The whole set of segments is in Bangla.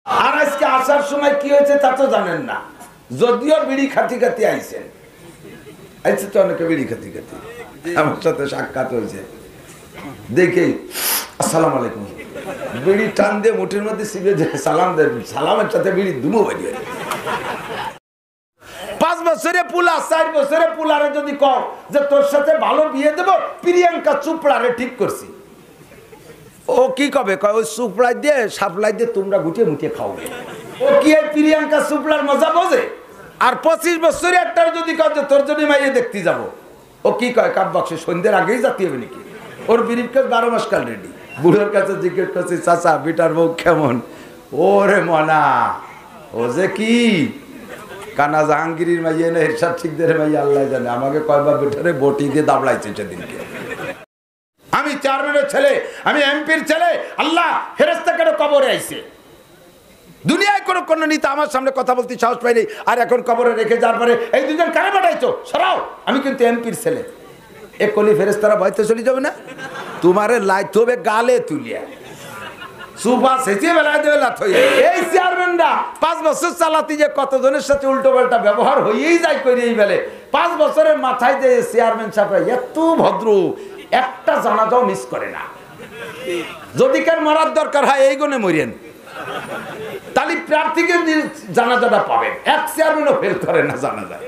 আর আজকে আসার সময় কি হয়েছে তা তো জানেন না, যদিও বিড়ি খাতি খাতি আইছেন, আইছে তো অনেকে বিড়ি খাতি খাতি, আমার সাথে সাক্ষাৎ হয়েছে, দেখে আসসালাম আলাইকুম, বিড়ি টান দিয়ে মুঠের মধ্যে সিবে সালাম দেন, সালামের সাথে বিড়ি দুমো বাড়িয়ে। 5 বছরে পুলা 4 বছরে পুলারে যদি কও যে তোর সাথে ভালো বিয়ে দেব, প্রিয়াঙ্কা চোপড়ারে ঠিক করছি, ও কি কবে, কয় ওই সুপড়াই দিয়ে সাপলাই দিয়ে তোমরা গুটিয়ে মুটিয়ে খাওবে। ও কি এই প্রিয়াঙ্কা চোপড়ার মজা বোঝে? আর 25 বছরে একটার যদি কয় যে তোর জন্য মাইয়ে দেখতে যাব, ও কি কয় কাপ বাক্সে সন্ধ্যের আগেই জাতি হবে নাকি? ওর বিরিফ কাজ 12 মাস কাল রেডি। বুড়োর কাছে জিজ্ঞেস করছি, চাচা বিটার বউ কেমন? ওরে মনা, ও যে কি কানা জাহাঙ্গীরের মাইয়ে না এরশাদ ঠিকদের মাইয়ে আল্লাহ জানে, আমাকে কয়বার বেটারে বটি দিয়ে দাবড়াইছে সেদিনকে। আমি চেয়ারম্যানের ছেলে, আমি এমপির ছেলে, আল্লাহ ফেরেশতা কেন কবরে আইছে? দুনিয়ায় কোনো নেতা আমার সামনে কথা বলতে সাহস পাইনি, আর এখন কবরে রেখে যাওয়ার পরে এই দুজন কারে পাঠাইছো সরাও, আমি কিন্তু এমপির ছেলে। এ কলি ফেরেশতারা ভয়তে চলে যাবে না? তোমারে লাইতে হবে গালে তুলিয়া, সুপা সেচিয়ে বেলায় দেবে লাথ হয়ে। এই চেয়ারম্যানরা 5 বছর চালাতে যে কতজনের সাথে উল্টো পাল্টা ব্যবহার হয়েই যায় করে এই বেলে। 5 বছরের মাথায় যে চেয়ারম্যান সাহেবরা এত ভদ্র, একটা জানাজাও মিস করে না। যদি কার মরার দরকার হয় এই গুণে মরিয়েন, তাহলে প্রার্থীকে জানাজাটা পাবেন। এক চেয়ারম্যানও ফেল করে না জানাজা।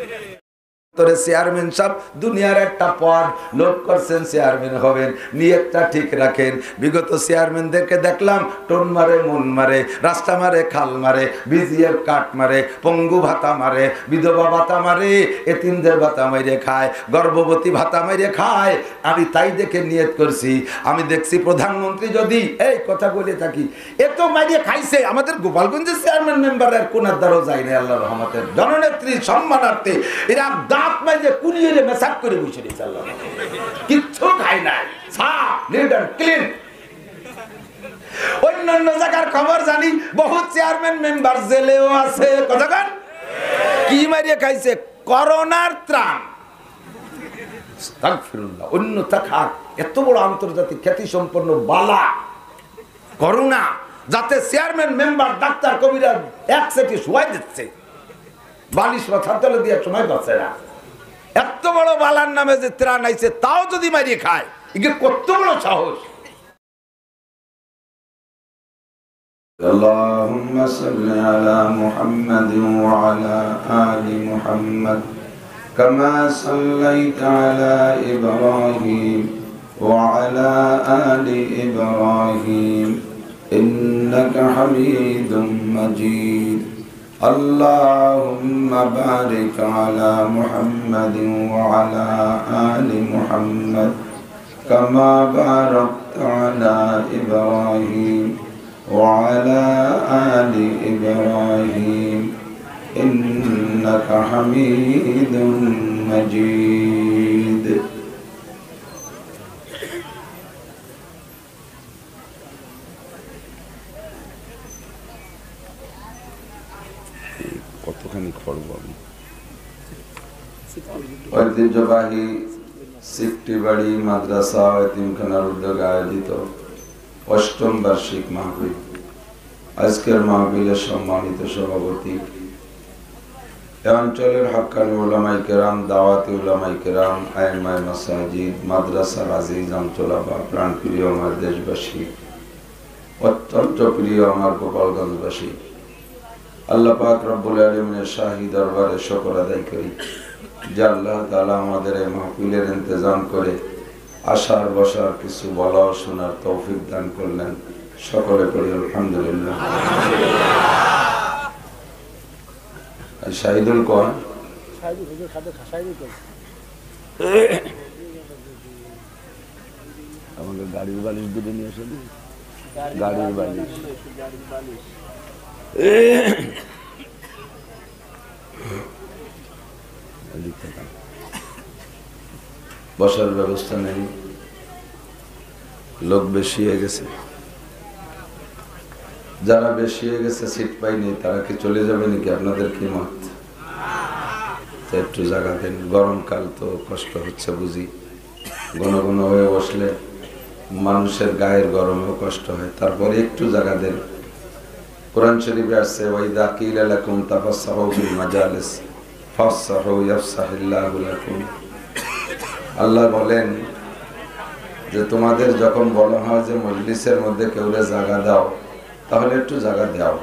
তোরে চেয়ারম্যান সাহেব দুনিয়ার একটা পদ লোক করছেন, চেয়ারম্যান হবেন, নিয়তটা ঠিক রাখেন। বিগত চেয়ারম্যানদেরকে দেখলাম টোন মারে, মন মারে, রাস্তা মারে, খাল মারে, বিজিএফ কাট মারে, পঙ্গু ভাতা মারে, বিধবা ভাতা মারে, এতিমদের ভাতা মাইরে খায়, গর্ভবতী ভাতা মাইরে খায়। আমি তাই দেখে নিয়ত করছি, আমি দেখছি প্রধানমন্ত্রী যদি এই কথা বলে থাকি, এত মাইরে খাইছে, আমাদের গোপালগঞ্জের চেয়ারম্যান মেম্বারের কোনার দ্বারও যায় না আল্লাহর রহমতে, জননেত্রী সম্মানার্থে এরা দাঁত মাইরে কুনিয়ে মেসাক করে বসে দিয়েছে, আল্লাহ কিচ্ছু খায় নাই, সাফ নিট এন্ড ক্লিন। অন্যান্য জায়গার খবর জানি, বহুত চেয়ারম্যান মেম্বার জেলেও আছে। কতক্ষণ কি মারিয়ে খাইছে? করোনার ত্রাণ। আস্তাগফিরুল্লাহ, অন্যথা খাক, এত বড় আন্তর্জাতিক খ্যাতি সম্পন্ন বালা করোনা, যাতে চেয়ারম্যান মেম্বার ডাক্তার কবিরা এক সেটি শোয়াই দিচ্ছে, বালিশ মাথার তলে দিয়ে সময় পাচ্ছে না। এত বড় বালার নামে যে ত্রাণ আইছে, তাও যদি মারিয়ে খায়, একে কত বড় সাহস। اللهم صل على محمد وعلى آل محمد كما صليت على إبراهيم وعلى آل إبراهيم إنك حميد مجيد اللهم بارك على محمد وعلى آل محمد كما باركت على إبراهيم وعلى آل إبراهيم إنك حميد مجيد কতখানি খড়ব আমি। ঐতিহ্যবাহী সিকটিবাড়ি মাদ্রাসা ও এতিমখানার উদ্যোগে আয়োজিত 8ম বার্ষিক মাহফিল। আজকের মাহফিলের সম্মানিত সভাপতি এ অঞ্চলের হাক্কানি উলামায়ে কেরাম, দাওয়াতি উলামায়ে কেরাম, আইম্মায়ে মাসাজিদ, মাদ্রাসার আজিজ আমতোলাবা, প্রাণপ্রিয় আমার দেশবাসী, অত্যন্ত প্রিয় আমার গোপালগঞ্জবাসী, আল্লাহ পাক রব্বুল আলামিনের শাহী দরবারে শুকর আদায় করি যে আল্লাহ তাআলা আমাদের এই মাহফিলের ইন্তজাম করে আসার বসার কিছু বলা ও শোনার তৌফিক দান করলেন। সকলে পড়ি আলহামদুলিল্লাহ। শাহিদুল কোন আমাদের গাড়ির বালিশ দুটো নিয়ে আসেন, গাড়ির বালিশ বসার ব্যবস্থা নেই, লোক বেশি হয়ে গেছে। যারা বেশি হয়ে গেছে সিট পাইনি, তারা কি চলে যাবে নাকি? আপনাদের কি মত? একটু জায়গা দেন, গরমকাল তো কষ্ট হচ্ছে বুঝি, ঘন ঘন হয়ে বসলে মানুষের গায়ের গরমেও কষ্ট হয়, তারপরে একটু জায়গা দেন। কোরআন শরীফে আছে ওয়াইদা কিলা লাকুম তাফাসসাহু ফিল মাজালিস ফাফসাহু ইয়াফসাহিল্লাহু লাকুম। আল্লাহ বলেন যে তোমাদের যখন বলা হয় যে মজলিসের মধ্যে কেউরে জায়গা দাও, তাহলে একটু জায়গা দাও।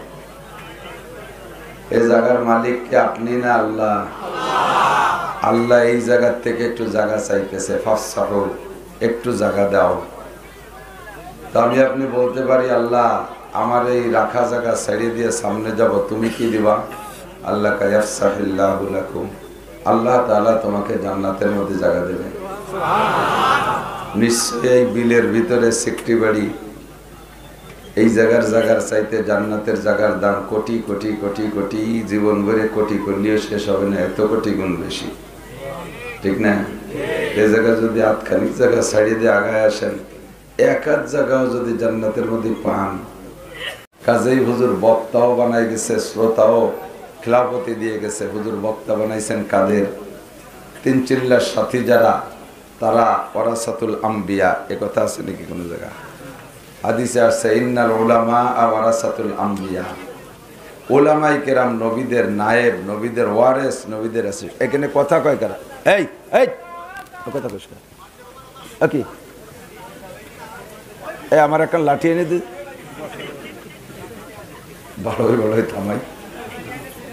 এই জায়গার মালিক কি আপনি না আল্লাহ? আল্লাহ এই জায়গার থেকে একটু জায়গা চাইতেছে, ফাফসাহু, একটু জায়গা দাও। তো আমি আপনি বলতে পারি আল্লাহ আমার এই রাখা জায়গা ছেড়ে দিয়ে সামনে যাব, তুমি কি দিবা? আল্লাহ কায়াফসাহিল্লাহু লাকুম, আল্লাহ তাআলা তোমাকে জান্নাতের মধ্যে জায়গা দেবে। নিশ্চয়ই এই বিলের ভিতরে সিকটি বাড়ি, এই জায়গার চাইতে জান্নাতের জায়গার দাম কোটি কোটি কোটি কোটি, জীবন ভরে কোটি করলেও শেষ হবে না, এত কোটি গুণ বেশি, ঠিক না? এই জায়গা যদি আধখানিক জায়গা ছাড়িয়ে দিয়ে আগায় আসেন, এক আধ জায়গাও যদি জান্নাতের মধ্যে পান, কাজেই হুজুর বক্তাও বানাই গেছে, শ্রোতাও খিলাফতি দিয়ে গেছে। হুজুর বক্তা বানাইছেন কাদের? তিন চিল্লার সাথী যারা, তারা ওয়ারাসাতুল আম্বিয়া, এ কথা আছে নাকি কোনো জায়গা? হাদিসে আসছে ইন্নাল উলামা ওয়ারাসাতুল আম্বিয়া, উলামায়ে কেরাম নবীদের নায়েব, নবীদের ওয়ারিস, নবীদের আছে। এখানে কথা কয় কারা? এই এই কথা কইস না ওকে, এই আমার একটা লাঠি এনে দে, বড়ই থামাই।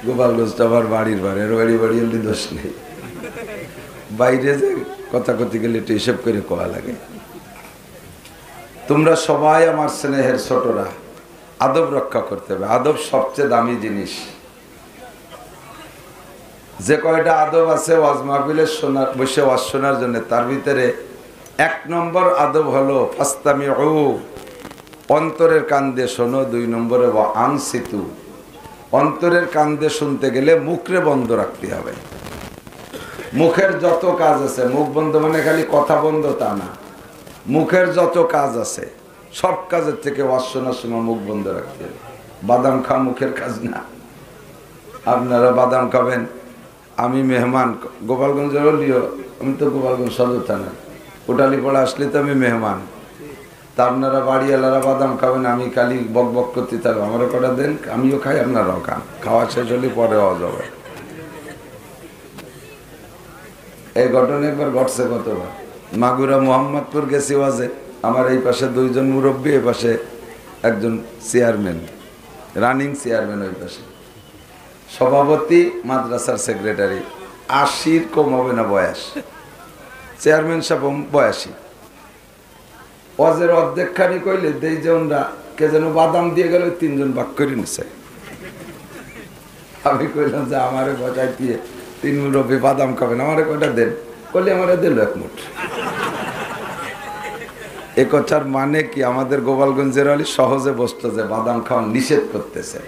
গোপালগঞ্জটা আমার বাড়ির বাড়ি, বাড়ি এমনি দোষ নেই, বাইরে যে কথা কথি গেলে একটু হিসেব করে কোয়া লাগে। তোমরা সবাই আমার স্নেহের ছোটরা, আদব রক্ষা করতে হবে। আদব সবচেয়ে দামি জিনিস। যে কয়টা আদব আছে ওয়াজ মাহফিলের শোনার, বসে ওয়াজ শোনার জন্য, তার ভিতরে 1 নম্বর আদব হলো ফাস্তামিউ, অন্তরের কান দিয়ে শোনো। 2 নম্বরে ওয়া আনসিতু, অন্তরের কান দিয়ে শুনতে গেলে মুখরে বন্ধ রাখতে হবে। মুখের যত কাজ আছে, মুখ বন্ধ মানে খালি কথা বন্ধ তা না, মুখের যত কাজ আছে সব কাজের থেকে ওয়াজ শোনার সময় মুখ বন্ধ রাখতে হবে। বাদাম খাওয়া মুখের কাজ না। আপনারা বাদাম খাবেন, আমি মেহমান গোপালগঞ্জের হলিও, আমি তো গোপালগঞ্জ সদর থানা, কোটালীপাড়া আসলে তো আমি মেহমান। তা আপনারা বাড়িওয়ালারা বাদাম খাবেন, আমি খালি বক বক করতে থাকবো, আমারও কটা দেন, আমিও খাই, আপনারাও খান। খাওয়া শেষ হলে পরে হওয়া যাবে। এই ঘটনা একবার ঘটছে কতবার। মাগুরা মোহাম্মদপুর গেছি ওয়াজে, আমার এই পাশে 2 জন মুরব্বী, এই পাশে একজন চেয়ারম্যান, রানিং চেয়ারম্যান, ওই পাশে সভাপতি, মাদ্রাসার সেক্রেটারি। 80-র কম হবে না বয়স, চেয়ারম্যান সাহেব 82। ওয়াজের অর্ধেক খানি কইলে দেই যে ওনরা কে যেন বাদাম দিয়ে গেল, 3 জন ভাগ করে নিছে। আমি কইলাম যে আমারে বজায় দিয়ে 3 মুরব্বী বাদাম খাবেন, আমারে কয়টা দেন? কইলে আমারে দিল 1 মুঠ। এ কথার মানে কি? আমাদের গোপালগঞ্জের আলী সহজে বসতো যে বাদাম খাওয়া নিষেধ করতেছে,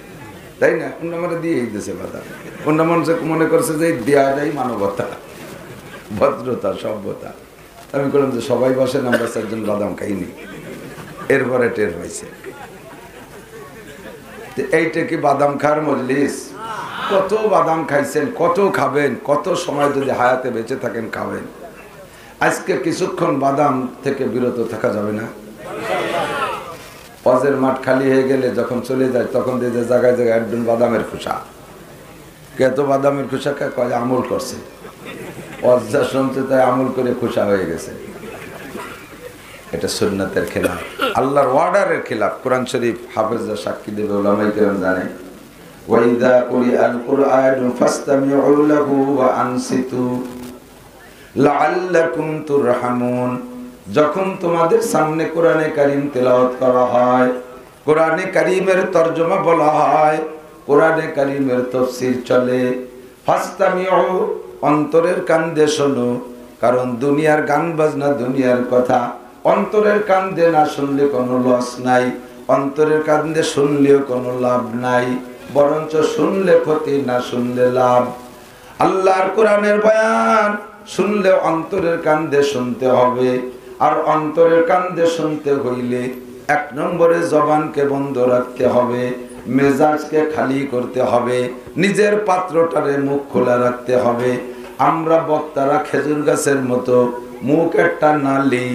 তাই না? অন্য আমরা দিয়েই দিয়েছে বাদাম। অন্য মানুষ মনে করছে যে দেয়া যায় মানবতা, ভদ্রতা, সভ্যতা। আমি বললাম যে সবাই বসেন, আমরা 4 জন বাদাম খাইনি। এরপরে টের হয়েছে এইটা কি বাদাম খাওয়ার মজলিস? কত বাদাম খাইছেন, কত খাবেন, কত সময় যদি হায়াতে বেঁচে থাকেন খাবেন। আজকে কিছুক্ষণ বাদাম থেকে বিরত থাকা যাবে না? ওয়াজের মাঠ খালি হয়ে গেলে যখন চলে যায়, তখন যে জায়গায় জায়গায় একজন বাদামের খোসা, কত বাদামের খোসা কয় আমল করছে, ওয়াজটা শুনতে তাই আমল করে খোসা হয়ে গেছে। এটা সুন্নাতের খেলাফ, আল্লাহর ওয়ার্ডারের খেলাফ। কোরআন শরীফ হাফেজরা সাক্ষী দেবে, উলামায়ে কেরাম জানে। ওয়াইদা কুরিআল কুরআনু ফাসতামিউ লাহু ওয়া আনসিতু লাআল্লাকুম তুরহামুন। যখন তোমাদের সামনে কোরআনে কারীম তেলাওয়াত করা হয়, কোরআনে কারীমের তরজমা বলা হয়, কোরআনে কারীমের তাফসীর চলে, ফাসতামিউ, অন্তরের কান দিয়ে শোনো। কারণ দুনিয়ার গান বাজনা, দুনিয়ার কথা অন্তরের কান দিয়ে না শুনলে কোনো লস নাই, অন্তরের কান দিয়ে শুনলেও কোনো লাভ নাই, বরঞ্চ শুনলে ক্ষতি, না শুনলে লাভ। আল্লাহর কোরআনের বয়ান শুনলে অন্তরের কান দিয়ে শুনতে হবে। আর অন্তরের কান দিয়ে শুনতে হইলে 1 নম্বরে জবানকে বন্ধ রাখতে হবে, মেজাজকে খালি করতে হবে, নিজের পাত্রটারে মুখ খোলা রাখতে হবে। আমরা বক্তারা খেজুর গাছের মতো, মুখ একটা নালি,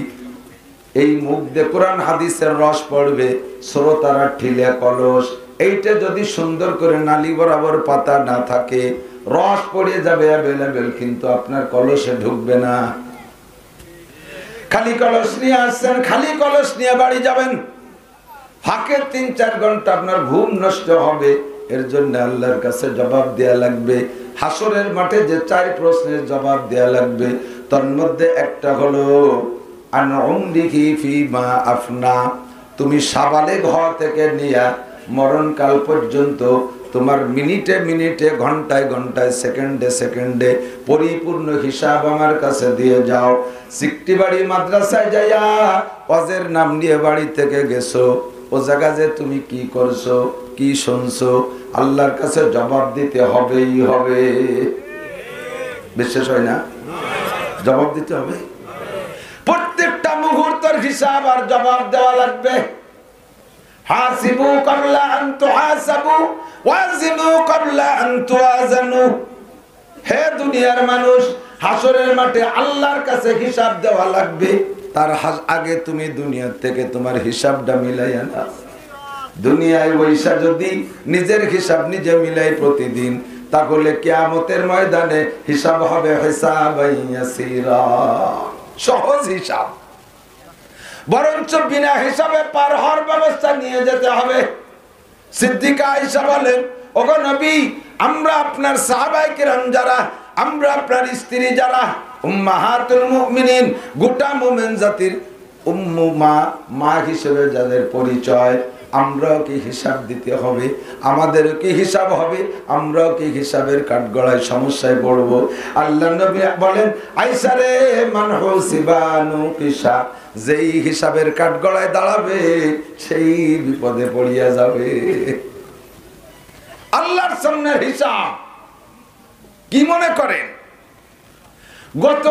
এই মুখ দিয়ে কোরআন হাদিসের রস পড়বে, শ্রোতারা ঠিলে কলস। এইটা যদি সুন্দর করে নালি বরাবর পাতা না থাকে, রস পড়ে যাবে অ্যাভেলেবেল, কিন্তু আপনার কলসে ঢুকবে না। খালি কলস নিয়ে আসছেন, খালি কলস নিয়ে বাড়ি যাবেন, ফাঁকে 3-4 ঘন্টা আপনার ঘুম নষ্ট হবে। এর জন্য আল্লাহর কাছে জবাব দেয়া লাগবে। হাসরের মাঠে যে 4 প্রশ্নের জবাব দেয়া লাগবে, তার মধ্যে একটা হলো আন উমরিহি ফিমা আফনা। তুমি সাবালে ঘর থেকে নিয়ে মরণকাল পর্যন্ত তোমার মিনিটে মিনিটে, ঘন্টায় ঘন্টায়, সেকেন্ডে সেকেন্ডে পরিপূর্ণ হিসাব আমার কাছে দিয়ে যাও। সিকটিবাড়ি মাদ্রাসায় যাইয়া ওয়াজের নাম নিয়ে বাড়ি থেকে গেছো, ও জায়গা যে তুমি কি করছো, কি শুনছো, আল্লাহর কাছে জবাব দিতে হবেই হবে। বিশ্বাস হয় না? জবাব দিতে হবে। প্রত্যেকটা মুহূর্তের হিসাব আর জবাব দেওয়া লাগবে। হাসিবু ক্বাবলা আন তুহাসাবু ওয়াজিনু ক্বাবলা আন তুওয়াজানু। হে দুনিয়ার মানুষ, হাসরের মাঠে আল্লাহর কাছে হিসাব দেওয়া লাগবে, তার আগে তুমি দুনিয়া থেকে তোমার হিসাবটা মিলাইয়া না। দুনিয়ায় বৈশা যদি নিজের হিসাব নিজে মিলাই প্রতিদিন, তাহলে কিয়ামতের ময়দানে হিসাব হবে হিসাবান ইয়াসীরা, সহজ হিসাব। বরঞ্চ বিনা হিসাবে পার হওয়ার ব্যবস্থা নিয়ে যেতে হবে। সিদ্দিকা আয়েশা বলেন, ওগো নবী, আমরা আপনার সাহাবায়ে কিরাম যারা, আমরা আপনার স্ত্রী যারা, উম্মাহাতুল মুমিনিন, গোটা মুমিন জাতির উম্মু মা হিসেবে যাদের পরিচয়, আমরাও কি হিসাব দিতে হবে? আমাদেরও কি হিসাব হবে? আমরাও কি হিসাবের কাঠগড়ায় সমস্যায় পড়ব? আল্লাহ নবী বলেন, আয়েশা রে, মান হুসিবানু কিসা, যেই হিসাবের কাঠগড়ায় দাঁড়াবে সেই বিপদে পড়িয়া যাবে। আল্লাহর সামনে হিসাব কি মনে করেন? গত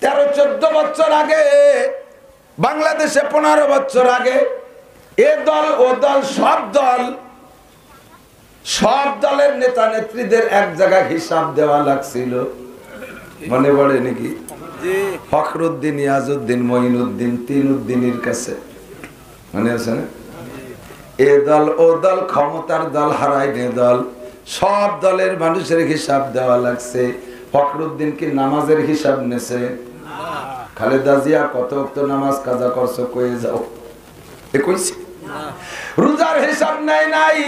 13-14 বছর আগে, বাংলাদেশে 15 বছর আগে, এ দল ও দল, সব দলের নেতা নেত্রীদের এক জায়গায় হিসাব দেওয়া লাগছিল। মনে পড়ে নাকি? ফখরুদ্দিন, ইয়াজউদ্দিন, মঈনুদ্দিন, 3 উদ্দিনের কাছে। মনে আছে না? এ দল ও দল, ক্ষমতার দল, হারাইনে দল, সব দলের মানুষের হিসাব দেওয়া লাগছে। ফখরুদ্দিন কি নামাজের হিসাব নেছে? খালেদা জিয়া কত ওয়াক্ত নামাজ কাজা করছো কয়ে যাও, এ কইছে। রোজার হিসাব নেয় নাই,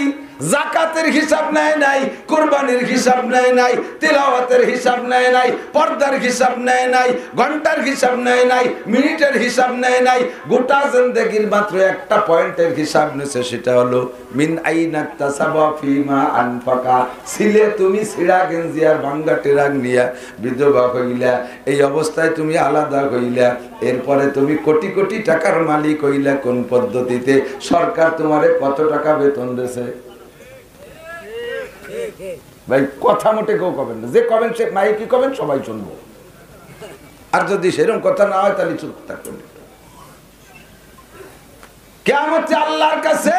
যাকাতের হিসাব নেয় নাই, কুরবানির হিসাব নেয় নাই, তিলাওয়াতের হিসাব নেয় নাই, পর্দার হিসাব নেয় নাই, ঘন্টার হিসাব নেয় নাই, মিনিটের হিসাব নেয় নাই। গোটা জিন্দেগির মাত্র একটা পয়েন্টের হিসাব নেছে, সেটা হলো মিন আইনা তাসাবা ফিমা আনফাকা। ছিলে তুমি ছিড়া গেঞ্জি আর ভাঙ্গা টেরাক নিয়া বিধবা হইলা, এই অবস্থায় তুমি আলাদা হইলা, এরপরে তুমি কোটি কোটি টাকার মালিক হইলা কোন পদ্ধতিতে? সরকার তোমারে কত টাকা বেতন দিয়েছে? ভাই কথা মোটে কেউ কবেন না, যে কবেন সে মাইকি কবেন, সবাই শুনবো। আর যদি সেরকম কথা না হয় তাহলে চুপ থাকবেন। কিয়ামতে আল্লাহর কাছে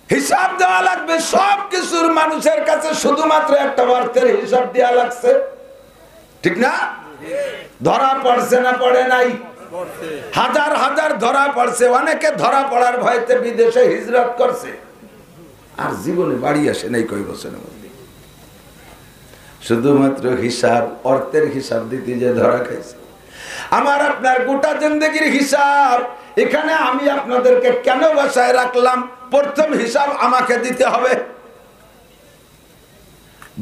হিসাব দেওয়া লাগবে সব কিছুর। মানুষের কাছে শুধুমাত্র একটা অর্থের হিসাব দেওয়া লাগছে, ঠিক না? ধরা পড়ছে না পড়ে নাই? হাজার হাজার ধরা পড়ছে। অনেকে ধরা পড়ার ভয়তে বিদেশে হিজরত করছে, আর জীবনে বাড়ি আসে নাই কয়েক বছরের মধ্যে। শুধুমাত্র হিসাব, অর্থের হিসাব দিতে যে ধরা খাইছে। আমার আপনার গোটা জিন্দেগির হিসাব এখানে আমি আপনাদেরকে কেন বসায় রাখলাম? প্রথম হিসাব আমাকে দিতে হবে।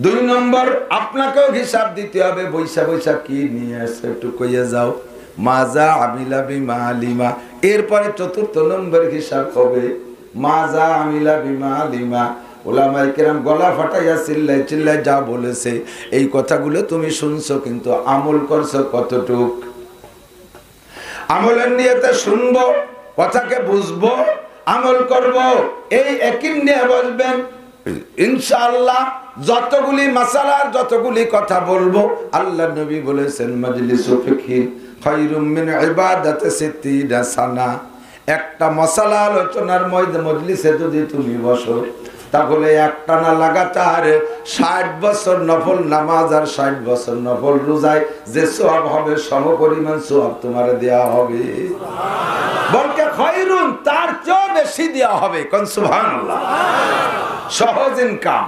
2 নম্বর, আপনাকেও হিসাব দিতে হবে। বৈশা বৈশা কি নিয়ে আসছে একটু কইয়া যাও, মাজা আমিলা বিমা আলিমা। এরপরে 4র্থ নম্বর হিসাব হবে মাজা আমিলা বিমা আলিমা। ওলামায়ে কেরাম গলা ফাটাইয়া চিল্লাই চিল্লাই যা বলেছে, এই কথাগুলো তুমি শুনছো, কিন্তু আমল করছো কতটুক? আমলের নিয়তে শুনবো, কথাকে বুঝবো, আমল করব, এই একই নিয়ে বসবেন। ইনশাআল্লাহ যতগুলি মাসালার যতগুলি কথা বলবো, আল্লাহ নবী বলেছেন মাজলিসু ফিকহি খায়রুম মিন ইবাদাতি 60 সানা। একটা মাসালা আলোচনার মজলিসে যদি তুমি বসো, তাহলে একটানা লাগাতার 60 বছর নফল নামাজ আর 60 বছর নফল রোজায় যে সওয়াব হবে, সমপরিমাণ সওয়াব তোমার দেয়া হবে। বলকে খায়রুন, তার চেয়ে বেশি বেশি দেওয়া হবে। কোন সুবহানাল্লাহ। সহজ ইনকাম।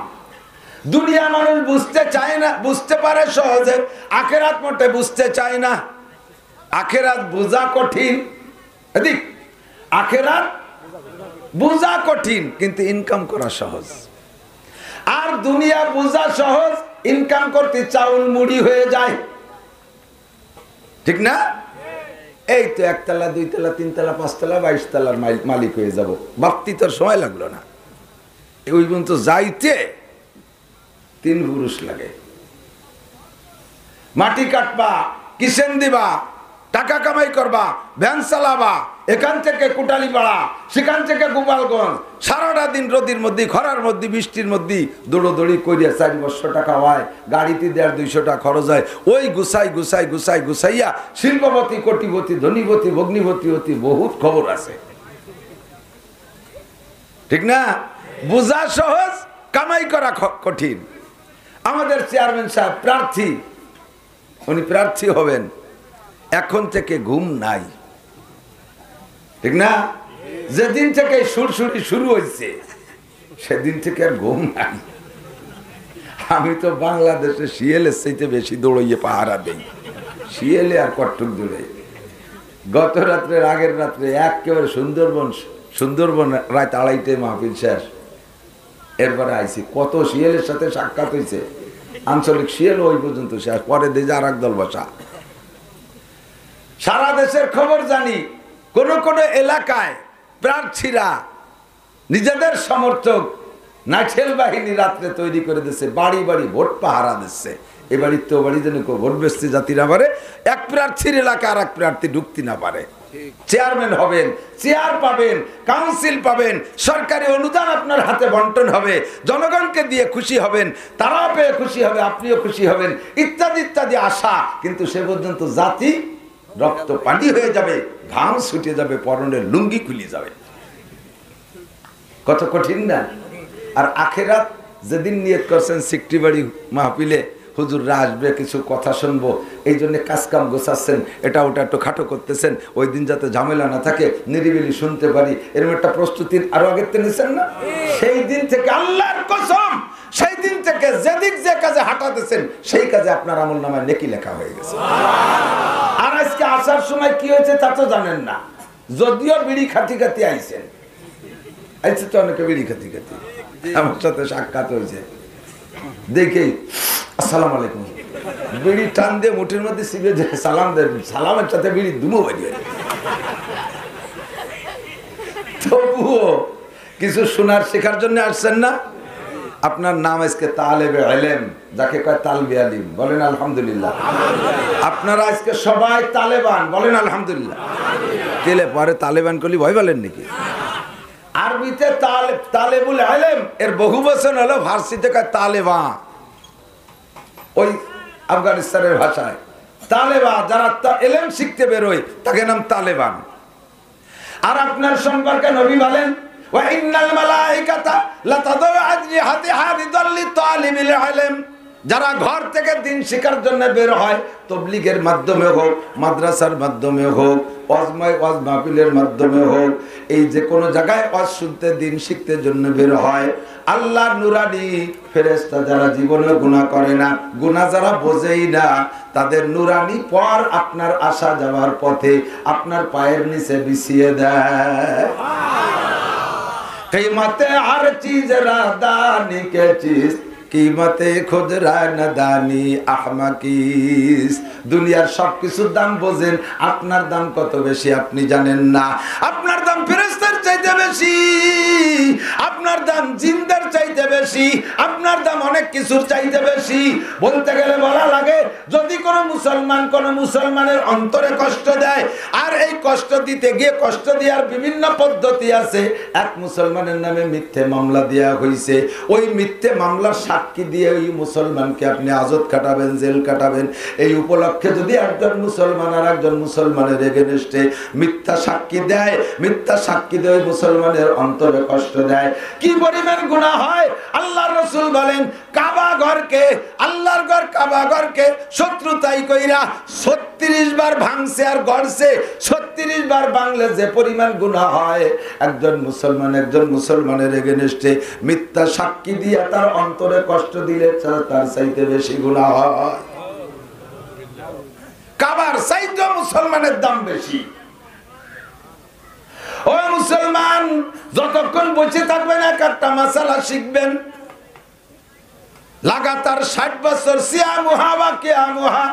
দুনিয়া মানুষ বুঝতে চায় না, বুঝতে পারে সহজে, আখেরাত মোটে বুঝতে চায় না। আখেরাত বোঝা কঠিন, এদিক আখেরাত বোঝা কঠিন, কিন্তু ইনকাম করা সহজ। আর দুনিয়া বোঝা সহজ, ইনকাম করতে চাউল মুড়ি হয়ে যায়, ঠিক না? এই তো 1 তলা 2 তলা 3 তলা 5 তলা 22 তলার মালিক হয়ে যাব, ভাবতে তোর সময় লাগলো না। ওই পর্যন্ত যাইতে 3 পুরুষ লাগে। মাটি কাটবা, কিচেন দিবা, টাকা কামাই করবা, ভ্যান চালাবা, এখান থেকে কুটালীপাড়া, সেখান থেকে গোপালগঞ্জ, সারাটা দিন রোদির মধ্যে, খরার মধ্যে, বৃষ্টির মধ্যে দৌড়োদৌড়ি করিয়া 400 টাকা হয়, গাড়িতে 150-200 টাকা খরচ হয়। ওই গুছাইয়া শিল্পপতি, কোটিপতি, ধনীপতি, ভগ্নিপতি হতি বহুত খবর আছে, ঠিক না? বোঝা সহজ, কামাই করা কঠিন। আমাদের চেয়ারম্যান সাহেব প্রার্থী, উনি প্রার্থী হবেন, এখন থেকে ঘুম নাই, ঠিক না? যেদিন থেকে সুরসুরি শুরু হয়েছে সেদিন থেকে আর ঘুম নাই। আমি তো বাংলাদেশে শিয়ালের চাইতে বেশি দৌড়িয়ে পাহারা দেই, শিয়ালে আর কট্টুক দৌড়ে। গত রাত্রের আগের রাত্রে একেবারে সুন্দরবন রাত 2:30টায় মাহফিল শেষ, এরপরে আইছি, কত শিয়ালের সাথে সাক্ষাৎ হয়েছে, আঞ্চলিক শিয়াল ওই পর্যন্ত শেষ, পরে দিয়ে আর একদল বসা। সারা দেশের খবর জানি, কোন কোন এলাকায় প্রার্থীরা নিজেদের সমর্থক নাইটেল বাহিনী রাত্রে তৈরি করে দিচ্ছে, বাড়ি বাড়ি ভোট পাহারা দিচ্ছে। এ বাড়ির তো বাড়ি যেন ভোট বেচতে জাতি না পারে, এক প্রার্থীর এলাকা আর এক প্রার্থী ঢুকতে না পারে। চেয়ারম্যান হবেন, চেয়ার পাবেন, কাউন্সিল পাবেন, সরকারি অনুদান আপনার হাতে বন্টন হবে, জনগণকে দিয়ে খুশি হবেন, তারাও পেয়ে খুশি হবে, আপনিও খুশি হবেন, ইত্যাদি ইত্যাদি আশা। কিন্তু সে পর্যন্ত জাতি রক্ত পানি হয়ে যাবে, ঘাম ছুটে যাবে, পরনের লুঙ্গি খুলে যাবে। কত কঠিন না? আর আখেরাত যেদিন নিয়ত করছেন সিকটি বাড়ি মাহফিলে হুজুররা আসবে, কিছু কথা শুনবো, এই জন্য কাজকাম গোছাচ্ছেন, এটা ওটা একটু খাটো করতেছেন, ওই দিন যাতে ঝামেলা না থাকে, নিরিবিলি শুনতে পারি, এরকম একটা প্রস্তুতির আরো আগের নিয়েছেন না? সেই দিন থেকে আল্লাহর কসম, সেই দিন থেকে যেদিক যে কাজে হাঁটাতেছেন সেই কাজে আপনার আমল নামায় নেকি লেখা হয়ে গেছে। আর আজকে আসার সময় কি হয়েছে তা তো জানেন না, যদিও বিড়ি খাতি খাতি আইছেন, আইছে তো অনেকে বিড়ি খাতি খাতি, আমার সাথে সাক্ষাৎ হয়েছে, দেখেই আসসালামু আলাইকুম, বিড়ি টান দিয়ে মুঠের মধ্যে শিবে সালাম দেন, সালামের সাথে বিড়ি দুমো বাড়িয়ে। তবুও কিছু শোনার শেখার জন্য আসছেন না? আপনার নাম আজকে তালেবে ইলম, যাকে কয় তালবে আলিম, বলেন আলহামদুলিল্লাহ। আপনারা আজকে সবাই তালেবান, বলেন আলহামদুলিল্লাহ। কেলে পরে তালেবান করলি ভয় বলেন নাকি? আরবিতে তালেবুল ইলম এর বহু বচন হলো, ফার্সিতে কয় তালেবা, ওই আফগানিস্তানের ভাষায় তালেবা, যারা ইলম শিখতে বেরোয় তাকে নাম তালেবান। আর আপনার সম্পর্কে নবী বলেন, ওয়া ইন্নাল মালাইকাতা লাতাদউ আজনিহাতিহা লিদাল্লি তালিবিল ইলম, যারা ঘর থেকে দিন শেখার জন্য বের হয়, তবলিগের মাধ্যমে হোক, মাদ্রাসার মাধ্যমে হোক, ওয়াজ মাহফিলের মাধ্যমে হোক, এই যে কোনো জায়গায় ওয়াজ শুনতে, দিন শিখতে জন্য বের হয়, আল্লাহর নুরানি ফেরেশতা যারা জীবনে গুনাহ করে না, গুনাহ যারা বোঝেই না, তাদের নুরানি পর আপনার আসা যাওয়ার পথে আপনার পায়ের নিচে বিছিয়ে দেয়। कीमत हर चीज रादानी के चीज कीमते खुद रादानी अहमकीस। দুনিয়ার সবকিছুর দাম বোঝেন, আপনার দাম কত বেশি আপনি জানেন না। আপনার দাম ফেরেশতার চাইতে বেশি, আপনার দাম জিন্দার চাইতে বেশি, আপনার দাম অনেক কিছুর চাইতে বেশি। বলতে গেলে বলা লাগে, যদি কোনো মুসলমানের অন্তরে কষ্ট দেয়, আর এই কষ্ট দিতে গিয়ে কষ্ট দেওয়ার বিভিন্ন পদ্ধতি আছে। এক মুসলমানের নামে মিথ্যে মামলা দেওয়া হয়েছে, ওই মিথ্যে মামলার সাক্ষী দিয়ে ওই মুসলমানকে আপনি আজত কাটাবেন, জেল কাটাবেন। এই উপলক্ষে যদি একজন মুসলমান আর একজন মুসলমানের এগেনস্টে মিথ্যা সাক্ষী দেয়, মিথ্যা সাক্ষী দিয়ে মুসলমানের অন্তরে কষ্ট দেয়, কি পরিমাণ গুনাহ হয় আল্লাহর রাসূল বলেন কাবা ঘরকে, আল্লাহর ঘর কাবা ঘরকে শত্রুতাই কইরা 36 বার ভাঙছে আর গড়ছে। 36 বার ভাঙলে যে পরিমাণ গুনাহ হয়, একজন মুসলমানের এগেইনস্টে মিথ্যা সাক্ষী দিয়া তার অন্তরে কষ্ট দিলে তার চাইতে বেশি গুনাহ হয়। কাবার চাইতে মুসলমানের দাম বেশি। ও মুসলমান, যতক্ষণ বেঁচে থাকবেন একটা মাসালা শিখবেন। লাগাতার 60 বছর সিয়ামুহা ওয়া কিয়ামুহা,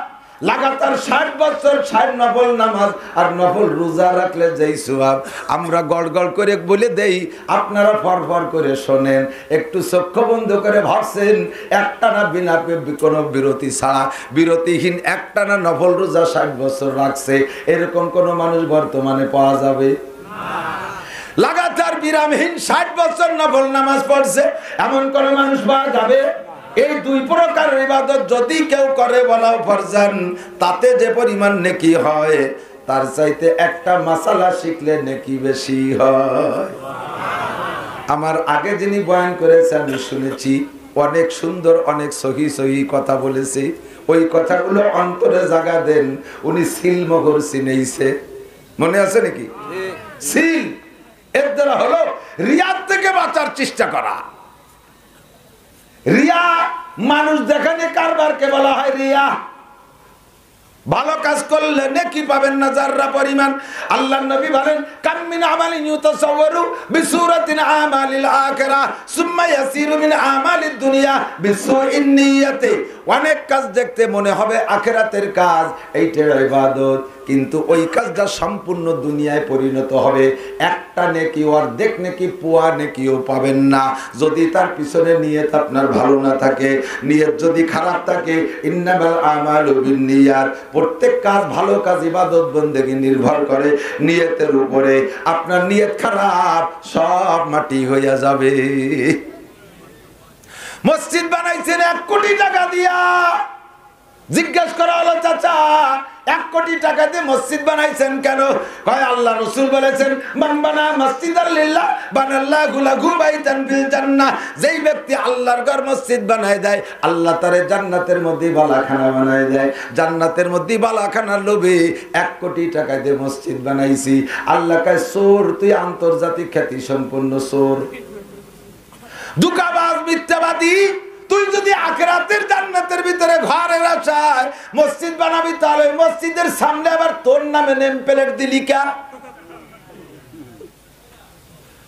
লাগাতার 60 বছর 60 নফল নামাজ আর নফল রোজা রাখলে যেই সওয়াব, আমরা গড়গড় করে বলে দেই, আপনারা ফরফর করে শোনেন। একটু চক্ষু বন্ধ করে ভাবছেন, একটানা বিনা কোনো বিরতি ছাড়া, বিরতিহীন একটানা নফল রোজা 60 বছর রাখছে, এরকম কোন মানুষ বর্তমানে পাওয়া যাবে? লাগাতার বিরামহীন 60 বছর নফল নামাজ পড়ছে, এমন কোন মানুষ পাওয়া যাবে? এই দুই প্রকার ইবাদত যদি কেউ করে বলাও ফরজান, তাতে যে পরিমাণ নেকি হয় তার চাইতে একটা মাসালা শিখলে নেকি বেশি হয়। আমার আগে যিনি বয়ান করেছে আমি শুনেছি, অনেক সুন্দর অনেক সহি কথা বলেছে। ওই কথাগুলো অন্তরে জায়গা দেন। উনি সিলমোহর চিনেইছে, মনে আছে নাকি? সিল এর দ্বারা হলো রিয়ার থেকে বাঁচার চেষ্টা করা। রিয়া মানুষ দেখানে কারবারকে বলা হয় রিয়া। ভালো কাজ করলে নেকি পাবেন না যাররা পরিমাণ। আল্লাহর নবী বলেন কাম মিন আমালিন ইউতাসাওয়ারু বিসূরাতিন আমালিল আখিরাহ সুম্মা ইয়াসিরু মিন আমালিদ দুনিয়া বিসূইন নিয়াতি। অনেক কাজ দেখতে মনে হবে আখিরাতের কাজ, এইটার ইবাদত, কিন্তু ওই কাজটা সম্পূর্ণ দুনিয়ায় পরিণত হবে। একটা নেকি অর্ধেক নেকি পুয়া নেকিও পাবেন না যদি তার পিছনে নিয়ত আপনার ভালো না থাকে। নিয়ত যদি খারাপ থাকে, ইন্নামাল আমালু বিন্নিয়াত, প্রত্যেক কাজ ভালো কাজ ইবাদত বন্দেগী নির্ভর করে নিয়তের উপরে। আপনার নিয়ত খারাপ, সব মাটি হইয়া যাবে। মসজিদ বানাইছেন 1 কোটি টাকা দিয়া, জিজ্ঞাসা করা হলো চাচা 1 কোটি টাকা দিয়ে মসজিদ বানাইছেন কেন? কয় আল্লাহ রাসূল বলেছেন মান বানা মসজিদাল লিল্লাহ বানাল্লাহু লাহু বাইতান ফিল জান্নাহ। যেই ব্যক্তি আল্লাহর ঘর মসজিদ বানায় দেয়, আল্লাহ তারে জান্নাতের মধ্যে বালাখানা বানায় দেয়। জান্নাতের মধ্যে বালাখানার লোভে 1 কোটি টাকা দিয়ে মসজিদ বানাইছি। আল্লাহ কয় চোর, তুই আন্তর্জাতিক খ্যাতি সম্পন্ন চোর, দুকাবাজ, মিথ্যাবাদী। তুই যদি আখিরাতের জান্নাতের ভিতরে ঘরের আশায় মসজিদ বানাবি, তাহলে মসজিদের সামনে আবার তোর নামে নেম প্লেট দিলি কেন?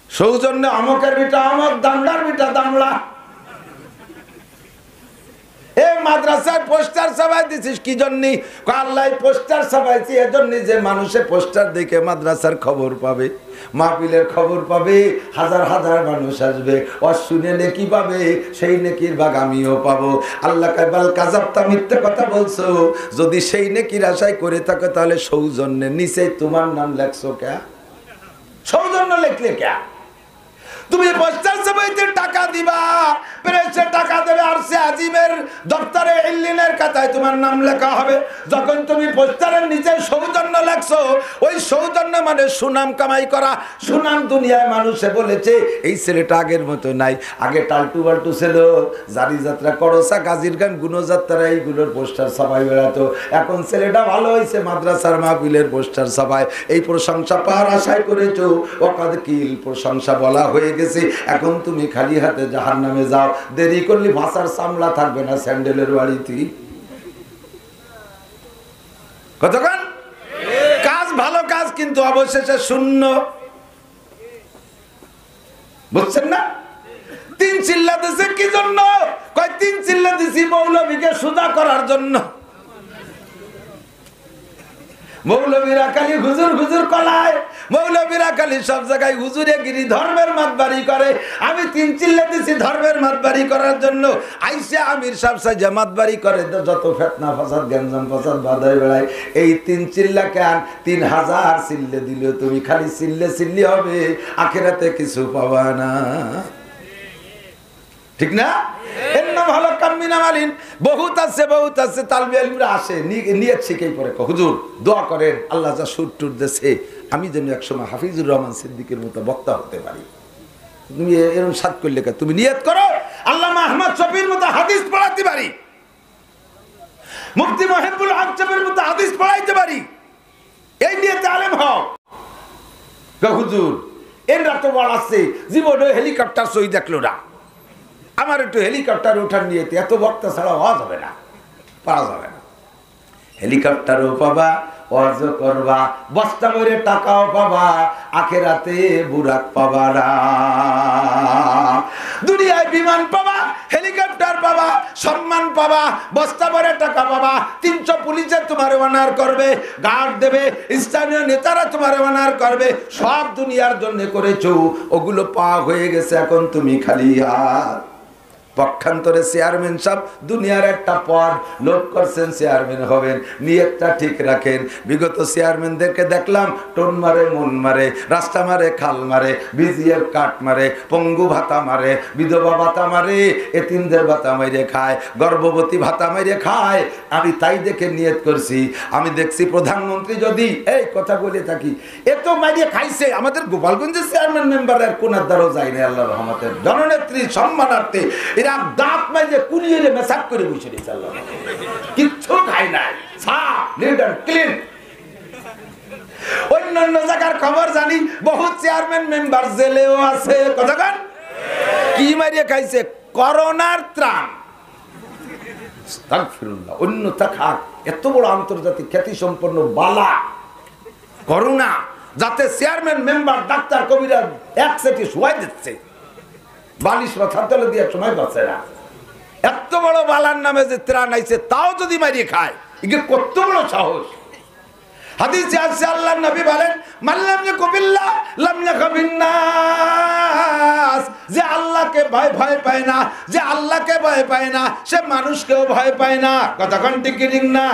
সৌজন্য অমকের বিটা অমক, দামলার বিটা দামলা। এ মাদ্রাসায় পোস্টার ছাপাই দিছিস কি জন্য? আল্লাহ পোস্টার ছাপাইছি এজন্য যে মানুষে পোস্টার দেখে মাদ্রাসার খবর পাবে, মাহফিলের খবর পাবে, হাজার হাজার মানুষ আসবে, আর শুনে নেকি পাবে, সেই নেকির ভাগ আমিও পাবো। আল্লাহ কাইবাল কাযাবতা, মিথ্যা কথা বলছো। যদি সেই নেকির আশায় করে থাকো তাহলে সৌজন্যের নিচে তোমার নাম লেখছো কে? সৌজন্য লিখলে কে? তুমি পোস্টার ছাপাইতে টাকা দিবা, প্রেসে টাকা দেবে, আর সে আজিমের দপ্তরে ইল্লিনের খাতায় তোমার নাম লেখা হবে। যখন তুমি পোস্টারের নিচে সৌজন্য লেখছো, ওই সৌজন্য মানে সুনাম কামাই করা। সুনাম দুনিয়ায় মানুষে বলেছে এই ছেলেটা আগের মতো নাই। আগে টালটু বাল্টু ছিল, জারি যাত্রা, করসা, গাজীর গান, গুণযাত্রা, এইগুলোর পোস্টার ছাপাই বেড়াতো। এখন ছেলেটা ভালো হয়েছে, মাদ্রাসার মাহফিলের পোস্টার ছাপায়। এই প্রশংসা পাওয়ার আশায় করেছো, ওকাদ কিল প্রশংসা বলা হয়ে গেছে। এখন তুমি খালি হাতে জাহান্নামে যাও। দেরি করলে ভাষার সামলা থাকবে না স্যান্ডেলের বাড়িতে। কতক্ষণ কাজ, ভালো কাজ, কিন্তু অবশেষে শূন্য। বুঝছেন না? 3 চিল্লা দিছে কি জন্য? কয় 3 চিল্লা দিছি মৌলবীকে সোজা করার জন্য। মৌলবীরা খালি হুজুর হুজুর কলায়, মৌলবীরা খালি সব জায়গায় হুজুরে গিরি ধর্মের মাতবাড়ি করে। আমি 3 চিল্লা দিছি ধর্মের মাতবাড়ি করার জন্য। আইসে আমির সাহেব সাজা মাতবাড়ি করে, যত ফেতনা ফাসাদ গ্যাঞ্জাম ফাসাদ বাধায় বেড়ায়। এই 3 চিল্লা কেন? 3000 চিল্লে দিলেও তুমি খালি চিল্লে চিল্লি হবে, আখিরাতে কিছু পাবা না। ঠিক না? এর নাম হলো কামিনা মালিন। বহুত আছে তালবি আলিমরা আসে, নিয়ত শিখেই পরে হুজুর দোয়া করেন আল্লাহ যা সুর টুর দেশে, আমি যেন একসময় হাফিজুর রহমান সিদ্দিকের মতো বক্তা হতে পারি। তুমি এরকম সাত করলে তুমি নিয়ত করো, আল্লাহ আল্লামা আহমদ শফির মতো হাদিস পড়াতে পারি, মুফতি মহিবুল হক সাহেবের মতো হাদিস পড়াইতে পারি, এই নিয়ে আলেম হও। হুজুর এনরা তো বলাচ্ছে জীবনে হেলিকপ্টার সই দেখলো না, আমার একটু হেলিকপ্টার ওঠার নিয়ে এত বক্তা ছাড়া হওয়া যাবে না, পাওয়া যাবে না। হেলিকপ্টারও পাবা, অর্জ করবা, বস্তা ভরে টাকাও পাবা, আখেরাতে বুরাক পাবা না। দুনিয়ায় বিমান পাবা, হেলিকপ্টার পাবা, সম্মান পাবা, বস্তা ভরে টাকা পাবা, 300 পুলিশে তোমার অনার করবে, গার্ড দেবে, স্থানীয় নেতারা তোমার অনার করবে, সব দুনিয়ার জন্য করেছো, ওগুলো পাওয়া হয়ে গেছে, এখন তুমি খালি হাত। পক্ষান্তরে চেয়ারম্যান সাহেব দুনিয়ার একটা পদ লোক করছেন, চেয়ারম্যান হবেন, নিয়তটা ঠিক রাখেন। বিগত চেয়ারম্যানদেরকে দেখলাম টোন মারে, মন মারে, রাস্তা মারে, খাল মারে, বিজিএফ কাট মারে, পঙ্গু ভাতা মারে, বিধবা ভাতা মারে, এতিমদের ভাতা মাইরে খায়, গর্ভবতী ভাতা মাইরে খায়। আমি তাই দেখে নিয়ত করছি, আমি দেখছি প্রধানমন্ত্রী যদি এই কথা বলে থাকি, এত মাইরে খাইছে, আমাদের গোপালগঞ্জের চেয়ারম্যান মেম্বারের কোনার দ্বারও যায় না, আল্লাহর রহমতের জননেত্রী সম্মানার্থে এরা দাঁত মাইরে কুনিয়ে মেসাক করে বসে দিয়েছে, আল্লাহ কিচ্ছু খায় নাই, সাফ নিট এন্ড ক্লিন। অন্যান্য জায়গার খবর জানি, বহুত চেয়ারম্যান মেম্বার জেলেও আছে, কতক্ষণ কি মারিয়ে খাইছে, করোনার ত্রাণ। আস্তাগফিরুল্লাহ, অন্যথা খাক, এত বড় আন্তর্জাতিক খ্যাতি সম্পন্ন বালা করোনা, যাতে চেয়ারম্যান মেম্বার ডাক্তার কবিরা এক সেটি শোয়াই দিচ্ছে, বালিশ মাথার তলে দিয়ে সময় পাচ্ছে না। এত বড় বালার নামে যে ত্রাণ আইছে, তাও যদি মারিয়ে খায়, এগুলো কত বড় সাহস। হাদিসে আছে আল্লাহর নবী বলেন, মাল্লাম ইয়াকুবিল্লাহ লাম ইয়াকুবিন্নাস, যে আল্লাহকে ভয় পায় না, যে আল্লাহকে ভয় পায় না, সে মানুষকেও ভয় পায় না। কতক্ষণ টিকিরিং না,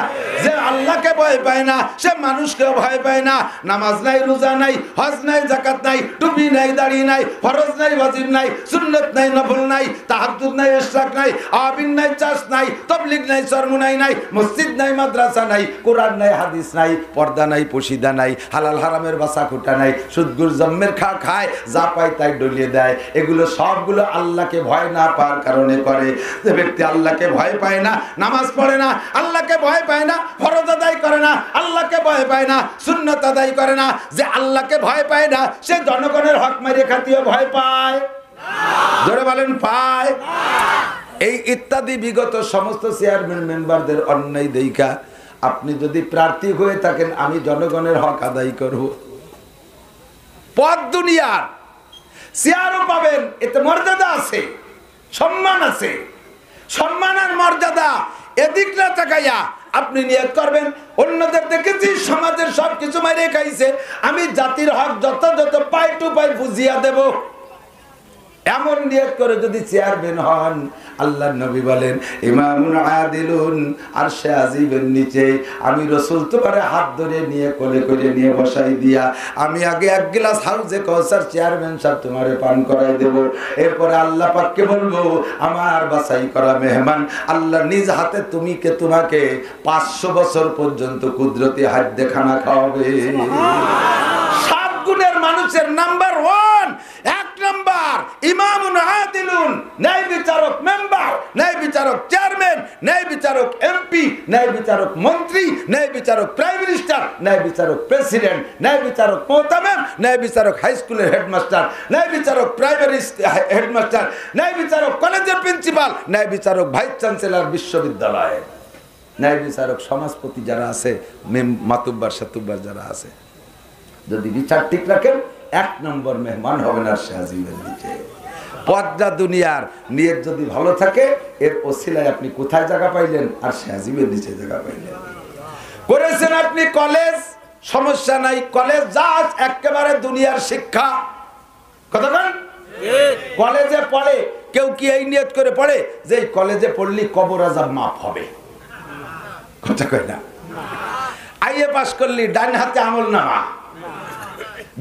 যে আল্লাহকে ভয় পায় না, সে মানুষকেও ভয় পায় না। নামাজ নাই, রোজা নাই, হজ নাই, যাকাত নাই, টুপি নাই, দাড়ি নাই, ফরজ নাই, ওয়াজিব নাই, সুন্নাত নাই, নফল নাই, তাহাজ্জুদ নাই, ইশরাক নাই, আবিন নাই, চাষ নাই, তাবলীগ নাই, চরমুনাই নাই, মসজিদ নাই, মাদ্রাসা নাই, কোরআন নাই, হাদিস নাই, পর্দা নাই, পশিদা নাই, হালাল হারামের বাসা কুটা নাই, সুদগুর জম্মের খায়, যা পায় তাই ডলিয়ে দেয়। এগুলো সবগুলো আল্লাহকে ভয় না পাওয়ার কারণে করে। যে ব্যক্তি আল্লাহকে ভয় পায় না, নামাজ পড়ে না, আল্লাহকে ভয় পায় না, ফরজ আদায় করে না, আল্লাহকে ভয় পায় না, সুন্নাত আদায় করে না, যে আল্লাহকে ভয় পায় না, সে জনগণের হক মারিয়ে খাতিও ভয় পায়। জোরে বলেন পায়। এই ইত্যাদি বিগত সমস্ত চেয়ারম্যান মেম্বারদের অন্যায় দেখা আপনি যদি প্রার্থী হয়ে থাকেন, আমি জনগণের হক আদায় করব, পদ দুনিয়ার চেয়ারও পাবেন, এতে মর্যাদা আছে, সম্মান আছে, সম্মান আর মর্যাদা এদিক না তাকাইয়া আপনি নিয়ত করবেন। অন্যদের দেখেছি সমাজের সবকিছু মাইরে খাইছে, আমি জাতির হক যত যত পাই টু পাই বুঝিয়া দেব, এমন নিয়ত করে যদি চেয়ারম্যান হন, আল্লাহর নবী বলেন ইমামুন আদিলুন আরশে আজিমের নিচে আমি রাসূল তোমারে হাত ধরে নিয়ে কোলে করে নিয়ে বসাই দিয়া আমি আগে এক গ্লাস হাউজে কাউসার চেয়ারম্যান সাহেব তোমারে পান করাই দেব। এরপরে আল্লাহ পাককে বলবো, আমার বাছাই করা মেহমান, আল্লাহ নিজ হাতে তোমাকে 500 বছর পর্যন্ত কুদরতি হাত দিয়ে খানা খাওয়াবে। 7 গুণের মানুষের নাম্বার 1, 1 নাম্বার ইমামুন আদিলুন, ন্যায় বিচারক মেম্বার, ন্যায় বিচারক চেয়ারম্যান, ন্যায় বিচারক এমপি, ন্যায় বিচারক মন্ত্রী, ন্যায় বিচারক প্রাইম মিনিস্টার, ন্যায় বিচারক প্রেসিডেন্ট, ন্যায় বিচারক মোহতামিম, ন্যায় বিচারক হাই স্কুলের হেডমাস্টার, ন্যায় বিচারক প্রাইমারি হেডমাস্টার, ন্যায় বিচারক কলেজের প্রিন্সিপাল, ন্যায় বিচারক ভাইস চ্যান্সেলর বিশ্ববিদ্যালয়ে, ন্যায় বিচারক সমাজপতি যারা আছে, মাতুব্বার সাতুব্বার যারা আছে, যদি বিচার ঠিক রাখেন 1 নম্বর মেহমান হবেন আর শাহজিমের নিচে। পদ্মা দুনিয়ার নিয়ত যদি ভালো থাকে, এর ওসিলায় আপনি কোথায় জায়গা পাইলেন? আর শাহজিমের নিচে জায়গা পাইলেন। করেছেন আপনি কলেজ, সমস্যা নাই, কলেজ যা একেবারে দুনিয়ার শিক্ষা। কতক্ষণ কলেজে পড়ে, কেউ কি এই নিয়ত করে পড়ে যে এই কলেজে পড়লি কবর আযাব মাফ হবে? কথা কয় না। আইএ পাস করলি ডান হাতে আমল নামা,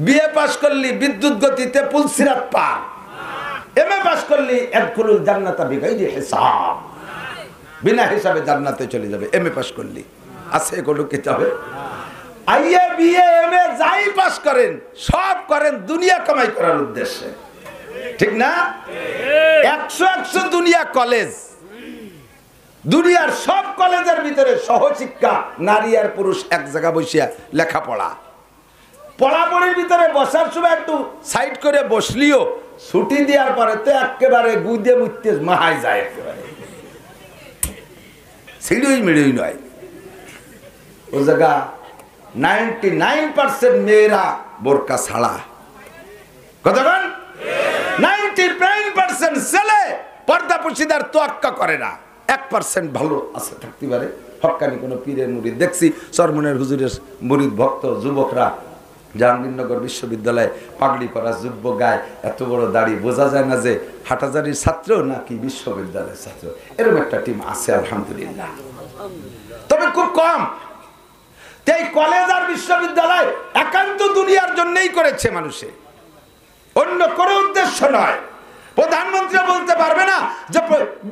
বিএ পাস করলি বিদ্যুৎ গতিতে পুলসিরাত পার, এমএ পাস করলি ইয়াদখুলুল জান্নাতা বিগাইরি হিসাব, বিনা হিসাবে জান্নাতে চলে যাবে। এমএ পাস করলি আছে কোনো কিতাবে? আইএ বিএ এমএ যাই পাস করেন, সব করেন দুনিয়া কামাই করার উদ্দেশ্যে, ঠিক না? 100 দুনিয়া কলেজ, দুনিয়ার সব কলেজের ভিতরে সহশিক্ষা, নারী আর পুরুষ এক জায়গা বসিয়া লেখাপড়া। পড়াপড়ির ভিতরে বসার সময় একটু সাইড করে বসলিও ছুটি দেওয়ার পরে তো একেবারে গুদে মুতে মাহাই যায়, একেবারে সিঁড়ি মিড়ি নয়। ও জায়গা 99% মেয়েরা বোরকা ছাড়া, কতক্ষণ 99% ছেলে পর্দা পুশিদার তোয়াক্কা করে না। 1% ভালো আছে থাকতে পারে, হক্কানি কোনো পীরের মুরিদ। দেখছি চরমনের হুজুরের মুরিদ ভক্ত যুবকরা জাহাঙ্গীরনগর বিশ্ববিদ্যালয়ে পাগড়ি পরা যুব্য গায়ে, এত বড় দাড়ি, বোঝা যায় না যে হাটাজারির ছাত্র নাকি বিশ্ববিদ্যালয়ের ছাত্র। এরকম একটা টিম আছে আলহামদুলিল্লাহ, তবে খুব কম। এই কলেজ আর বিশ্ববিদ্যালয় একান্ত দুনিয়ার জন্যই করেছে মানুষে, অন্য কোনো উদ্দেশ্য নয়। প্রধানমন্ত্রী বলতে পারবে না যে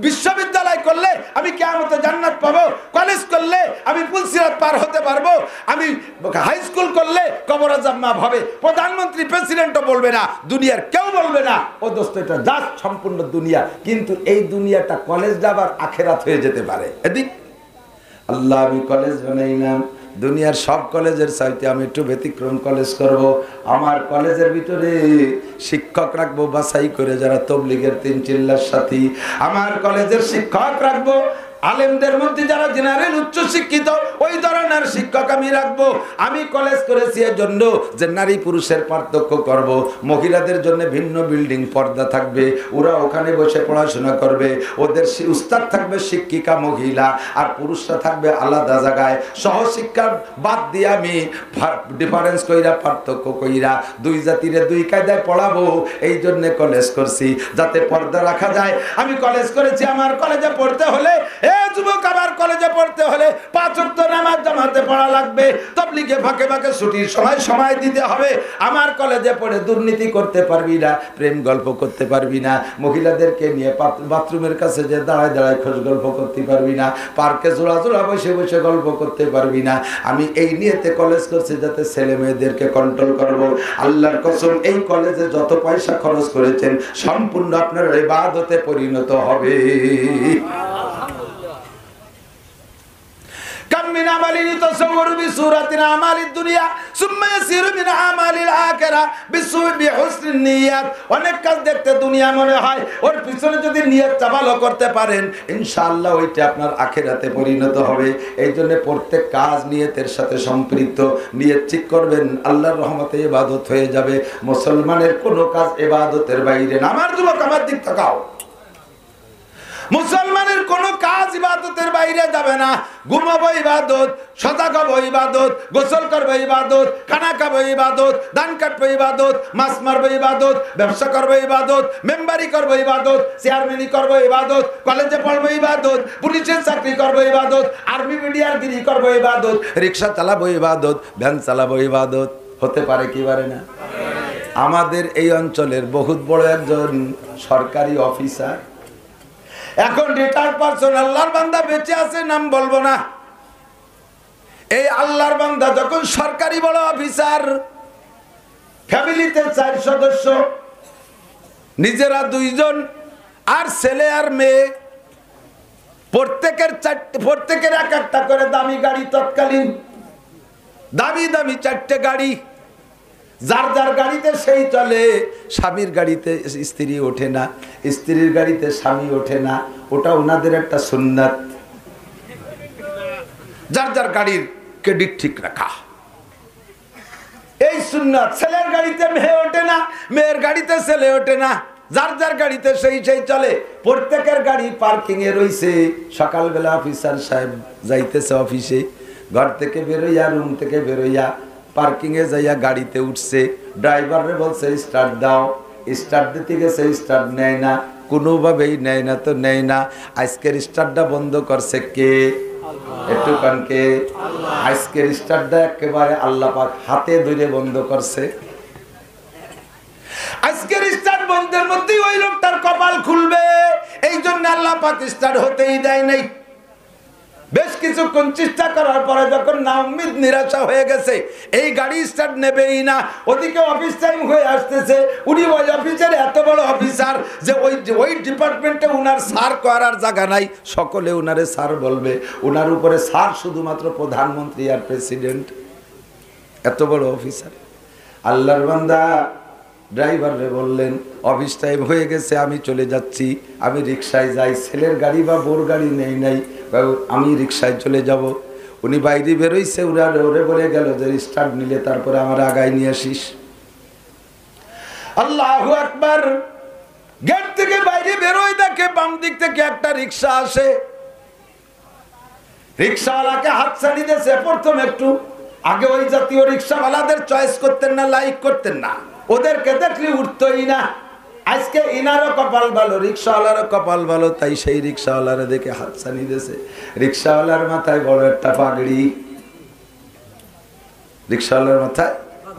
বিশ্ববিদ্যালয় করলে আমি কিয়ামতে জান্নাত পাবো, কলেজ করলে আমি পুলসিরাত পার হতে পারবো, আমি হাই স্কুল করলে কবর আযাব মাফ হবে। প্রধানমন্ত্রী প্রেসিডেন্টও বলবে না, দুনিয়ার কেউ বলবে না। ও দোস্ত, এটা জাস্ট সম্পূর্ণ দুনিয়া, কিন্তু এই দুনিয়াটা কলেজটা আবার আখেরাত হয়ে যেতে পারে। এদিক আল্লাহ আমি কলেজ বানাইলাম, দুনিয়ার সব কলেজের চাইতে আমি একটু ব্যতিক্রম কলেজ করব। আমার কলেজের ভিতরে শিক্ষক রাখবো বাছাই করে, যারা তবলিগের 3 চিল্লার সাথী। আমার কলেজের শিক্ষক রাখবো আলেমদের মধ্যে যারা জেনারেল উচ্চ শিক্ষিত, ওই ধরনের শিক্ষক আমি রাখবো। আমি কলেজ করেছি এর জন্য যে নারী পুরুষের পার্থক্য করব। মহিলাদের জন্য ভিন্ন বিল্ডিং পর্দা থাকবে, ওরা ওখানে বসে পড়াশোনা করবে, ওদের উস্তাদ থাকবে শিক্ষিকা মহিলা, আর পুরুষরা থাকবে আলাদা জায়গায়। সহশিক্ষা বাদ দিয়ে আমি ডিফারেন্স কইরা, পার্থক্য কইরা 2 জাতিরে 2 কায়দায় পড়াবো। এই জন্য কলেজ করছি, যাতে পর্দা রাখা যায়। আমি কলেজ করেছি, আমার কলেজে পড়তে হলে যুবক, আবার কলেজে পড়তে হলে 5 ওয়াক্ত নামাজ জামাতে পড়া লাগবে। তাবলীগে ফাঁকে ফাঁকে ছুটির সময় দিতে হবে। আমার কলেজে পড়ে দুর্নীতি করতে পারবি না, প্রেম গল্প করতে পারবি না, মহিলাদেরকে নিয়ে বাথরুমের কাছে যে দাঁড়ায় দাঁড়ায় খোঁজ গল্প করতে পারবি না, পার্কে জোড়া জোড়া বসে বসে গল্প করতে পারবি না। আমি এই নিয়েতে কলেজ করছি যাতে ছেলে মেয়েদেরকে কন্ট্রোল করব। আল্লাহর কসম, এই কলেজে যত পয়সা খরচ করেছেন সম্পূর্ণ আপনার ইবাদতে পরিণত হবে। من عمل يتصور بصورة أعمال الدنيا ثم يصير من أعمال الآخرة بحسن النيات। অনেক কাজ দেখতে দুনিয়া মনে হয়, ওর পিছনে যদি নিয়তটা ভালো করতে পারেন ইনশাআল্লাহ ওইটা আপনার আখিরাতে পরিণত হবে। এই জন্য প্রত্যেক কাজ নিয়তের সাথে সম্পৃক্ত। নিয়ত ঠিক করবেন, আল্লাহর রহমতে ইবাদত হয়ে যাবে। মুসলমানের কোনো কাজ ইবাদতের বাইরে না। আমার যুবক, আমার দিক তাকাও, মুসলমানের কোন কাজ ইবাদতের বাইরে যাবে না। ঘুমাবো ইবাদত, সদা খাবো ইবাদত, গোসল করবো ইবাদত, খানা খাবো ইবাদত, ধান কাটবো ইবাদত, মাছ মারবো ইবাদত, ব্যবসা করবো ইবাদত, মেম্বারি করবো ইবাদত, চেয়ারম্যানি করবো ইবাদত, কলেজে পড়বো ইবাদত, পুলিশের চাকরি করবো ইবাদত, আর্মি মিডিয়ার গিরি করবো ইবাদত, রিক্সা চালাবো ইবাদত, ভ্যান চালাবো ইবাদত। হতে পারে কি পারে না? আমাদের এই অঞ্চলের বহুত বড় একজন সরকারি অফিসার, এখন রিটায়ার্ড পারসন, আল্লাহর বান্দা বেঁচে আছে, নাম বলবো না। এই আল্লাহর বান্দা যখন সরকারি বড় অফিসার, ফ্যামিলিতে 4 সদস্য, নিজেরা 2 জন, আর ছেলে আর মেয়ে, প্রত্যেকের এক একটা করে দামি গাড়ি, তৎকালীন দামি দামি 4টে গাড়ি। যার যার গাড়িতে সেই চলে। স্বামীর গাড়িতে স্ত্রী ওঠে না, স্ত্রীর গাড়িতে স্বামী ওঠে না, ওটা ওনাদের একটা সুন্নাত। যার যার গাড়ির ক্রেডিট ঠিক রাখা, এই সুন্নাত। ছেলের গাড়িতে মেয়ে ওঠে না, মেয়ের গাড়িতে ছেলে ওঠে না, যার যার গাড়িতে সেই চলে। প্রত্যেকের গাড়ি পার্কিং এ রয়েছে। সকালবেলা অফিসার সাহেব যাইতেছে অফিসে, ঘর থেকে বেরোইয়া, রুম থেকে বেরোইয়া পার্কিং এ যাইয়া গাড়িতে উঠছে। ড্রাইভারে বলছে স্টার্ট দাও, স্টার্ট দিতে গেছে, স্টার্ট নেয় না, কোনোভাবেই নেয় না। তো নেয় না, আজকের স্টার্টটা বন্ধ করছে কে? একটু কানকে। আজকের স্টার্টটা একেবারে আল্লাহ পাক হাতে ধরে বন্ধ করছে। আজকের স্টার্ট বন্ধের মধ্যেই ওই লোকটার কপাল খুলবে। এই জন্য আল্লাহ পাক স্টার্ট হতেই দেয় নাই। বেশ কিছুক্ষণ চেষ্টা করার পরে যখন না উম্মিদ নিরাশা হয়ে গেছে, এই গাড়ি স্টার্ট নেবেই না, ওদিকে অফিস টাইম হয়ে আসতেছে, উনি ওই অফিসের এত বড় অফিসার যে ওই ডিপার্টমেন্টে উনার স্যার করার জায়গা নাই, সকলে উনারে স্যার বলবে, উনার উপরে স্যার শুধুমাত্র প্রধানমন্ত্রী আর প্রেসিডেন্ট, এত বড় অফিসার। আল্লাহর বান্দা ড্রাইভারে বললেন অফিস টাইম হয়ে গেছে, আমি চলে যাচ্ছি, আমি রিক্সায় যাই, ছেলের গাড়ি বা বোর গাড়ি নেই নাই, আমি রিক্সায় চলে যাব। উনি বাইরে বেরোইছে, ওরে বলে গেল যে স্টার্ট নিলে তারপরে আমার আগায় নিয়ে আসিস। আল্লাহু আকবার। গেট থেকে বাইরে বেরোয়, দেখে বাম দিক থেকে একটা রিক্সা আসে, রিক্সাওয়ালাকে হাতছানি দিয়েছে। প্রথম একটু আগে ওই জাতীয় রিক্সাওয়ালাদের চয়েস করতেন না, লাইক করতেন না, ওদেরকে দেখলে উঠতই না। আজকে ইনারও কপাল ভালো, রিক্সাওয়ালারও কপাল ভালো, তাই সেই রিক্সাওয়ালারা দেখে হাতছানি দিয়েছে। রিক্সাওয়ালার মাথায় বড় একটা পাগড়ি, রিক্সাওয়ালার মাথায়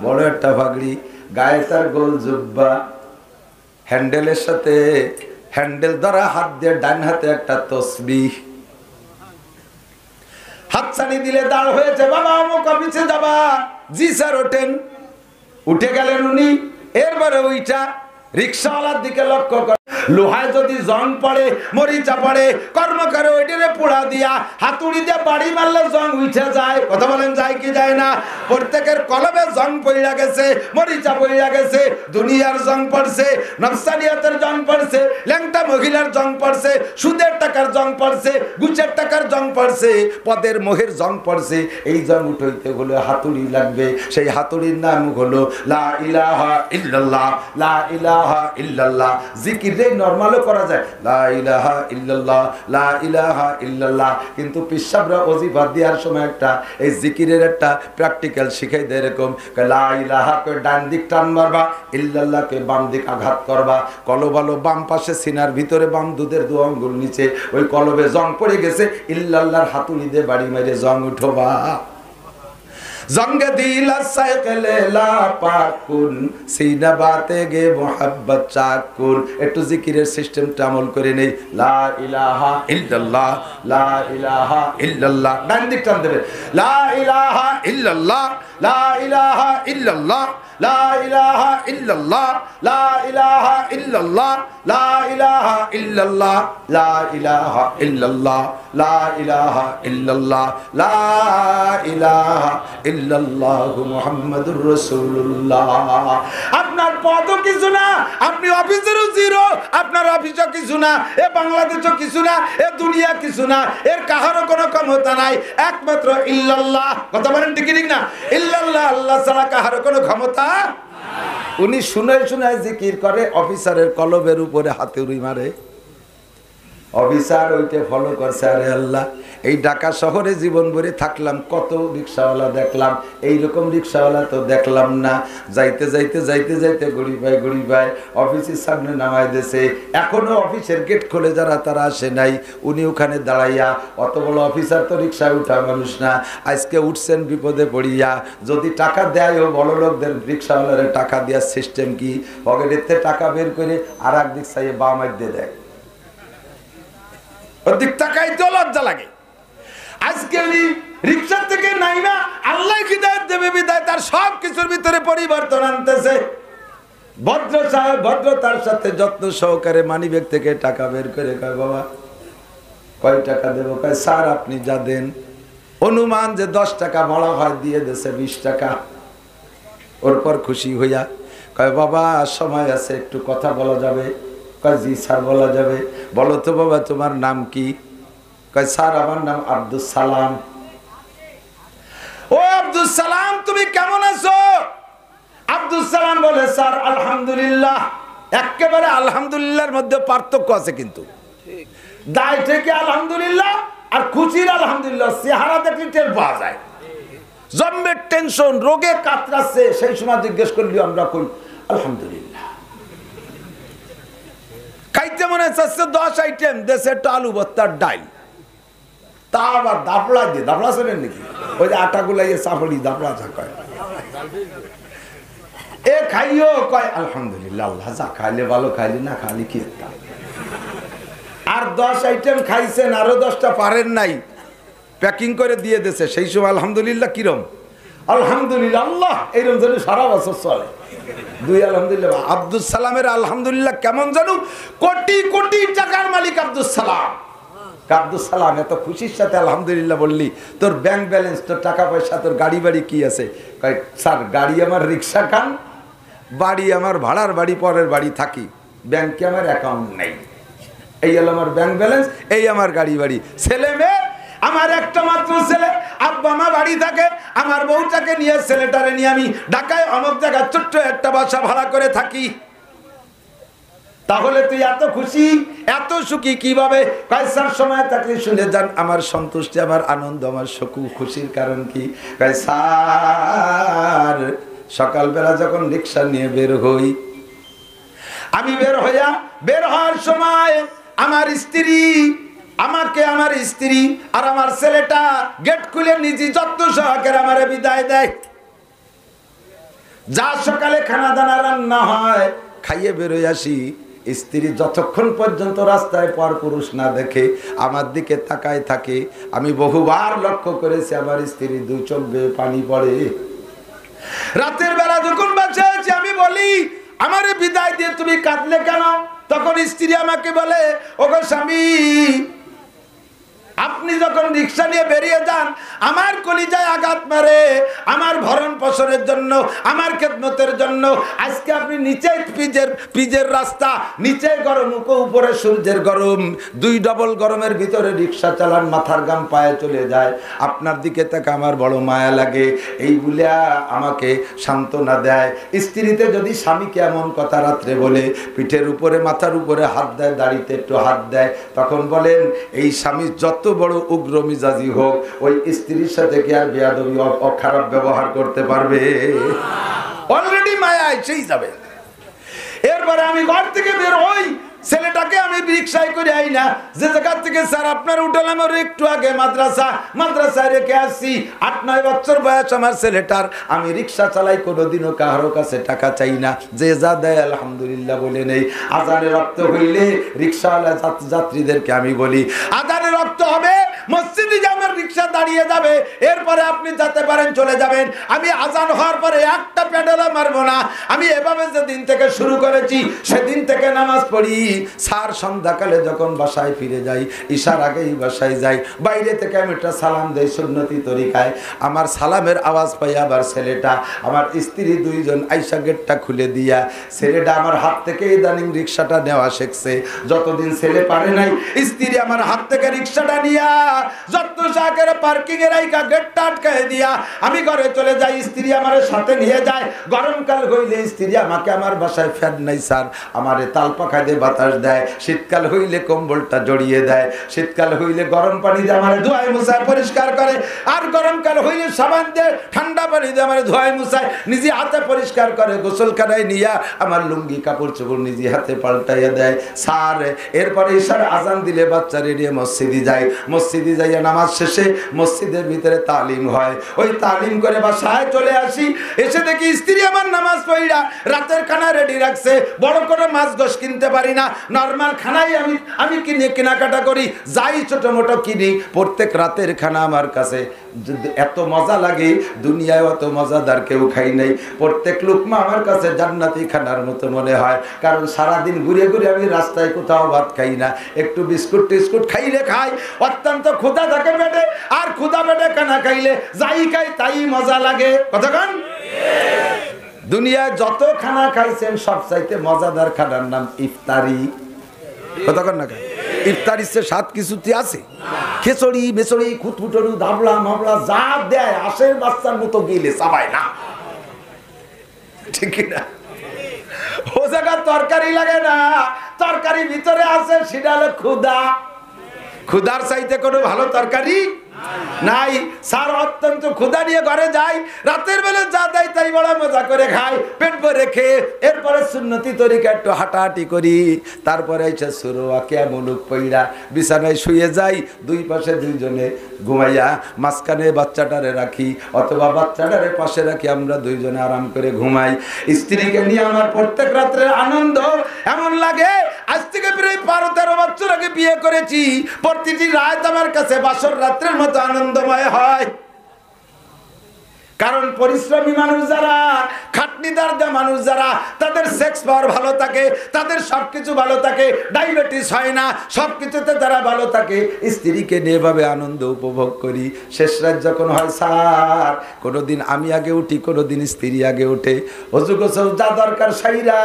বড় একটা পাগড়ি, গায়ে তার গোল জুব্বা, হ্যান্ডেলের সাথে হ্যান্ডেল ধরা হাত দিয়ে ডান হাতে একটা তসবিহ। হাতছানি দিলে দাঁড় হয়েছে, বাবা অমুক অফিসে যাবা? জি স্যার ওঠেন। উঠে গেলেন উনি। এরপরে ওইটা রিক্সাওয়ালার দিকে লক্ষ্য করে, লোহায় যদি জং পড়ে, মরিচা পড়ে, কর্মকারে ওইটারে পোড়া দিয়া হাতুড়ি দিয়ে বাড়ি মারলে জং উঠে যায়। কথা বলেন, যায় কি যায় না? প্রত্যেকের কলমে জং পড়িয়া গেছে, মরিচা পড়িয়া গেছে, দুনিয়ার জং পড়ছে, নফসানিয়াতের জং পড়ছে, ল্যাংটা মহিলার জং পড়ছে, সুদের টাকার জং পড়ছে, গুছের টাকার জং পড়ছে, পদের মোহের জং পড়ছে। এই জং উঠাইতে হলে হাতুড়ি লাগবে। সেই হাতুড়ির নাম হলো লা ইলাহা ইল্লাল্লাহ, লা ইলাহা ইল্লাল্লাহ। জিকির নরমালও করা যায়, লা ইলাহা ইল্লাল্লাহ, লা ইলাহা ইল্লাল্লাহ। কিন্তু পিসাবরা ওজিফা দেওয়ার সময় একটা এই জিকিরের একটা প্র্যাকটিক্যাল শিখাই দেয়, এরকম লা ইলাহা কে ডান দিক টান মারবা, ইল্লাল্লাহ কে বাম দিক আঘাত করবা। কলবালো বাম পাশে সিনার ভিতরে, বাম দুধের দু আঙ্গুল নিচে, ওই কলবে জং পড়ে গেছে, ইল্লাল্লাহর হাতুড়ি দিয়ে বাড়ি মেরে জং উঠোবা। জঙ্গে দিলা সাইকেলে লা পাকুন, সিনা বাতে গে মোহাব্বত চাকুন। একটু জিকিরের সিস্টেমটা আমল করে নেই। লা ইলাহা ইল্লাল্লাহ, লা ইলাহা ইল্লাল্লাহ। ডান দিক টান দেবে, লা ইলাহা ইল্লাল্লাহ, লা ইলাহা ইল্লাল্লাহ, লা ইলাহা ইল্লাল্লাহ, লা ইলাহা ইল্লাল্লাহ, লা ইলাহা ইল্লাল্লাহ, লা ইলাহা ইল্লাল্লাহ, লা ইলাহা ইল্লাল্লাহ, লা ইলাহা ইল্লাল্লাহু মুহাম্মাদুর রাসূলুল্লাহ। আপনার পদও কিছু না, আপনি অফিসেরও জিরো, আপনার অফিসও কিছু না, এ বাংলাদেশও কিছু না, এ দুনিয়া কিছু না, এর কাহারও কোনো ক্ষমতা নাই, একমাত্র ইল্লাল্লাহ। কথা বলেন ঠিক না? ইল্লাল্লাহ, আল্লাহ ছাড়া কাহারও কোনো ক্ষমতা। উনি শুনে শুনে জিকির করে, অফিসারের কলবের উপরে হাতুড়ি মারে। অফিসার ওইটা ফলো করছে। আরে আল্লাহ, এই ঢাকা শহরে জীবন ভরে থাকলাম, কত রিক্সাওয়ালা দেখলাম, এইরকম রিক্সাওয়ালা তো দেখলাম না। যাইতে যাইতে যাইতে যাইতে গড়ি ভাই অফিসের সামনে নামাই দিয়েছে। এখনো অফিসের গেট খুলে যারা, তারা আসে নাই। উনি ওখানে দাঁড়াইয়া, অত বড় অফিসার তো রিক্সায় উঠা মানুষ না, আজকে উঠছেন বিপদে পড়িয়া। যদি টাকা দেয়, ও বড় লোকদের রিক্সাওয়ালারে টাকা দেওয়ার সিস্টেম কি, পকেটের টাকা বের করে আর এক দিক চাইয়ে বাম দিয়ে দেয়, ওদিক টাকাই তো লজ্জা লাগে। আজকে রিক্সা থেকে নাইমা আল্লাহ হিদায়াত দেবে বিদায় তার সব কিছুর ভিতরে পরিবর্তন আনতেছে। ভদ্র সাহেব ভদ্রতার সাথে যত্ন সহকারে মানিব্যাগ থেকে টাকা বের করে কয়, বাবা কয় টাকা দেবো? কয় স্যার আপনি যা দেন। অনুমান যে 10 টাকা বড় হয়, দিয়ে দেশে 20 টাকা। ওর পর খুশি হইয়া কয়, বাবা সময় আছে, একটু কথা বলা যাবে? কয় জি স্যার বলা যাবে। বলো তো বাবা তোমার নাম কি? কয় স্যার আমার নাম আব্দুল সালাম। ও আব্দুল সালাম, তুমি কেমন আছো? আব্দুল সালাম বলে, স্যার আলহামদুলিল্লাহ। একেবারে আলহামদুলিল্লাহর মধ্যে পার্থক্য আছে, কিন্তু দায় থেকে আলহামদুলিল্লাহ আর খুশির আলহামদুলিল্লাহ চেহারা দেখলে টের পাওয়া যায়। জন্মের টেনশন, রোগে কাতরাচ্ছে, সেই সময় জিজ্ঞেস করলি আমরা কই আলহামদুলিল্লাহ। খাইতে মনে চাচ্ছে 10 আইটেম, দেশে একটা আলু ভর্তার ডাল, তা আবার দাপড়া দিয়ে, দাপড়া শোনেন নাকি? ওই যে আটা গুলাইয়ে চাপড়ি দাপড়া কয়, এ খাইও কয় আলহামদুলিল্লাহ, আল্লাহ যা খাইলে ভালো, খাইলে না খালি কি একটা। আর 10 আইটেম খাইছেন, আরো 10টা পারেন নাই, প্যাকিং করে দিয়ে দিয়েছে। সেই সময় আলহামদুলিল্লাহ কিরম, আলহামদুলিল্লাহ আল্লাহ এইরকম যেন সারা বছর চলে। দুই আলহামদুলিল্লাহ। আব্দুল সালামের আলহামদুলিল্লাহ কেমন জানো, কোটি কোটি টাকার মালিক আব্দুল সালাম। আব্দুল সালাম এত খুশির সাথে আলহামদুলিল্লাহ বললি, তোর ব্যাংক ব্যালেন্স, তোর টাকা পয়সা, তোর গাড়ি বাড়ি কি আছে? স্যার গাড়ি আমার রিক্সা কান, বাড়ি আমার ভাড়ার বাড়ি, পরের বাড়ি থাকি, ব্যাংকে আমার অ্যাকাউন্ট নেই। এই হলো আমার ব্যাংক ব্যালেন্স, এই আমার গাড়ি বাড়ি। ছেলে মেয়ে আমার একটা মাত্র ছেলে, আব্বা মা বাড়ি থাকে, আমার বউটাকে নিয়ে ছেলেটারে নিয়ে আমি ঢাকায় অনেক জায়গায় ছোট্ট একটা বাসা ভাড়া করে থাকি। তাহলে তুই এত খুশি, এত সুখী কিভাবে? কয়সার সময় থাকলে শুনে যান, আমার সন্তুষ্টি, আমার আনন্দ, আমার সুখ খুশির কারণ কি? কয়সার সকালবেলা যখন রিক্সা নিয়ে বের হই, আমি বের হওয়ার সময় আমার স্ত্রী আমাকে, আমার স্ত্রী আর আমার ছেলেটা গেট খুলে নিজে যত্ন সহকারে আমারে বিদায় দেয়। যা সকালে খানা দানা রান্না হয় খাইয়ে বেরোয় আসি, স্ত্রী যতক্ষণ পর্যন্ত রাস্তায় পর পুরুষ না দেখে আমার দিকে তাকায় থাকে। আমি বহুবার লক্ষ্য করেছি আমার স্ত্রী দুই চোখ বেয়ে পানি পড়ে। রাতের বেলা যখন বাসায় আছি আমি বলি, আমারে বিদায় দিয়ে তুমি কাঁদলে কেন? তখন স্ত্রী আমাকে বলে, ওগো স্বামী, আপনি যখন রিক্সা নিয়ে বেরিয়ে যান আমার কলিজায় আঘাত মারে। আমার ভরণ পোষণের জন্য, আমার খেদমতের জন্য আজকে আপনি নিচে পিজের রাস্তা, নিচে গরম, উপরে সূর্যের গরম, দুই ডবল গরমের ভিতরে রিক্সা চালান, মাথার গাম পায়ে চলে যায়। আপনার দিকে তাকে আমার বড় মায়া লাগে। এই বলে আমাকে সান্ত্বনা দেয়। স্ত্রীতে যদি স্বামীকে এমন কথা রাত্রে বলে, পিঠের উপরে মাথার উপরে হাত দেয়, দাড়িতে একটু হাত দেয়, তখন বলেন এই স্বামী যত বড় উগ্র মিজাজি হোক, ওই স্ত্রীর সাথে কি আর বেয়াদবি খারাপ ব্যবহার করতে পারবে? অলরেডি মায়া এসেই যাবে। এরপরে আমি ঘর থেকে বের হই, ছেলেটাকে আমি রিক্সায় করে আই না, যে জায়গা থেকে স্যার আপনার উঠালাম ওর একটু আগে মাদ্রাসায় রেখে আসছি। 8-9 বছর বয়স আমার ছেলেটার। আমি রিক্সা চালাই, কোনোদিনও কারো কাছে টাকা চাই না, যে যা দেয় আলহামদুলিল্লাহ বলে নেই। আজানের রক্ত হইলে রিক্সাওয়ালা যাত্রীদেরকে আমি বলি, আজানের রক্ত হবে, মসজিদে যে আমার রিক্সা দাঁড়িয়ে যাবে, এরপরে আপনি যেতে পারেন, চলে যাবেন। আমি আজান হওয়ার পরে একটা প্যাডেলও মারবো না। আমি এভাবে যেদিন থেকে শুরু করেছি সেদিন থেকে নামাজ পড়ি। স্যার সন্ধ্যাকালে যখন বাসায় ফিরে যাই, ঈশার আগেই বাসায় যাই, বাইরে থেকে আমি একটা সালাম দেই সুন্নতি তরিকায়। আমার সালামের আওয়াজ পাই আবার ছেলেটা, আমার স্ত্রী দুইজন আইসা গেটটা খুলে দিয়া, ছেলেটা আমার হাত থেকে ইদানিং রিক্সাটা নেওয়া শিখছে। যতদিন ছেলে পারে নাই, স্ত্রী আমার হাত থেকে রিক্সাটা নিয়া যত্ন সহকারে পার্কিং এর রাইখা গেটটা আটকায় দিয়া আমি ঘরে চলে যাই। স্ত্রী আমার সাথে নিয়ে যায়। গরমকাল হইলে স্ত্রী আমাকে, আমার বাসায় ফ্যান নাই স্যার, আমারে তাল পাখা দিয়ে বাতাস দেয়। শীতকাল হইলে কম্বলটা জড়িয়ে দেয়। শীতকাল হইলে গরম পানি দিয়ে আমার ধোয়ায় মুছায় পরিষ্কার করে। আর গরমকাল হইলে সাবান দিয়ে ঠান্ডা পানি দিয়ে আমার ধোয়ায় মুছায় নিজে হাতে পরিষ্কার করে। গোসলখানায় নিয়ে আমার লুঙ্গি কাপড় চোপড় নিজে হাতে পাল্টাইয়া দেয় স্যার। এরপরে ঈশার আজান দিলে বাচ্চারে নিয়ে মসজিদে যায়। মসজিদে যাইয়া নামাজ শেষে মসজিদের ভিতরে তালিম হয়। ওই তালিম করে বাসায় চলে আসি। এসে দেখি স্ত্রী আমার নামাজ পড়া রাতের খানা রেডি রাখছে। বড় করে মাছ গোশ কিনতে পারি না, নরমাল খানাই আমি কিনে কেনাকাটা করি, যাই ছোট মোটো কিনি। প্রত্যেক রাতের খানা আমার কাছে এত মজা লাগে, দুনিয়ায় অত মজাদার কেউ খাই নাই। প্রত্যেক লুকমা আমার কাছে জান্নাতি খানার মতো মনে হয়, কারণ সারাদিন ঘুরে ঘুরে আমি রাস্তায় কোথাও ভাত খাই না, একটু বিস্কুট টিস্কুট খাইলে খাই, অত্যন্ত ক্ষুধা থাকে পেটে। আর ক্ষুধা পেটে খানা খাইলে যাই খাই তাই মজা লাগে। কতক্ষণ দুনিয়ায় যত খানা খাইছেন সবচাইতে মজাদার খানার নাম ইফতারি। কতক্ষণ না খাই ইফতারির সে স্বাদ কিছুতে আছে? খিচুড়ি মেচড়ি খুটফুটরু ধাবলা মাবলা যা দেয় আশের বাচ্চার মতো গেলে চাবায় না, ঠিক না? ও জায়গার তরকারি লাগে না, তরকারি ভিতরে আছে, সেটা হলো ক্ষুধা। ক্ষুধার চাইতে কোনো ভালো তরকারি নাই। স্যার অত্যন্ত ক্ষুধা নিয়ে ঘরে যাই, রাতের বেলা যা দেয় তাই বড় মজা করে খাই, পেট ভরে খেয়ে। এরপরে সুন্নতি তরিকা একটু হাঁটাহাঁটি করি, তারপরে এসে সুরোয়া মুলুক পইড়া বিছানায় শুয়ে যাই। দুই পাশে দুইজনে ঘুমাইয়া মাঝখানে বাচ্চাটারে রাখি, অথবা বাচ্চাটারে পাশে রাখি, আমরা দুইজনে আরাম করে ঘুমাই। স্ত্রীকে নিয়ে আমার প্রত্যেক রাত্রে আনন্দ এমন লাগে আজ থেকে প্রায় 12-13 বছর আগে বিয়ে করেছি। প্রতিটি রাত আমার কাছে বাসর রাত্রের মতো আনন্দময় হয়। কারণ পরিশ্রমী মানুষ যারা, খাটনিদার মানুষ যারা, তাদের সেক্স পাওয়ার ভালো থাকে, তাদের সবকিছু ভালো থাকে, ডায়াবেটিস হয় না, সবকিছুতে তারা ভালো থাকে। স্ত্রীকে নিয়ে ভাবে আনন্দ উপভোগ করি। শেষ রাত যখন হয় স্যার, কোনোদিন আমি আগে উঠি, কোনোদিন স্ত্রী আগে উঠে, অজু গোসল যা দরকার সাইরা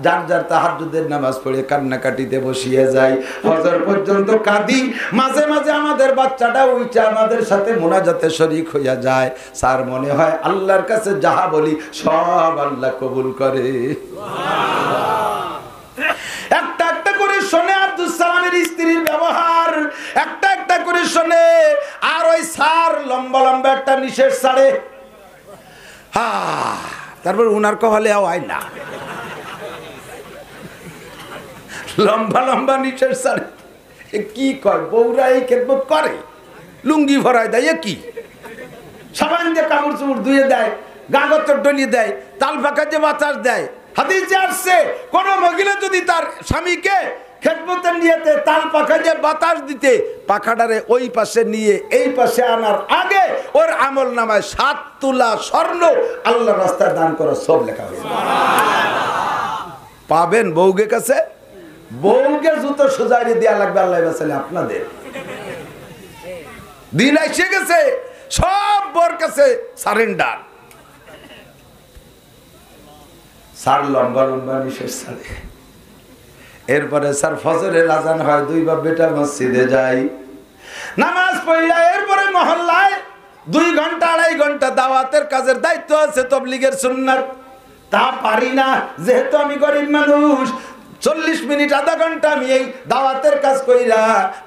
যার যার তাহাজ্জুদের নামাজ পড়ে কান্নাকাটিতে বসিয়ে যায়। ফজর পর্যন্ত কাঁদি। মাঝে মাঝে আমাদের বাচ্চাটা উইটা আমাদের সাথে মোনাজাতে শরীক হইয়া যায়। স্যার মনে হয় আল্লাহর কাছে যাহা বলি সব আল্লাহ কবুল করে। একটা একটা করে শোনে আব্দুল সালামের স্ত্রীর ব্যবহার, একটা একটা করে শোনে। আর ওই স্যার লম্বা লম্বা একটা নিশেষ ছাড়ে, তারপর উনার কপালে হয় না, লম্বা লম্বা নিশেষ ছাড়ে। কি কয় বউরা এই খেদমত করে? লুঙ্গি ভরায় দেয়, কি সাবান দিয়ে কাপড় চোপড় ধুয়ে দেয়, গাগর ডলিয়ে দেয়, তাল পাকা যে বাতাস দেয়। হাদিসে আসছে কোন মহিলা যদি তার স্বামীকে খেদমতের নিয়েতে তাল পাখা যে বাতাস দিতে, পাখাটারে ওই পাশে নিয়ে এই পাশে আনার আগে ওর আমল নামায় 7 তোলা স্বর্ণ আল্লাহর রাস্তায় দান করা সব লেখা হয়েছে। পাবেন বউকে কাছে, বউকে জুতো সোজাইয়ে দেয়া লাগবে। আল্লাহ বাঁচালে আপনাদের দিন এসে গেছে, সব বর কাছে সারেন্ডার। স্যার লম্বা লম্বা নিশেষ ছাড়ে। এরপরে স্যার ফজরের আজান হয়, 2 বাপ বেটা মসজিদে যাই, নামাজ পড়িয়া এরপরে মহল্লায় 2 ঘন্টা 2.5 ঘন্টা দাওয়াতের কাজের দায়িত্ব আছে, তবলিগের সুন্নাত। তা পারি না, যেহেতু আমি গরিব মানুষ। 40 মিনিট আধা ঘন্টা আমি এই দাওয়াতের কাজ কইরা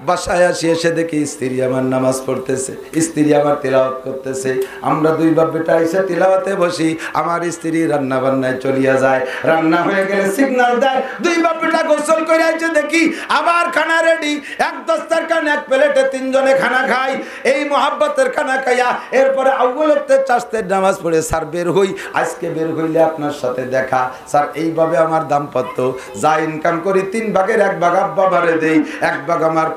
বাসায় আসি, এসে দেখি স্ত্রী আমার নামাজ পড়তেছে, স্ত্রী আমার তিলাওয়াত করতেছে। আমরা 2 বাপ বেটা এসে তিলাওয়াতে বসি, আমার স্ত্রী রান্না বান্নায় চলিয়া যায়। রান্না হয়ে গেলে সিগন্যাল দেয়, 2 বাপ বেটা গোসল করে আসছে, দেখি আবার খানা রেডি। 1 দস্তারখান 1 প্লেটে 3 জনে খানা খাই। এই মোহাব্বতের খানা খাইয়া এরপরে আউ্গুলোতে চাষতের নামাজ পড়ে স্যার বের হই। আজকে বের হইলে আপনার সাথে দেখা। স্যার এইভাবে আমার দাম্পত্য যাই ইনকাম করি, 3 ভাগের 1 ভাগ আব্বা বারে দেই, 1 ভাগ আমার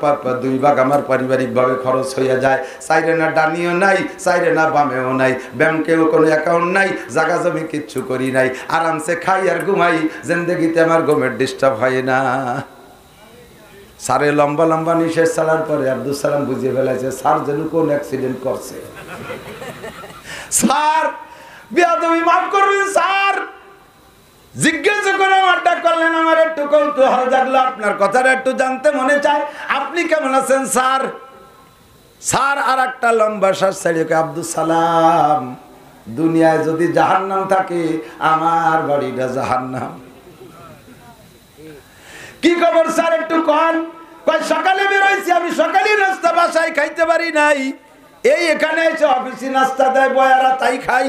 2 ভাগ আমার পারিবারিক ভাবে খরচ হইয়া যায়। সাইরে না ডানিও নাই, সাইরে না বামেও নাই, ব্যাংকেও কোনো অ্যাকাউন্ট নাই, জায়গা জমি কিচ্ছু করি নাই, আরামসে খাই আর ঘুমাই। জিন্দেগিতে আমার ঘুমের ডিস্টার্ব হয় না। স্যারে লম্বা লম্বা নিশেষ ছাড়ার পরে আব্দুল সালাম বুঝিয়ে ফেলাইছে স্যার যেন কোন অ্যাক্সিডেন্ট করছে। স্যার বেয়াদবি মাফ করবেন স্যার, জিজ্ঞাসা করে আড্ডা করলেন, আমার একটু কৌতূহল জাগলো, আপনার কথাটা একটু জানতে মনে চায়, আপনি কেমন আছেন স্যার? স্যার আর একটা লম্বা শ্বাস ছেড়ে আব্দুল সালাম, দুনিয়ায় যদি জাহান্নাম থাকে আমার বাড়িটা জাহান্নাম। কি খবর স্যার একটু কন? কয় সকালে বেরোইছি আমি, সকালে নাস্তা বাসায় খাইতে পারি নাই, এই এখানে এসে অফিসে নাস্তা দেয় বয়ারা, তাই খাই।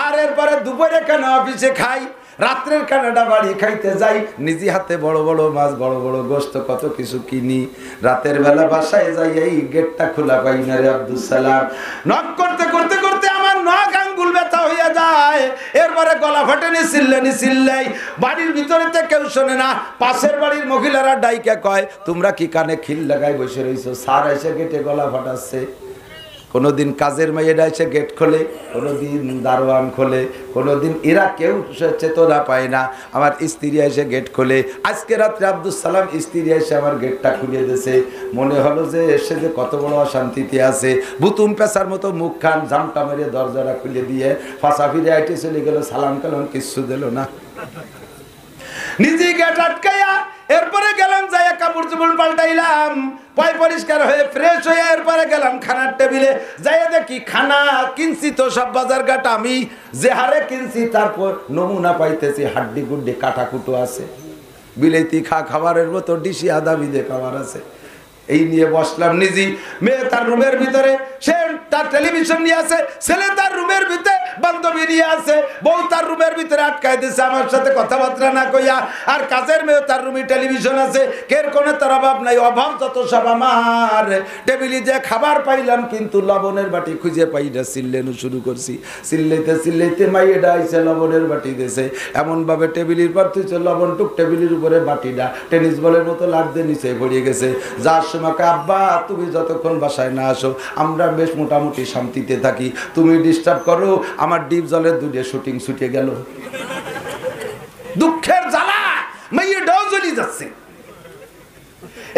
আর এরপরে দুপুরে কেন অফিসে খাই, রাত্রের কানাডা বাড়ি খাইতে যাই, নিজে হাতে বড় বড় মাছ, বড় বড় গোস্ত, কত কিছু কিনি। রাতের বেলা বাসায় যাই, এই গেটটা খোলা পাই না রে আব্দুল সালাম। নক করতে করতে করতে আমার নখ আঙ্গুল ব্যথা হইয়া যায়। এরপরে গলা ফাটেনি, চিল্লাই, বাড়ির ভিতরেতে কেউ শোনে না। পাশের বাড়ির মহিলারা ডাইকে কয়, তোমরা কি কানে খিল লাগাই বসে রইছো? স্যার এসে গেটে গলা ফাটাচ্ছে। কোনোদিন কাজের মেয়েরা এসে গেট খোলে, কোনোদিন দারোয়ান খোলে, কোনোদিন এরা কেউ চেতনা পায় না। আমার স্ত্রী এসে গেট খোলে। আজকে রাত্রে আব্দুল সালাম স্ত্রী এসে আমার গেটটা খুলে দিয়েছে। মনে হলো যে এসে যে কত বড় অশান্তিতে আছে। ভুতুম পেশার মতো মুখ খান ঝামটা মেরে দরজাটা খুলে দিয়ে ফাঁসা ফিরে আইটে চলে গেল, সালাম কালাম কিচ্ছু দিল না, নিজে গেট আটকাইয়া। এরপরে গেলাম যাইয়া কাপড় চোপড় পাল্টাইলাম, পায় পরিষ্কার হয়ে ফ্রেশ হয়ে এরপরে গেলাম খানার টেবিলে। যাইয়া দেখি খানা কিনছি তো সব বাজার ঘাট আমি যে হারে কিনছি, তারপর নমুনা পাইতেছি হাড্ডি গুড্ডি কাটা কুটো আছে, বিলেতি খাবারের মতো ডিসি আদা বিদে খাবার আছে। এই নিয়ে বসলাম নিজে। মেয়ে তার রুমের ভিতরে, সে তার টেলিভিশন নিয়ে আছে, ছেলে তার রুমের ভিতরে বান্ধবী নিয়ে আছে, বউ তার রুমের ভিতরে আটকাই দিচ্ছে আমার সাথে কথাবার্তা না কইয়া। আর কাজের মেয়ে তার রুমে টেলিভিশন আছে, কের কোনো তার অভাব নাই, অভাব যত সব আমার। টেবিলে যে খাবার পাইলাম কিন্তু লবণের বাটি খুঁজে পাই না, চিল্লানো শুরু করছি। চিল্লাইতে চিল্লাইতে মাইয়েটা আইসে লবণের বাটি দিয়েছে, এমনভাবে টেবিলের পর তুই লবণ টুক টেবিলের উপরে বাটিটা টেনিস বলের মতো লাভ দিয়ে নিচে পড়িয়ে গেছে। যার সময় আব্বা তুমি যতক্ষণ বাসায় না আসো আমরা বেশ মোটামুটি শান্তিতে থাকি, তুমি ডিস্টার্ব করো, আমার ডিপ জলের দুধে শুটিং ছুটে গেল। দুঃখের জ্বালা মেয়েটাও জ্বলি যাচ্ছে।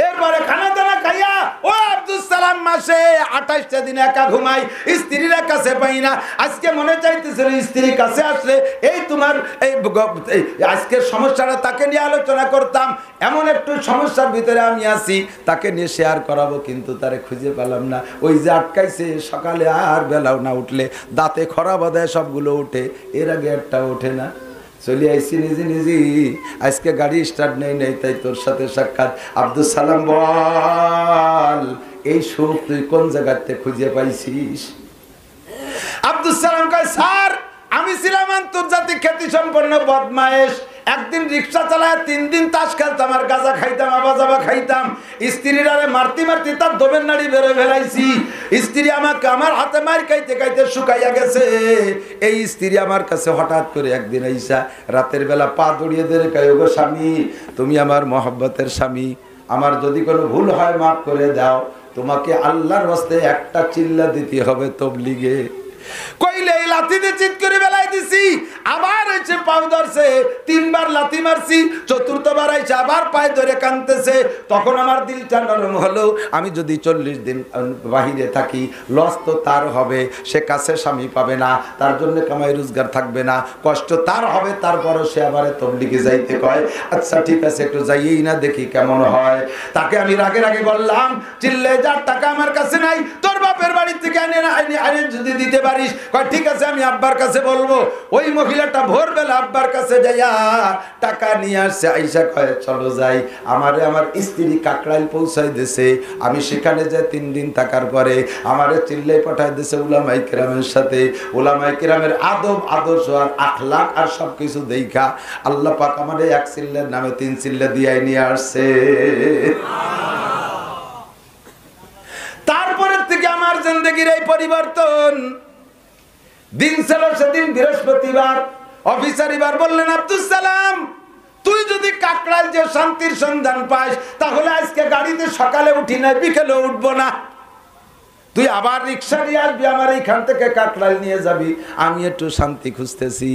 এরপরে খানা দানা খাইয়া ও আব্দুল সালাম মাসে 28টা দিন একা ঘুমাই, স্ত্রীর কাছে পাই না। আজকে মনে চাইতেছিল স্ত্রীর কাছে আসলে এই তোমার এই আজকের সমস্যাটা তাকে নিয়ে আলোচনা করতাম। এমন একটু সমস্যার ভিতরে আমি আছি, তাকে নিয়ে শেয়ার করাবো, কিন্তু তারে খুঁজে পেলাম না। ওই যে আটকাইছে, সকালে আর বেলাও না উঠলে দাঁতে খরা বাঁধায় সবগুলো ওঠে, এর আগে একটা ওঠে না। চলে আইসি নিজে নিজে, আজকে গাড়ি স্টার্ট নেই নাই, তাই তোর সাথে সাক্ষাৎ। আব্দুল সালাম বল, এই সুখ তুই কোন জায়গাতে খুঁজে পাইছিস? আব্দুল সালাম কয়, স্যার আমি ছিলাম আন্তর্জাতিক খ্যাতি সম্পন্ন বদমায়েশ। একদিন রিক্সা চালায় 3 দিন তাস খেলতাম আর গাঁজা খাইতাম, আবাজাবা খাইতাম। স্ত্রীর আরে মারতে মারতে তার দমের নাড়ি বেড়ে ফেলাইছি। স্ত্রী আমাকে আমার হাতে মার খাইতে খাইতে শুকাইয়া গেছে। এই স্ত্রী আমার কাছে হঠাৎ করে একদিন আইসা রাতের বেলা পা দড়িয়ে ধরে কয়, ওগো স্বামী, তুমি আমার মহব্বতের স্বামী, আমার যদি কোনো ভুল হয় মাফ করে দাও, তোমাকে আল্লাহর ওয়াস্তে একটা চিল্লা দিতে হবে তবলিগে। কইলে লাথি দিয়ে চিৎ করে বেলাই দিছি, আবার হয়েছে পাও ধরছে, 3 বার লাথি মারছি, 4বার আইছে আবার পায়ে ধরে কাঁদতেছে। তখন আমার দিলটা নরম হলো, আমি যদি 40 দিন বাহিরে থাকি লস তো তার হবে, সে কাছে স্বামী পাবে না, তার জন্য কামাই রোজগার থাকবে না, কষ্ট তার হবে, তারপরও সে আবার তবলিগে যাইতে কয়। আচ্ছা ঠিক আছে, একটু যাইয়েই না দেখি কেমন হয়। তাকে আমি রাগে রাগে বললাম, চিল্লে যার টাকা আমার কাছে নাই, তোর বাপের বাড়ি থেকে আনে যদি দিতে পারিস। কয় ঠিক আছে, আমি আব্বার কাছে বলবো। ওই মহিলাটা ভোরবেলা আব্বার কাছে যাইয়া টাকা নিয়ে আসছে, আইসা কয় চলো যাই। আমারে আমার স্ত্রী কাকরাইল পৌঁছাই দিছে। আমি সেখানে যাই 3 দিন থাকার পরে আমারে চিল্লাই পাঠাই দিছে উলামায়ে কেরামের সাথে। উলামায়ে কেরামের আদব আদর্শ আর আখলাক আর সবকিছু দেখা আল্লাহ পাক আমারে 1 চিল্লার নামে 3 চিল্লা দিয়াই নিয়ে আসছে। তারপরের থেকে আমার জিন্দেগির এই পরিবর্তন। দিন ছিল সেদিন বৃহস্পতিবার। অফিসার এবার বললেন, আব্দুল সালাম তুই যদি কাকরাইল যে শান্তির সন্ধান পাস, তাহলে আজকে গাড়িতে সকালে উঠি না, বিকেলে উঠবো না, তুই আবার রিক্সা নিয়ে আসবি, আমার এইখান থেকে কাকরাইল নিয়ে যাবি। আমি একটু শান্তি খুঁজতেছি।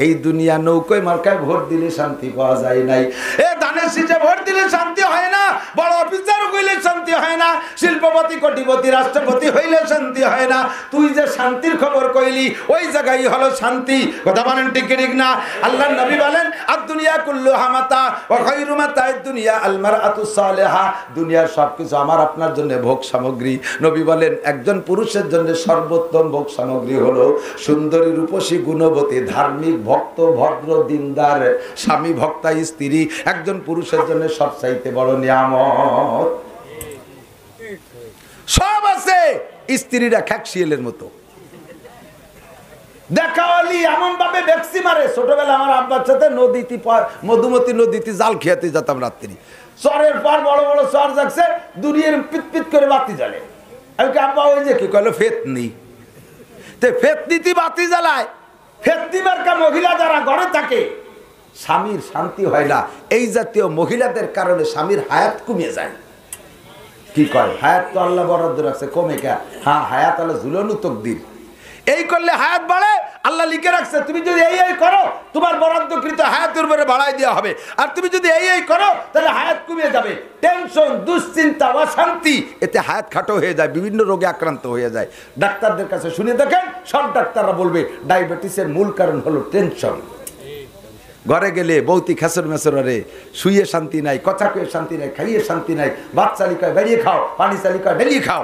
এই দুনিয়া নৌকোয় মার্কায় ভোট দিলে শান্তি পাওয়া যায় নাই, এ ধানের শীষে ভোট দিলে শান্তি হয় না, বড় অফিসার হইলে শান্তি হয় না, শিল্পপতি কোটিপতি রাষ্ট্রপতি হইলে শান্তি হয় না। তুই যে শান্তির খবর কইলি, ওই জায়গায় হলো শান্তি। কথা বলেন ঠিক ঠিক না? আল্লাহর নবী বলেন, আদ-দুনিয়া কুল্লুহা মাতা ওয়া খায়রু মাতা'আদ দুনিয়া আল মারআতু সালিহা। দুনিয়ার সবকিছু আমার আপনার জন্য ভোগ সামগ্রী। নবী বলেন, একজন পুরুষের জন্য সর্বোত্তম ভোগ সামগ্রী হলো সুন্দরী, রূপসী, গুণবতী, ধার্মিক, ভক্ত, ভদ্র, দিনদার স্বামী, ভক্তা স্ত্রী একজন পুরুষের জন্য সবচাইতে বড় নিয়ামত। সব আছে, স্ত্রীরা খ্যাকশিয়ালের মতো দেখাওয়ালি এমন ভাবে ভ্যাকসি মারে। ছোটবেলা আমার আব্বার সাথে নদীতে মধুমতি নদীতে জাল খেয়াতে যেতাম রাত্রি। চরের পর বড় বড় চর যাচ্ছে, দুনিয়ার পিত পিত করে বাতি জ্বালে। আমি আব্বা ওই যে কি কইলো ফেতনি, ফেতনিতে বাতি জ্বালায়। ফেতনি মার্কা মহিলা যারা ঘরে থাকে, স্বামীর শান্তি হয় না। এই জাতীয় মহিলাদের কারণে স্বামীর হায়াত কমে যায়। কি কয়, হায়াত তো আল্লাহ বরাদ্দ রাখছে, কমে কে? হ্যাঁ, হায়াত আল্লাহ ঝুলানো তকদির। এই করলে হায়াত বাড়ে, আল্লাহ লিখে রাখছে। তুমি যদি এই করো, তোমার বরাদ্দকৃত হায়াতের উপরে বাড়াই দেওয়া হবে। আর তুমি যদি এই করো, তাহলে হায়াত কমে যাবে। টেনশন, দুশ্চিন্তা, অশান্তি, এতে হায়াত খাটো হয়ে যায়, বিভিন্ন রোগে আক্রান্ত হয়ে যায়। ডাক্তারদের কাছে শুনে দেখেন, সব ডাক্তাররা বলবে ডায়াবেটিসের মূল কারণ হলো টেনশন। ঘরে গেলে বৌতি খেসর মেসরে, শুয়ে শান্তি নাই, কথা কয়ে শান্তি নাই, খাইয়ে শান্তি নাই, ভাত চালিকায় বেরিয়ে খাও, পানি চালিকায় বেরিয়ে খাও,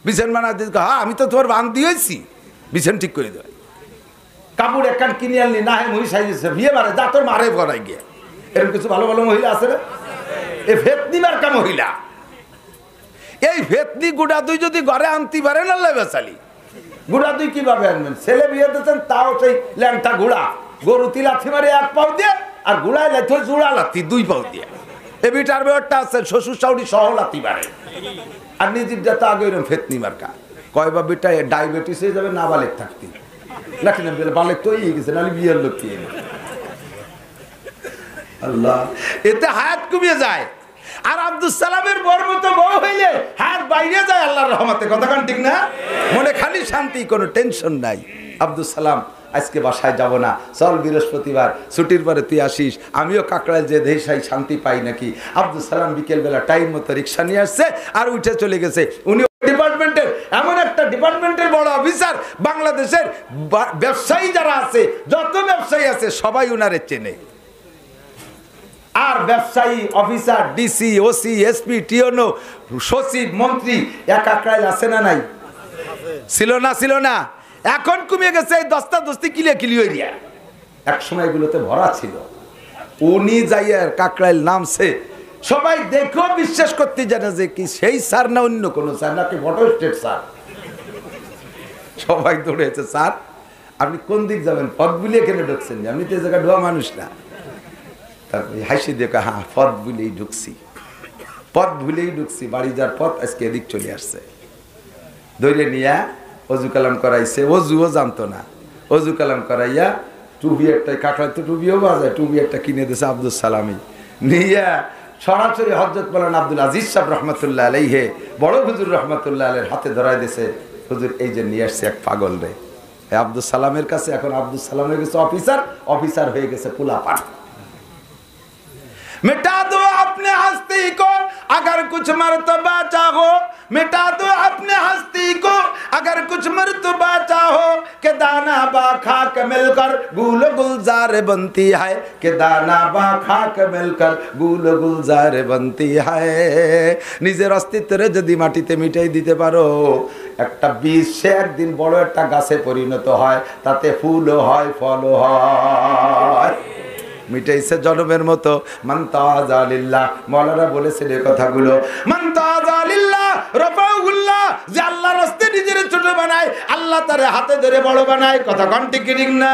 বিছান বানা দিতে, হ্যাঁ আমি তো তোমার বান দিয়েছি, বিছান ঠিক করে দেয়। কাপড় একখান কিনে আনলি, না হয় মহি সাইজেছে, বিয়ে মারে, যা তোর মারে গড়াই গিয়ে। এরকম কিছু ভালো ভালো মহিলা আছে না? এ ফেতনি মার্কা মহিলা। এই ভেতনি গুড়া দুই যদি ঘরে আনতে পারেন আল্লাহ বেচালি, গুড়া দুই কিভাবে আনবেন? ছেলে বিয়ে দিচ্ছেন তাও সেই ল্যাংটা ঘোড়া, গরুতি লাথি মারে 1 পাও দিয়ে, আর ঘোড়ায় লাথি জোড়া লাথি 2 পাও দিয়ে। এ বিটার ব্যাপারটা আছে শ্বশুর শাশুড়ি সহ লাথি মারে, আর নিজের যাতে আগে ওইরকম ফেতনি মার্কা কয় বা বিটা ডায়াবেটিস হয়ে যাবে না বালেক থাকতে, নাকি না বালেক তো হয়ে গেছে, নাহলে বিয়ের লোক কি আল্লাহ, এতে হায়াত কমিয়ে যায়। আর আব্দুল সালামের বর মতো বউ হইলে হাত বাইরে যায় আল্লাহর রহমতে, কথা কান ঠিক না? মনে খালি শান্তি, কোনো টেনশন নাই। আব্দুল সালাম আজকে বাসায় যাব না, চল বৃহস্পতিবার ছুটির পরে তুই আসিস, আমিও কাকড়ায় যে দেশাই শান্তি পাই নাকি। আব্দুল সালাম বিকেলবেলা টাইম মতো রিক্সা নিয়ে আসছে আর উঠে চলে গেছে। উনি ডিপার্টমেন্টের এমন একটা ডিপার্টমেন্টের বড় অফিসার, বাংলাদেশের ব্যবসায়ী যারা আছে, যত ব্যবসায়ী আছে সবাই উনারে চেনে। আর ব্যবসায়ী অফিসার, ডিসি, ওসি, এসপি, টিওনো, সচিব, মন্ত্রী এক আঁকড়াইল আছে না নাই? ছিল না? ছিল না? এখন কমিয়ে গেছে এই দস্তা দস্তি কিলিয়া কিলি এরিয়া, এক সময় এগুলোতে ভরা ছিল। উনি যাইয়ার কাকরাইল নামছে, সবাই দেখেও বিশ্বাস করতে জানে যে কি সেই স্যার না অন্য কোনো স্যার, নাকি ফটো স্টেট স্যার। সবাই দৌড়েছে, স্যার আপনি কোন দিক যাবেন? পথ বুলিয়ে এখানে ঢুকছেন, আপনি তো জায়গায় ঢোয়া মানুষ না। তারপরে হাসি দেখে, হ্যাঁ পথ ভুলেই ঢুকছি, পথ ভুলেই ঢুকছি, বাড়ি যাওয়ার পথ আজকে এদিক চলে আসছে। ধরে নিয়ে অজু কালাম করাইছে, অজুও জানতো না, অজু কালাম করাইয়া টুবি একটা, কাকড়া তো টুবিও বাজায়, টুবি একটা কিনে দিয়েছে আব্দুল সালামি, নিয়ে সরাসরি হযরত মাওলানা আব্দুল আজিজ সাহেব রহমতুল্লাহ আলাইহি, বড় হুজুর রহমতুল্লাহ আলাইহির হাতে ধরাই দিয়েছে। হুজুর এই যে নিয়ে আসছে এক পাগল রে আব্দুল সালামের কাছে। এখন আব্দুল সালাম হয়ে গেছে অফিসার, অফিসার হয়ে গেছে পোলাপান। मिटा दो अपने हस्ती को अगर कुछ मर्तबा चाहो, मिटा दो अपने हस्ती को अगर कुछ मर्तबा चाहो, के दाना बा खाक मिलकर गुल गुलजार बनती है, के दाना बा खाक मिलकर गुल गुलजार बनती है। নিজের অস্তিত্বরে যদি মাটিতে মিটাই দিতে পারো, একটা বীজ সে একদিন বড় একটা গাছে পরিণত হয়, তাতে ফুলও হয়, ফলও হয়। মিটাইছে জনমের মতো। মান তাওয়াজা লিল্লাহ, মাওলানা বলেছেন এই কথাগুলো, মান তাওয়াজা লিল্লাহ রাফাউল্লাহ, যে আল্লাহর রাস্তায় নিজের ছোট বানায় আল্লাহ তারে হাতে ধরে বড় বানায়। কথা কোন ঠিক ঠিক না?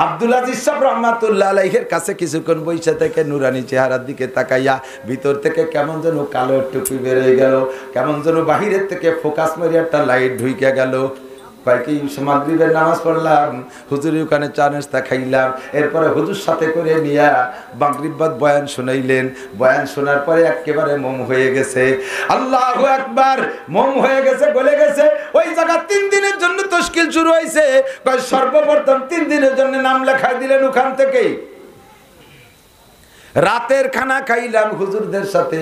আব্দুল আজিজ সাহেব রহমাতুল্লাহ আলাইহির কাছে কিছুক্ষণ বসে থেকে নুরানি চেহারার দিকে তাকাইয়া ভিতর থেকে কেমন যেন কালো টুপি বের হয়ে গেল, কেমন যেন বাহিরের থেকে ফোকাস মারি একটা লাইট ঢুইকে গেল। কয়েকই মাগরিবের নামাজ পড়লাম, হুজুরের ওখানে চা নাস্তা খাইলাম, এরপরে হুজুর সাথে করে নিয়ে মাগরিব বাদ বয়ান শুনাইলেন। বয়ান শোনার পরে একেবারে মম হয়ে গেছে। আল্লাহু আকবার, মম হয়ে গেছে, গলে গেছে। ওই জায়গা 3 দিনের জন্য তশকিল শুরু হয়েছে। সর্বপ্রথম 3 দিনের জন্য নাম লেখাই দিলেন ওখান থেকেই। রাতের খানা খাইলাম হুজুরদের সাথে,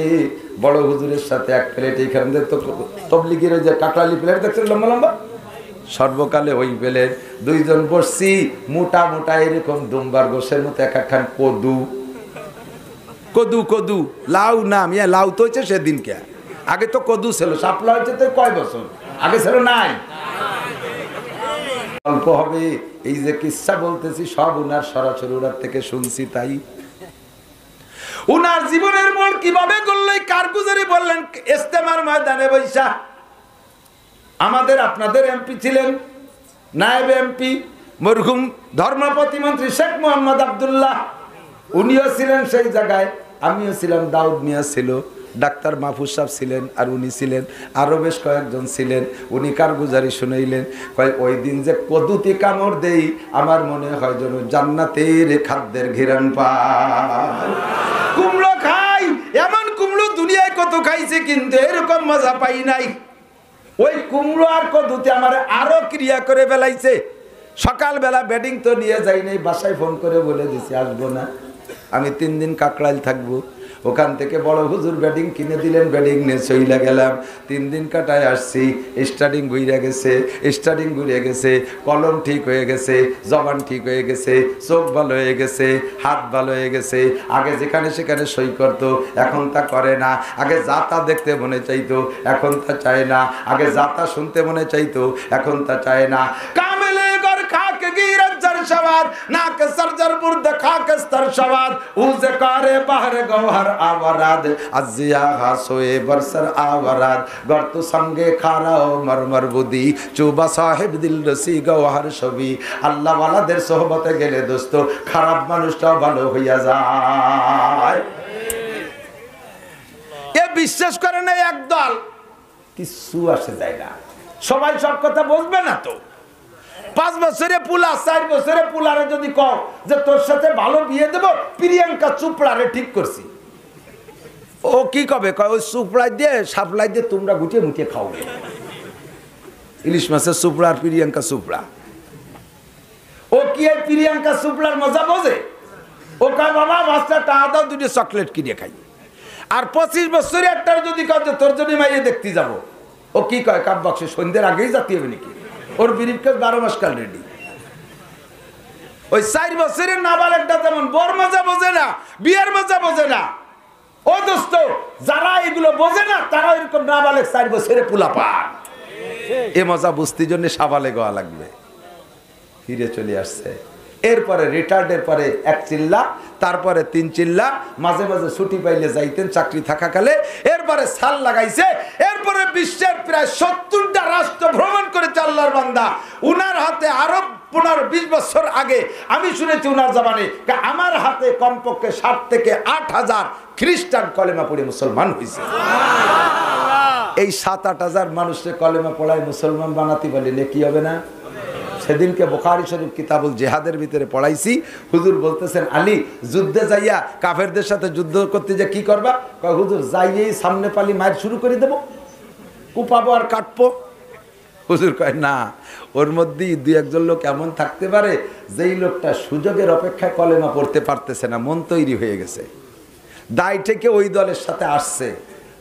বড় হুজুরের সাথে এক প্লেট। এইখান থেকে তবলিগের যে কাকড়ালি প্লেট দেখছেন লম্বা লম্বা, সর্বকালে ওই প্লেট। 2 জন বসছি, মোটা মোটা এরকম দুম্বার গোশের মতো এক একখান কদু, কদু কদু, লাউ না মিয়া, লাউ তো হয়েছে সেদিনকে, আগে তো কদু ছিল। শাপলা হয়েছে তো কয় বছর আগে ছিল, নাই অল্প হবে। এই যে কিচ্ছা বলতেছি সব উনার সরাসরি উনার থেকে শুনছি। তাই উনার জীবনের মোড় কিভাবে করলে কারগুজারি বললেন ইস্তেমার ময়দানে বৈশা। আমাদের আপনাদের এমপি ছিলেন, নায়েব এমপি মরহুম ধর্ম প্রতিমন্ত্রী শেখ মোহাম্মদ আব্দুল্লাহ, উনিও ছিলেন সেই জায়গায়, আমিও ছিলাম, দাউদ মিয়া ছিল, ডাক্তার মাহফুজ সাহেব ছিলেন, আর উনি ছিলেন, আরো বেশ কয়েকজন ছিলেন। উনি কারগুজারি শুনাইলেন, কয় ওই দিন যে কদুতে কামড় দেই আমার মনে হয় যেন জান্নাতের খাদ্যের ঘিরান পাই। কুমড়ো খাই, এমন কুমড়ো দুনিয়ায় কত খাইছে, কিন্তু এরকম মজা পাই নাই। ওই কুমড়ো আর কদুতে আমার আরো ক্রিয়া করে ফেলাইছে। সকালবেলা বেডিং তো নিয়ে যাই নাই, বাসায় ফোন করে বলে দিছি আসবো না, আমি 3 দিন কাকড়াইল থাকবো। ওখান থেকে বড় হুজুর বেডিং কিনে দিলেন, বেডিং নিয়ে চইলা গেলাম। 3 দিন কাটায় আসছি, স্টার্টিং ঘুরে গেছে, স্টার্টিং ঘুরে গেছে, কলম ঠিক হয়ে গেছে, জবান ঠিক হয়ে গেছে, চোখ ভালো হয়ে গেছে, হাত ভালো হয়ে গেছে। আগে যেখানে সেখানে সই করতো, এখন তা করে না। আগে যা তা দেখতে মনে চাইতো, এখন তা চায় না। আগে যা তা শুনতে মনে চাইতো, এখন তা চায় না। কামেলে গর খাক গিরাজ্জার সওয়া सवाद नाक सरजर बुर्द खाक स्तर शवाद उज कारे बाहर गौहर आवाराद अजिया हासोए बरसर आवाराद गर्तु संगे खाराओ मरमर बुदी चुबा साहेब दिल रसी गौहर छवि আল্লাহ ওয়ালাদের সোহবতে গেলে দোস্ত খারাপ মানুষটাও ভালো হইয়া যায়। এ বিশ্বাস করে না একদল কিছু আসে যায় না, সবাই সব কথা বুঝবে না তো। 5 বছরে পুলা 4 বছরে পুলারে যদি কও যে তোর সাথে ভালো বিয়ে দেব প্রিয়াঙ্কা চোপড়ারে ঠিক করছি, ও কি কবে কয় ওই চোপড়া দিয়ে সাপ্লাই দিয়ে তোমরা গুটিয়ে মুটিয়ে খাও। ইলিশ মাছের চোপড়া আর প্রিয়াঙ্কা চোপড়া, ও কি এই প্রিয়াঙ্কা চোপড়ার মজা বোঝে? ও কয় বাবা মাছটা টাকা দাও, দুটো চকলেট কিনে খাই। আর 25 বছরে একটার যদি কয় যে তোর জন্য মাইয়ে দেখতে যাবো, ও কি কয় কাপ বাক্সে সন্ধ্যের আগেই জাতি হবে নাকি? ওর বিরিফকেস 12 মাস কাল রেডি। ওই 4 বছরের নাবালকটা যেমন বর মজা বোঝে না, বিয়ের মজা বোঝে না, ও দোস্ত যারা এগুলো বোঝে না তারা এরকম নাবালক 4 বছরে পোলা পান। এ মজা বুঝতে জন্য সাবালে গোয়া লাগবে। ফিরে চলে আসছে, এরপরে রিটায়ার্ডের পরে 1 চিল্লা, তারপরে 3 চিল্লা, মাঝে মাঝে ছুটি পাইলে যাইতেন চাকরি থাকাকালে। এরপরে সাল লাগাইছে, এরপরে বিশ্বের প্রায় 70টা রাষ্ট্র ভ্রমণ করেছে আল্লাহর বান্দা। উনার হাতে আরো 15-20 বছর আগে আমি শুনেছি উনার জবানে আমার হাতে কমপক্ষে 7 থেকে 8,000 খ্রিস্টান কলেমা পড়ে মুসলমান হয়েছে। এই 7-8 হাজার মানুষকে কলেমা পড়ায় মুসলমান বানাতে বলে নেকি হবে না? সেদিনকে বুখারী শরীফ কিতাবুল জিহাদের ভিতরে পড়াইছি, হুজুর বলতেছেন আলী যুদ্ধে যাইয়া কাফেরদের সাথে যুদ্ধ করতে যে কি করবা? কয় হুজুর যাইয়েই সামনে পালি মার শুরু করে দেব, কুপাবো আর কাটবো। হুজুর কয় না, ওর মধ্যেই 2-1 লোক এমন থাকতে পারে যেই লোকটা সুযোগের অপেক্ষায় কলেমা পড়তে পারতেছে না, মন তৈরি হয়ে গেছে, দায় থেকে ওই দলের সাথে আসছে।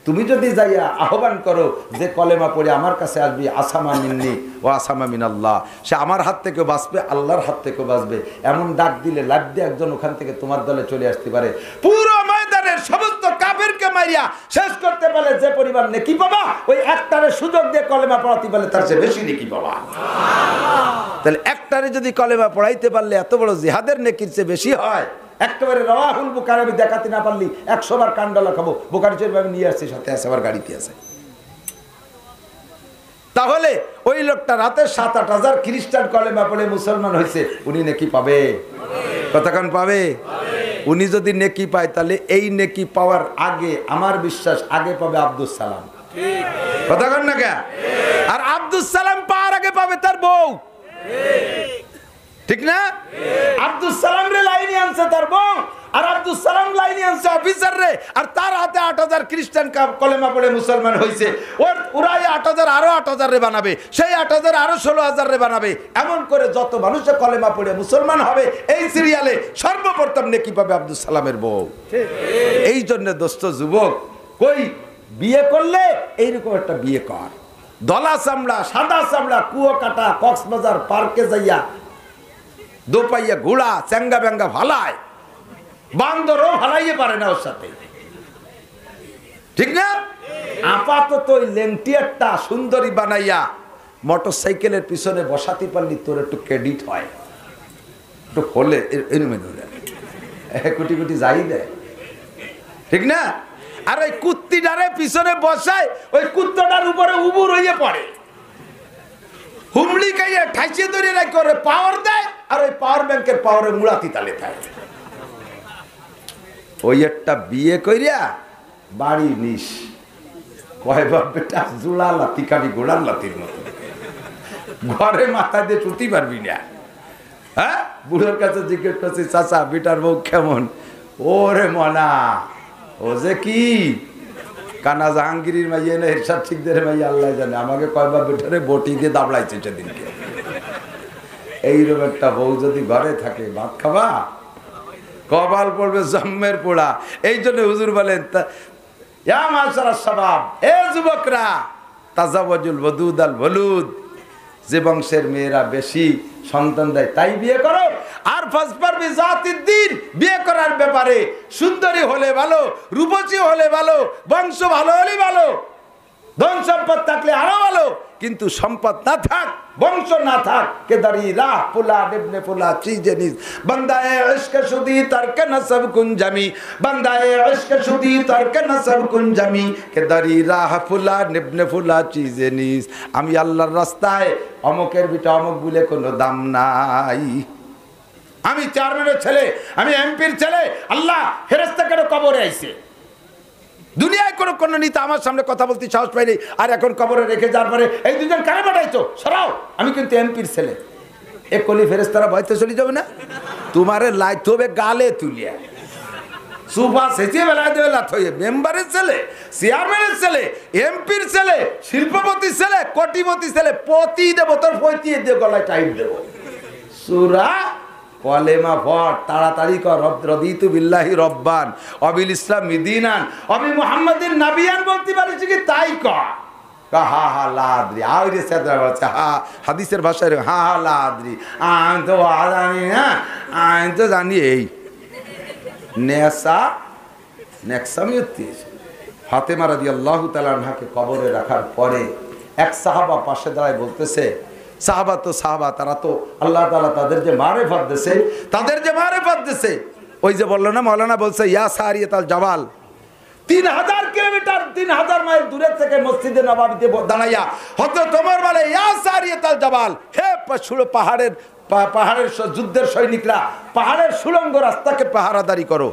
তুমি যদি যাইয়া আহ্বান করো যে কলেমা পড়ে আমার কাছে আসবি, আসামা মিন্নি ও আসামা মিনাল্লাহ, সে আমার হাত থেকেও বাঁচবে, আল্লাহর হাত থেকেও বাঁচবে, এমন ডাক দিলে লাভ দিয়ে একজন ওখান থেকে তোমার দলে চলে আসতে পারে। পুরো ময়দানের সমস্ত কাফেরকে মারিয়া শেষ করতে পারলে যে পরিমাণ নেকি পাবা, ওই একটারে সুযোগ দিয়ে কলেমা পড়াতে পারলে তার চেয়ে বেশি নেকি পাবা। তাহলে একটারে যদি কলেমা পড়াইতে পারলে এত বড় জিহাদের নেকির চেয়ে বেশি হয়। একেবারে রাওয়াহুল বুখারী আমি দেখাতে না পারলি 100 বার কান্ডলা খাবো। বুখারী শরীফ আমি নিয়ে আসছি, সাথে আছে, আবার গাড়িতে আছে। তাহলে ওই লোকটা রাতে 7-8 হাজার খ্রিস্টান কলেমা পড়ে মুসলমান হয়েছে, উনি নেকি পাবে? কতক্ষণ পাবে? উনি যদি নেকি পায় তাহলে এই নেকি পাওয়ার আগে আমার বিশ্বাস আগে পাবে আব্দুস সালাম। কতক্ষণ না কে? আর আব্দুস সালাম পাওয়ার আগে পাবে তার বউ, ঠিক না? আব্দুল সালাম রে লাইনে আনছে তার বউ, আর আব্দুল সালাম লাইনে আনছে অফিসার রে, আর তার হাতে 8,000 খ্রিস্টান কলেমা পড়ে মুসলমান হয়েছে। ওরা 8,000 আরো 8,000 রে বানাবে, সেই 8,000 আরো 16,000 রে বানাবে। এমন করে যত মানুষে কলেমা পড়ে মুসলমান হবে এই সিরিয়ালে সর্বপ্রথম নেকি পাবে আব্দুল সালামের বউ। এই জন্য দোস্ত যুবক, কই বিয়ে করলে এইরকম একটা বিয়ে কর, দলা চামড়া সাদা চামড়া কুয়ো কাটা কক্সবাজার পার্কে যাইয়া দোপাইয়া ঘোড়া চ্যাঙ্গা ব্যাঙ্গা ভালায়, বান্দরও ভালাইয়ে পারে না ওর সাথে, ঠিক না? আপাতত ওই লেংটিয়ারটা সুন্দরী বানাইয়া মোটর সাইকেলের পিছনে বসাতে পারলি তোর একটু ক্রেডিট হয়, একটু হলে কোটি কোটি যাই দেয়, ঠিক না? আর ওই কুত্তিটারে পিছনে বসায়, ওই কুত্তাটার উপরে উবুর হইয়ে পড়ে, হুমলি খাইয়ে ঠাইছে ধরে রাখে, ওরে পাওয়ার দেয়, আর ওই পাওয়ার ব্যাংকের পাওয়ারে মুড়াতি তালে থাকে। ওই একটা বিয়ে কইরা বাড়ি নিস, কয় বাপ বেটা জোড়া লাতি কাবি গোড়ার লাতির মতো, ঘরে মাথা দিয়ে চুতি পারবি না। হ্যাঁ, বুড়োর কাছে জিজ্ঞেস করছি চাচা বেটার বউ কেমন? ওরে মনা, ও যে কি কানা জাহাঙ্গীরের মাইয়া না এরশাদ ঠিকদের মাইয়া আল্লাহ জানে, আমাকে কয়বার বেটারে বটি দিয়ে দাবড়াইছে সেদিনকে। এইরকম একটা বউ যদি ঘরে থাকে ভাত খাবা, কপাল পড়বে জম্মের পোড়া। এই জন্য হুজুর বলেন এ যুবকরা তাজাওয়াজুল ওয়াদুদ আল ওয়ালুদ, যে বংশের মেয়েরা বেশি সন্তান দেয় তাই বিয়ে করো। আর ফাসবার বিজাতিদ দ্বীন, বিয়ে করার ব্যাপারে সুন্দরী হলে ভালো, রূপসী হলে ভালো, বংশ ভালো হলে ভালো, ধন সম্পদ থাকলে আরো ভালো, কিন্তু সম্পদ না থাক, বংশ না থাক, কেদারি রাহ ফুলা নিবনে ফুলা চিজে নিজ বান্দায়ে ইশক শুদি তরকে নসব কুঞ্জামি বান্দায়ে ইশক শুদি তরকে নসব কুঞ্জামি কেদারি রাহ ফুলা নিবনে ফুলা চিজে নিজ। আমি আল্লাহর রাস্তায় অমকের বিটা অমক বলে কোনো দাম নাই। আমি চেয়ারম্যানের ছেলে, আমি এমপির ছেলে, আল্লাহ ফেরেশতা কেন কবরে আইছে? দুনিয়ায় কোনো নেতা আমার সামনে কথা বলতে সাহস পাইনি, আর এখন কবরে রেখে যাওয়ার পরে এই দুজন কানে পাঠাইছো সরাও, আমি কিন্তু এমপির ছেলে। এ কলি ফেরেশতারা ভয়তে চলে যাবে না? তোমারে লাইতে হবে গালে তুলিয়া, সুফা সেচিয়ে বেলায় দেবে লাথ হয়ে। মেম্বারের ছেলে, চেয়ারম্যানের ছেলে, এমপির ছেলে, শিল্পপতির ছেলে, কোটিপতি ছেলে, পতি দেবো তোর পতিয়ে দিয়ে গলায় টাইট দেবো। সূরা কলেমা পড়, তাড়াতাড়ি কর। রদিতু বিল্লাহি রব্বান অবিল ইসলাম মিদিনান অবি মুহাম্মাদিন নাবিয়ান বলতে পারিস কি? তাই কর। হা হা লাদ্রি আইরে সেদরা বলছে, হা হাদিসের ভাষায় হা হা লাদ্রি, আমি তো জানি না, আমি তো জানি এই ফাতেমা রাদিয়াল্লাহু তাআলা আনহাকে কবরে রাখার পরে এক সাহাবা পাশে দাঁড়ায় বলতেছে, সাহাবা তো সাহাবা, তারা তো আল্লাহ তাআলা তাদের যে মারেফত দিয়েছে, তাদের যে মারেফত দিয়েছে, ওই যে বললো না মাওলানা বলছে ইয়া সারিয়াতাল জাবাল, 3000 কিলোমিটার 3000 মাইল দূরে থেকে মসজিদে নববীতে দাঁড়াইয়া হযরত ওমর বলে ইয়া সারিয়াতাল জাবাল, হে পাহাড়ের যুদ্ধের সৈনিকরা, পাহাড়ের সুড়ঙ্গ রাস্তাকে পাহারাদারি করো।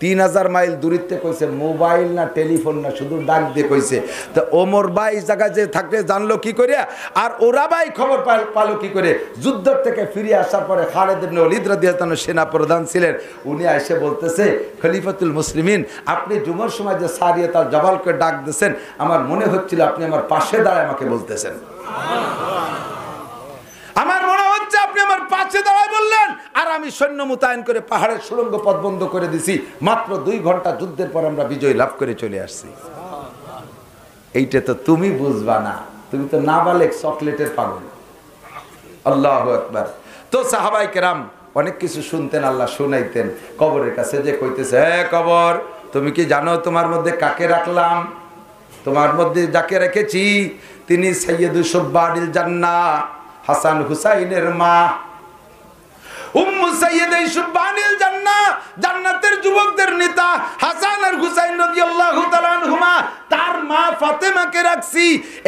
3000 মাইল দূরত্বে কইছে, মোবাইল না টেলিফোন না, শুধু ডাক দিয়ে কইছে। তো ওমর ভাই জায়গায় যে থাকলে জানলো কি করে, আর ওরা ভাই খবর পালো কি করে? যুদ্ধ থেকে ফিরে আসার পরে খালিদ ইবনে ওলীদ রাদিয়াল্লাহু আনহু সেনা প্রধান ছিলেন, উনি এসে বলতেছে খলিফাতুল মুসলিমিন, আপনি জুমার সময় যে সারিয়াতাল জাবালকে ডাক দিয়েছেন, আমার মনে হচ্ছিল আপনি আমার পাশে দাঁড়ায় আমাকে বলতেছেন। আমার মনে হচ্ছে আপনি আমার পাশে দাঁড়ায় বললেন, আর আমি সৈন্য মোতায়েন করে পাহাড়ের সুড়ঙ্গ পথ বন্ধ করে দিছি। মাত্র 2 ঘন্টা যুদ্ধের পর আমরা বিজয় লাভ করে চলে আসছি। এইটা তো তুমি বুঝবা না, তুমি তো নাবালেগ চকলেটের পাগল। আল্লাহু আকবার। তো সাহাবায়ে কেরাম অনেক কিছু শুনতেন, আল্লাহ শুনাইতেন। কবরের কাছে যে কইতেছে, হে কবর, তুমি কি জানো তোমার মধ্যে কাকে রাখলাম? তোমার মধ্যে যাকে রেখেছি তিনি সাইয়্যিদু শুব্বানিল জান্নাহ, হাসান হুসাইনের মা। উম্মু সাইয়্যিদা শুব্বানিল জান্নাহ, জান্নাতের যুবকদের নেতা হাসান আর হুসাইন রাদিয়াল্লাহু তাআলা আনহুমা, তার মা ফাতেমাকে রাখছি।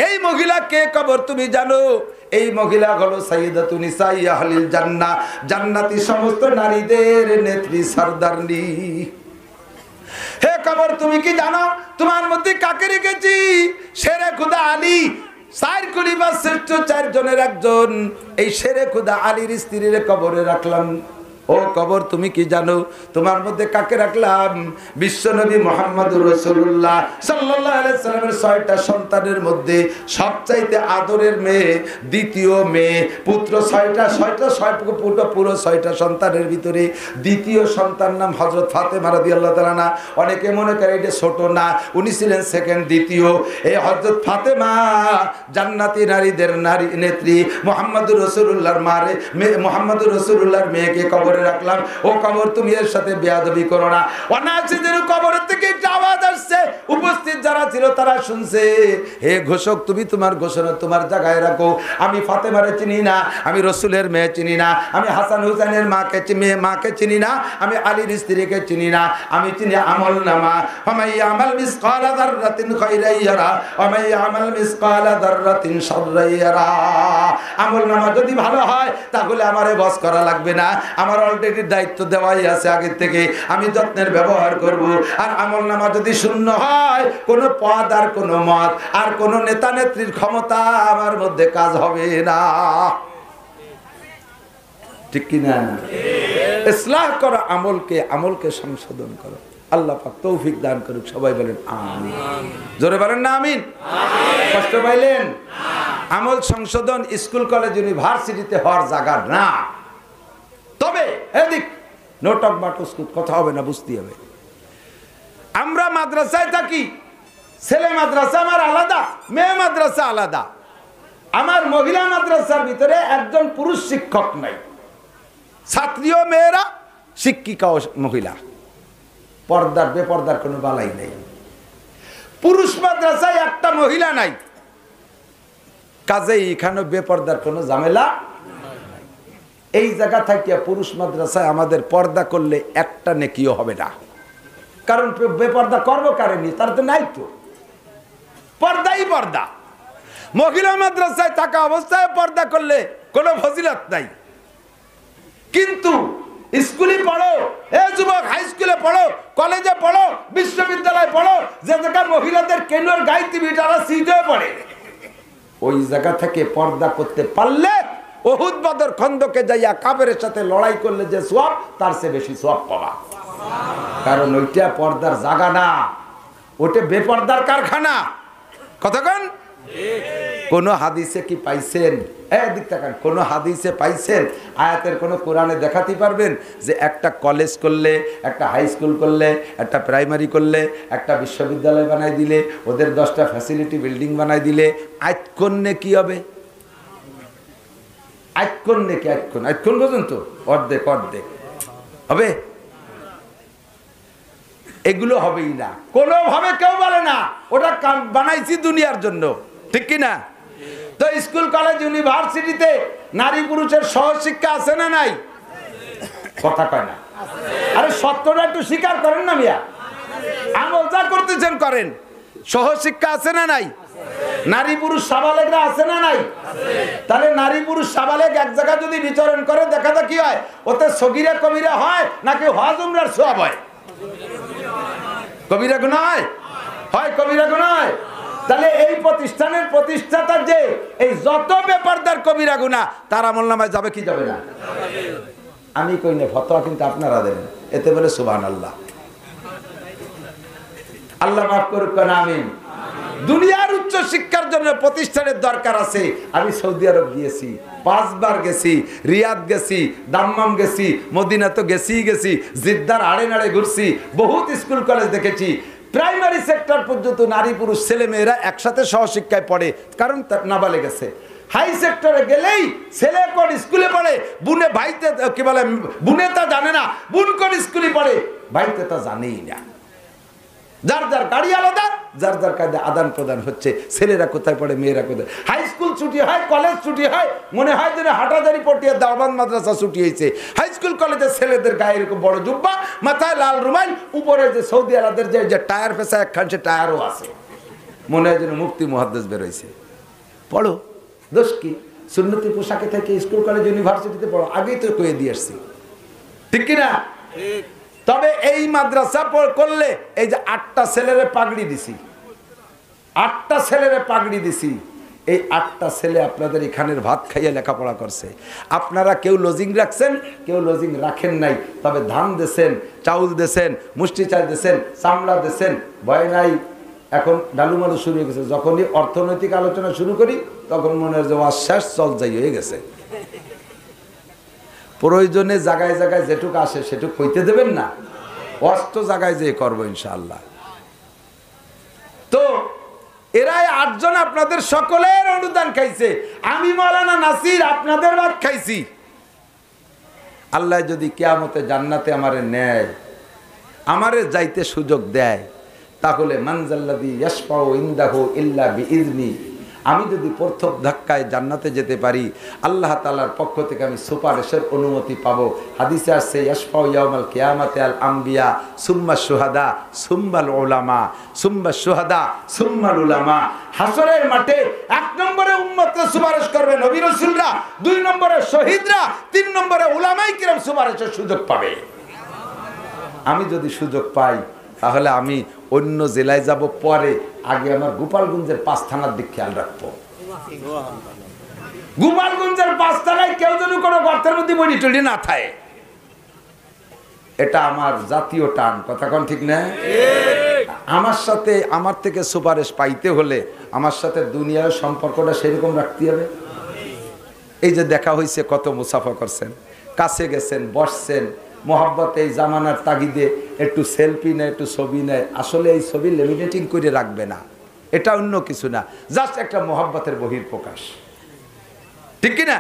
এই মহিলা কে কবর তুমি জানো? এই মহিলা হলো সাইয়্যিদাতুন নিসাই আহলিল জান্নাহ, জান্নাতি সমস্ত নারীদের নেত্রী সরদারনি। হে কবর তুমি কি জানো তোমার মধ্যে কাকে রেখেছি? শেরে খুদা আলী, 4 খলিফার শ্রেষ্ঠ 4 জনের একজন, এই শেরে খুদা আলীর স্ত্রীর কবরে রাখলাম। ও কবর তুমি কি জানো তোমার মধ্যে কাকে রাখলাম? বিশ্বনবী মুহাম্মদুর রাসূলুল্লাহ সাল্লাল্লাহু আলাইহি সাল্লামের 6টা সন্তানের মধ্যে সবচাইতে আদরের মেয়ে, দ্বিতীয় মেয়ে, পুত্র 6টা পুরো 6টা সন্তানের ভিতরে দ্বিতীয় সন্তান নাম হযরত ফাতেমা রাদিয়াল্লাহু তাআলা না। অনেকে মনে করে এটা ছোট না, উনি ছিলেন সেকেন্ড, দ্বিতীয়। এই হযরত ফাতেমা জান্নাতি নারীদের নারী নেত্রী, মুহাম্মদুর রাসূলুল্লাহর মারে মুহাম্মদুর রাসূলুল্লাহর মেয়েকে কবরে রাখলাম। ও কবর তুমি এর সাথে বেয়াদবি করো না। অনাসিদের কবরের থেকে একটা আওয়াজ আসছে, উপস্থিত যারা ছিল তারা শুনছে। হে ঘোষক, তুমি তোমার ঘোষণা তোমার জায়গায় রাখো। আমি ফাতেমারে চিনি না, আমি রসুলের মেয়ে চিনি না, আমি হাসান হুসাইনের মাকে চিনি না, আমি আলীর স্ত্রীকে চিনি না, আমি চিনি আমল নামা। ফামাই আমাল মিসকালা যাররাতিন খায়রান ইয়ারা ওয়া মাই আমাল মিসকালা যাররাতিন শাররান ইয়ারা। আমল নামা যদি ভালো হয় তাহলে আমারে বস করা লাগবে না, আমার অলরেডি দায়িত্ব দেওয়াই আছে আগে থেকে, আমি যত্নের ব্যবহার করব। আর আমল নামা যদি শূন্য হয়, কোনো পদ আর কোনো মত আর কোনো নেতা নেত্রীর ক্ষমতা আমার মধ্যে কাজ হবে না। ঠিক কিনা? ইসলাহ করো আমলকে সংশোধন করো। আল্লাহ পাক তৌফিক দান করুক। সবাই বলেন আমিন। জোরে বলেন না আমিন। কষ্ট পাইলেন? আমল সংশোধন স্কুল কলেজ ইউনিভার্সিটিতে হওয়ার জায়গা না। তবে এদিক নোটক বাটস্কুত কথা হবে না, বুঝতে হবে। আমরা মাদ্রাসায় থাকি, ছেলে মাদ্রাসা আমার আলাদা, মেয়ে মাদ্রাসা আলাদা। আমার মহিলা মাদ্রাসার ভিতরে একজন পুরুষ শিক্ষক নাই, ছাত্রীও মেয়েরা, শিক্ষিকাও মহিলা, পর্দার বেপর্দার কোনো বালাই নেই। পুরুষ মাদ্রাসায় একটা মহিলা নাই, কাজেই এখানে বেপর্দার কোনো ঝামেলা। এই জায়গা থেকে পুরুষ মাদ্রাসায় আমাদের পর্দা করলে একটা নেকিও হবে না, কারণ বেপর্দা করবো কারেনি, তার তো নাই, তো পর্দাই পর্দা। মহিলা মাদ্রাসায় থাকা অবস্থায় পর্দা করলে কোনো ফজিলত নাই, কিন্তু স্কুলে পড়ো, এ যুবক, হাই স্কুলে পড়ো, কলেজে পড়ো, বিশ্ববিদ্যালয়ে পড়ো, যে জায়গায় মহিলাদের কেন্দ্রের গাইতে বিটারা সিটে পড়ে, ওই জায়গা থেকে পর্দা করতে পারলে উহুদ বদর খন্দকে যাইয়া কাফেরের সাথে লড়াই করলে যে সওয়াব, তার চেয়ে বেশি সওয়াব পাবা। কারণ ওইটা পর্দার জায়গা না, ওটা বেপর্দার কারখানা। কতক্ষণ কোন হাদিসে কি পাইছেন, এদিক তাকান, কোন হাদিসে পাইছেন, আয়াতের কোন কোরআনে দেখাতে পারবেন যে একটা কলেজ করলে, একটা হাই স্কুল করলে, একটা প্রাইমারি করলে, একটা বিশ্ববিদ্যালয় বানাই দিলে, ওদের 10টা ফ্যাসিলিটি বিল্ডিং বানাই দিলে আইতকন্যে কি হবে? আইতকন্যে কি? আইতকন পর্যন্ত অর্ধেক অর্ধেক হবে? এগুলো হবেই না, কোনোভাবে কেউ বলে না ওটা বানাইছি দুনিয়ার জন্য, ঠিক কিনা? তো স্কুল কলেজ ইউনিভার্সিটিতে নারী পুরুষের সহশিক্ষা আছে না নাই? কথা কয় না। আরে সত্যটা একটু স্বীকার করেন না মিয়া, আমল যা করতেছেন করেন। সহশিক্ষা আছে না নাই? নারী পুরুষ সাবালেকরা আছে না নাই? তাহলে নারী পুরুষ সাবালেক এক জায়গায় যদি বিচরণ করে, দেখা যায় কি হয়? ওতে সগীরা কবিরা হয় নাকি হজ উমরার সওয়াব হয়? কবিরা গুনাহ হয়, কবিরা গুনাহ হয়। তাহলে এই প্রতিষ্ঠানের প্রতিষ্ঠাতা যে এই যত বেপরদার কবিরা গুনাহ, তার আমলনামায় যাবে কি যাবে না? আমি কই না, ফতোয়া কিন্তু আপনারা দেবেন, এতে বলে সুবহানাল্লাহ। আল্লাহ মাফ করুক না, আমিন। দুনিয়ার উচ্চ শিক্ষার জন্য প্রতিষ্ঠানের দরকার আছে। আমি সৌদি আরব গিয়েছি, 5 বার গেছি, রিয়াদ গেছি, দাম্মাম গেছি, মদিনা তো গেছি, জিদ্দার আড়ে নাড়ে ঘুরছি, বহুত স্কুল কলেজ দেখেছি। প্রাইমারি সেক্টর পর্যন্ত নারী পুরুষ ছেলে মেয়েরা একসাথে সহশিক্ষায় পড়ে, কারণ নাবালে গেছে। হাই সেক্টরে গেলেই ছেলে কোন স্কুলে পড়ে, বুনে ভাইতে কি বলে, বুনে তা জানে না, বুন কোন স্কুলে পড়ে, ভাইতে তা জানেই না। যার যার গাড়ি আলাদা, যার যার কাজে আদান প্রদান হচ্ছে। ছেলেরা কোথায় পড়ে, মেয়েরা কোথায়। হাই স্কুল ছুটি হয়, কলেজ ছুটি হয়, মনে হয় যেন হাটাজারি পটিয়া দাওবান মাদ্রাসা ছুটি হয়েছে। হাই স্কুল কলেজের ছেলেদের গায়ে এরকম বড় জুব্বা, মাথায় লাল রুমাল, উপরে যে সৌদি আরবের যে টায়ার পেশা একখান, সে টায়ারও আছে, মনে হয় যেন মুফতি মুহাদ্দিস বেরোইছে। পড়ো, দোষ কি? সুন্নতি পোশাকে থেকে স্কুল কলেজ ইউনিভার্সিটিতে পড়ো, আগেই তো কয়ে দিয়ে আসছি, ঠিক কিনা? তবে এই মাদ্রাসা করলে, এই যে 8টা ছেলেরে পাগড়ি দিছি, 8টা ছেলেরে পাগড়ি দিছি, এই 8টা ছেলে আপনাদের এখানের ভাত খাইয়ে লেখাপড়া করছে। আপনারা কেউ লজিং রাখছেন, কেউ লজিং রাখেন নাই, তবে ধান দেছেন, চাউল দেছেন, মুষ্টি চাল দেছেন, চামড়া দেছেন, ভয় নাই। এখন ডালুমালু শুরু হয়ে গেছে। যখনই অর্থনৈতিক আলোচনা শুরু করি, তখন মনে হয় যে শেষ চল যাই হয়ে গেছে। প্রয়োজনে জায়গায় জায়গায় যেটুকু আসে সেটুকু কইতে দেবেন না, অষ্ট জায়গায় যে করবো ইনশাআল্লাহ। তো এরাই 8 জন আপনাদের সকলের অনুদান খাইছে। আমি মাওলানা নাসির আপনাদের ভাত খাইছি। আল্লাহ যদি কিয়ামতে জান্নাতে আমারে নেয়, আমারে যাইতে সুযোগ দেয়, তাহলে মানজাল্লাযী ইয়াশফাউ ইনদাহু ইল্লা বিইজনি, আমি যদি প্রথম ধাক্কায় জান্নাতে যেতে পারি, আল্লাহ তাআলার পক্ষ থেকে আমি সুপারিশের অনুমতি পাবো। হাদিসে আসছে, ইয়াশফাউ ইয়াউমাল কিয়ামাতি আল আম্বিয়া সুম্মা শুহাদা সুম্মাল উলামা, সুম্মা শুহাদা সুম্মাল উলামা। হাসরের মাঠে 1 নম্বরে উম্মতরা সুপারিশ করবে, নবী রাসূলরা, 2 নম্বরে শহীদরা, 3 নম্বরে উলামায়ে কিরাম সুপারিশের সুযোগ পাবে। আমি যদি সুযোগ পাই, তাহলে আমি অন্য জেলায় যাব পরে, আগে আমার গোপালগঞ্জের 5 থানার দিক খেয়াল রাখবো। গোপালগঞ্জের 5 থানায় কেউ যেন কোনো গর্তের মধ্যে বডি টডি না থাকে, এটা আমার জাতীয় টান। কথা কোন ঠিক না? আমার সাথে, আমার থেকে সুপারিশ পাইতে হলে আমার সাথে দুনিয়ার সম্পর্কটা সেরকম রাখতে হবে। এই যে দেখা হয়েছে, কত মুসাফা করছেন, কাছে গেছেন, বসছেন, মোহাব্বত এই জামানার তাগিদে একটু সেলফি নেয়, একটু ছবি নেয়। আসলে এই ছবি লেমিনেটিং করে রাখবে না, এটা অন্য কিছু না, জাস্ট একটা মোহাব্বতের বহিঃপ্রকাশ, ঠিক কিনা?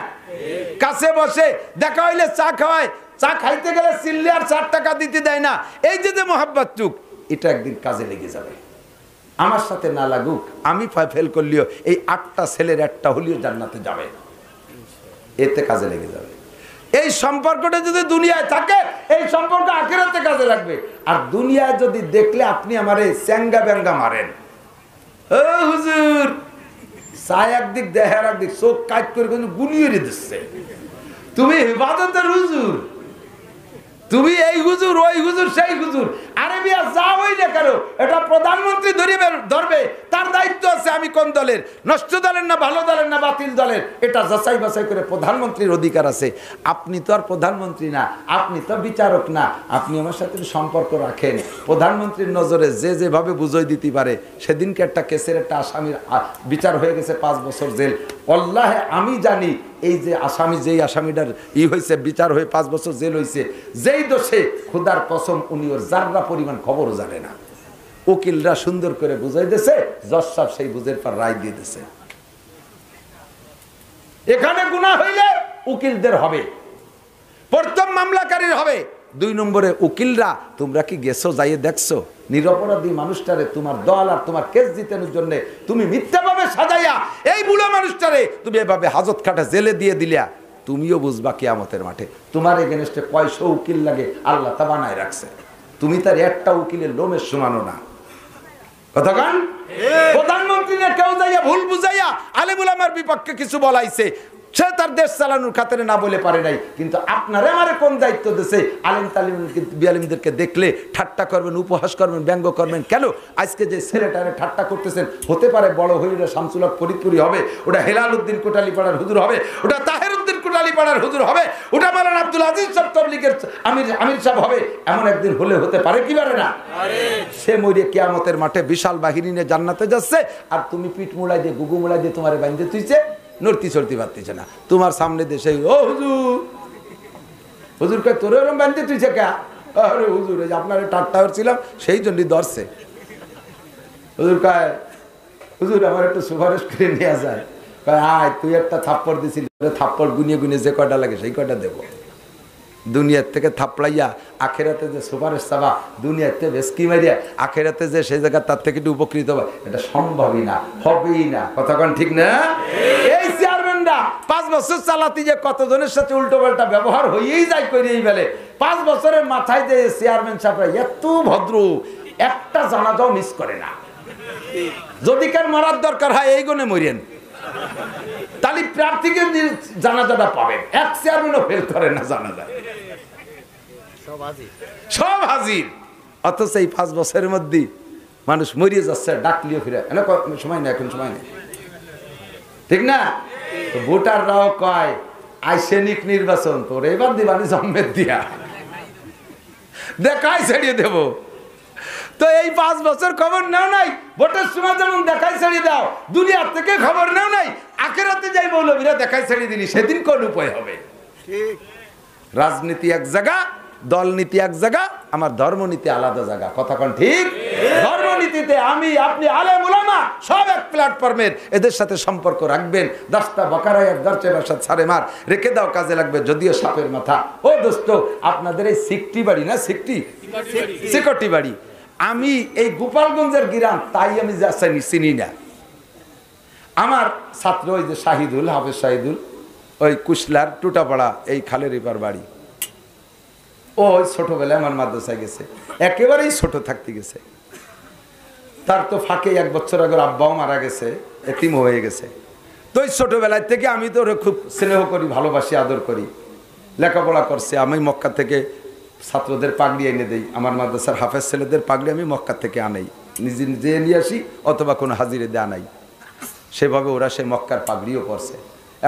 কাছে বসে দেখা হইলে চা খাওয়ায়, চা খাইতে গেলে চিল্লে আর 4 টাকা দিতে দেয় না। এই যে মোহাব্বত চুক, এটা একদিন কাজে লেগে যাবে। আমার সাথে না লাগুক, আমি ফেল করলেও এই 8টা ছেলের একটা হলেও জান্নাতে যাবে, এতে কাজে লেগে যাবে। এই সম্পর্কটা যদি দুনিয়ায় থাকে, এই সম্পর্ক আখিরাতে কাজে লাগবে। আর দুনিয়ায় যদি দেখলে আপনি আমারে চ্যাঙ্গা ব্যাঙ্গা মারেন, ও হুজুর চায় একদিক দেহের একদিক, চোখ কাজ করে কিন্তু গুলিয়ে দিচ্ছে, তুমি ইবাদতের হুজুর, তুমি এই হুজুর ওই হুজুর সেই হুজুর, আরে মিয়া যা হই না কেন, এটা প্রধানমন্ত্রী ধরবে, তার দায়িত্ব আছে আমি কোন দলের, নষ্ট দলের না ভালো দলের না বাতিল দলের, এটা যাচাই বাছাই করে প্রধানমন্ত্রীর অধিকার আছে। আপনি তো আর প্রধানমন্ত্রী না, আপনি তো বিচারক না, আপনি আমার সাথে সম্পর্ক রাখেন। প্রধানমন্ত্রীর নজরে যে যেভাবে বুঝাই দিতে পারে, সেদিনকে একটা কেসের একটা আসামির বিচার হয়ে গেছে 5 বছর জেল, আল্লাহে আমি জানি এই যে আসামি, যেই আসামিটার হয়েছে বিচার হয়ে 5 বছর জেল হয়েছে, যেই দোষে খুদার কসম উনি ওর জাররা পরিমাণ খবরও জানে না। উকিলরা সুন্দর করে বুঝাই দিয়েছে, জজ সাহেব সেই বুঝের পর রায় দিয়ে দিয়েছে। এখানে গুনাহ হইলে উকিলদের হবে, প্রথম মামলাকারীর হবে। 2 নম্বরে উকিলরা, তোমরা কি গেছো যাইয়ে দেখছো নিরপরাধী মানুষটারে তোমার দল আর তোমার কেস জিতানোর জন্য তুমি মিথ্যাভাবে সাজাইয়া এই বুড়ো মানুষটারে তুমি এভাবে হাজত খাটা জেলে দিয়ে দিলা, তুমিও বুঝবা কিয়ামতের মাঠে তোমার এগেনস্টে 100 উকিল লাগে, আল্লাহ তা বানায় রাখছে, তুমি তার একটা উকিলের লোমের সমানো না। কথা কান, প্রধানমন্ত্রী কেউ যাইয়া ভুল বুঝাইয়া আলেমুল আমার বিপক্ষে কিছু বলাইছে, সে তার দেশ চালানোর খাতিরে না বলে পারে নাই, কিন্তু আপনারা আমারে কোন দায়িত্ব দিয়েছে, আলেম তালিমদেরকে দেখলে ঠাট্টা করবেন, উপহাস করবেন, ব্যঙ্গ করবেন। কেন আজকে যে ছেলেটারে ঠাট্টা করতেছেন, হতে পারে বড় হইলে শামসুল হক ফরিদপুরি হবে, ওটা হেলাল উদ্দিন কোটালীপাড়ার হুজুর হবে, ওটা তাহের উদ্দিন কোটালীপাড়ার হুজুর হবে, ওটা মাওলানা আব্দুল আজিজ সাহেব তবলিগের আমির সাহেব হবে, এমন একদিন হলে হতে পারে কি পারে না? সে মরিয়ে কিয়ামতের মাঠে বিশাল বাহিনী নিয়ে জান্নাতে যাচ্ছে, আর তুমি পিঠ মুড়াই দিয়ে গুগু মুড়াই দিয়ে তোমার বাইন্দে তুইছে, নড়তি চলতে পারতেছে না, তোমার সামনে দেশে ও হুজুর, হুজুর কে তোর এরকম বানতে তুইছে কে? আরে হুজুর এই যে আপনার টাট্টা হচ্ছিলাম সেই জন্যই ধরছে। হুজুর কয়, হুজুর আমার একটু সুপারিশ করে নিয়ে যায়, কয় আয় তুই একটা থাপ্পড় দিছিলি, থাপ্পড় গুনিয়ে গুনিয়ে যে কয়টা লাগে সেই কয়টা দেবো। দুনিয়ার থেকে থাপড়াইয়া আখেরাতে যে সুপারিশ চাবা, দুনিয়ার থেকে বেশকি মারিয়া আখেরাতে যে সেই জায়গা তার থেকে একটু উপকৃত হবে, এটা সম্ভবই না, হবেই না। কথা কোন ঠিক না? এই চেয়ারম্যানরা 5 বছর চালাতে যে কতজনের সাথে উল্টো পাল্টা ব্যবহার হয়েই যায়, করিয়েই ফেলে। 5 বছরের মাথায় যে চেয়ারম্যান সাহেবরা এত ভদ্র, একটা জানাজাও মিস করে না। যদি কার মরার দরকার হয় এই গুণে মরিয়েন, তাহলে প্রার্থীকে জানাজাটা পাবেন। এক চেয়ারম্যানও ফেল করে না জানাজা, সব হাজির। অথচ এই 5 বছরের মধ্যে মানুষ মরিয়ে যাচ্ছে, ডাকলিও ফিরে সময় নেই, এখন সময় নেই, ঠিক না? ভোটাররাও কয় আইসেনিক নির্বাচন, তোর এবার দিবানি জন্মের দিয়া দেখাই ছেড়িয়ে দেব। তো এই 5 বছর খবর নেও নাই, ভোটের সময় যেমন দেখাই ছেড়িয়ে দাও, দুনিয়ার থেকে খবর নেও নাই, আখেরাতে যাই মৌলবীরা দেখাই ছেড়িয়ে দিলি, সেদিন কোন উপায় হবে? রাজনীতি এক জায়গা, দলনীতি এক জায়গা, আমার ধর্মনীতি আলাদা জায়গা। কথা কোন ঠিক? ধর্মনীতিতে আমি আপনি আলেম উলামা সব এক প্ল্যাটফর্মের, এদের সাথে সম্পর্ক রাখবেন। 10টা বকারায় এক দরজে বাসা ছাড়ে মার রেখে দাও, কাজে লাগবে যদিও সাপের মাথা। ও দোস্ত, আপনাদের এই সিকটি বাড়ি না, সিকটি বাড়ি, আমি এই গোপালগঞ্জের গ্রাম, তাই আমি চিনি না। আমার ছাত্র ওই যে শাহিদুল, হাফেজ শাহিদুল, ওই কুশলার টুটাপাড়া এই খালের এপার বাড়ি, ও ওই ছোটবেলায় আমার মাদ্রাসায় গেছে, একেবারেই ছোট থাকতে গেছে। তার তো ফাঁকে 1 বছর আগে আব্বাও মারা গেছে, এতিম হয়ে গেছে। তো ওই ছোটবেলায় থেকে আমি তো ওরা খুব স্নেহ করি, ভালোবাসি, আদর করি। লেখাপড়া করছে, আমি মক্কা থেকে ছাত্রদের পাগড়ি এনে দেই, আমার মাদ্রাসার হাফেজ ছেলেদের পাগড়ি আমি মক্কা থেকে আনাই, নিজে নিজে নিয়ে আসি, অথবা কোনো হাজিরে দিয়ে আনাই। সেভাবে ওরা সে মক্কার পাগড়িও পরছে।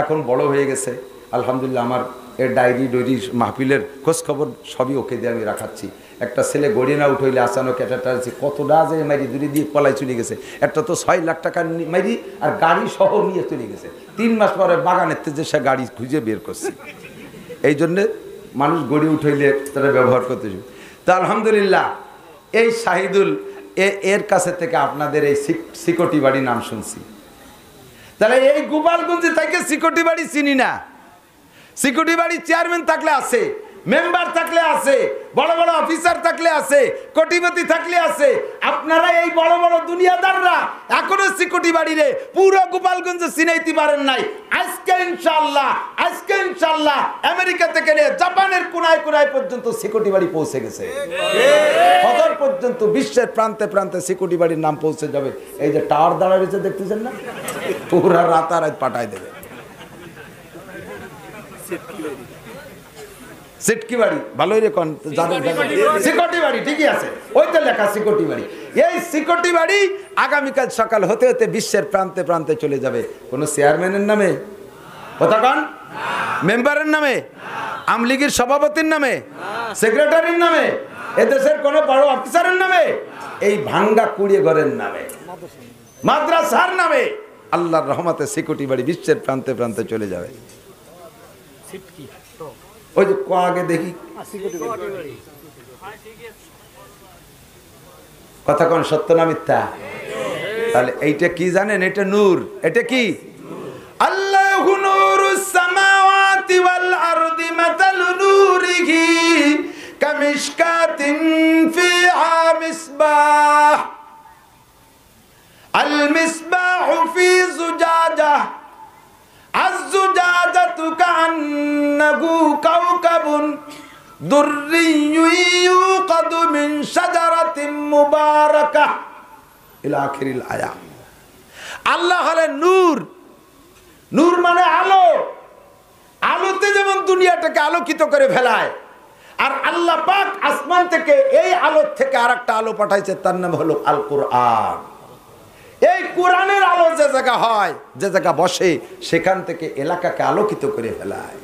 এখন বড় হয়ে গেছে আলহামদুলিল্লাহ, আমার এর ডায়েরি ডয়েরি মাহফিলের খোঁজখবর সবই ওকে দিয়ে আমি রাখাচ্ছি। একটা ছেলে গড়িয়ে না উঠইলে আচানক একটা কতটা যে মারি দূরে দিয়ে পলাই চলে গেছে, একটা তো 6 লাখ টাকা মারি আর গাড়ি সহ নিয়ে চলে গেছে। 3 মাস পরে বাগানের থেকে সে গাড়ি খুঁজে বের করছি। এই জন্যে মানুষ গড়ি উঠাইলে তারা ব্যবহার করতে। তো আলহামদুলিল্লাহ এই শাহিদুল এর কাছে থেকে আপনাদের এই সিকটি বাড়ি নাম শুনছি। তাহলে এই গোপালগঞ্জে থেকে সিকটি বাড়ি চিনি না। সিকিউরিটি বাড়ি চেয়ারম্যান থাকলে আছে, মেম্বার থাকলে আছে, বড় বড় অফিসার থাকলে আছে, কোটিপতি থাকলে আছে। আপনারা এই বড় বড় দুনিয়াদাররা এখনো সিকিউরিটি বাড়িরে পুরো গোপালগঞ্জে চিনাইতে পারেন নাই। আজকে ইনশাআল্লাহ আমেরিকা থেকে নিয়ে জাপানের কোনায় কোনায় পর্যন্ত সিকিউরিটি বাড়ি পৌঁছে গেছে। ফজর পর্যন্ত বিশ্বের প্রান্তে প্রান্তে সিকিউরিটি বাড়ির নাম পৌঁছে যাবে। এই যে টাওয়ার দাঁড়ায় রয়েছে দেখতেছেন না, পুরা রাতারাত পাঠায় দেবে। সিটকি বাড়ি ভালোই রে কোন সিকিউরিটি বাড়ি ঠিকই আছে, ওই তো লেখা সিকিউরিটি বাড়ি। এই সিকিউরিটি বাড়ি আগামীকাল সকাল হতে হতে বিশ্বের প্রান্তে প্রান্তে চলে যাবে। কোন চেয়ারম্যানের নামে কথা কন, মেম্বারের নামে, আমলিগের সভাপতির নামে, সেক্রেটারির নামে, এদেশের কোন বড় অফিসারের নামে, এই ভাঙ্গা কুড়িয়ে ঘরের নামে, মাদ্রাসার নামে আল্লাহর রহমতে সিকিউরিটি বাড়ি বিশ্বের প্রান্তে প্রান্তে চলে যাবে। ওই যে আগে দেখি কথা কোন সত্য না মিথ্যা? তাহলে এইটা কি জানেন? এটা নূর। এটা কি? আল্লাহু নূরুস সামাওয়াতি ওয়াল আরদি মাতালু নূরিহি কামিশকাতিন ফিহা মিসবাহ আল মিসবাহু ফি জুজাজাহ আয-জুজাজাতু কাআন্নাহু কাওকাবুন দুররিয়্যুন ইউকাদু মিন শাজারাতিন মুবারাকাহ ইলা আখিরিল আয়াত। আল্লাহ হলেন নূর। নূর মানে আলো। আলোতে যেমন দুনিয়াটাকে আলোকিত করে ফেলায়, আর আল্লাহ পাক আসমান থেকে এই আলো থেকে আরেকটা আলো পাঠাইছে, তার নাম হলো আল কোরআন। এই কোরআনের আলো যে জায়গা হয়, যে জায়গা বসে, সেখান থেকে এলাকাকে আলোকিত করে ফেলায়।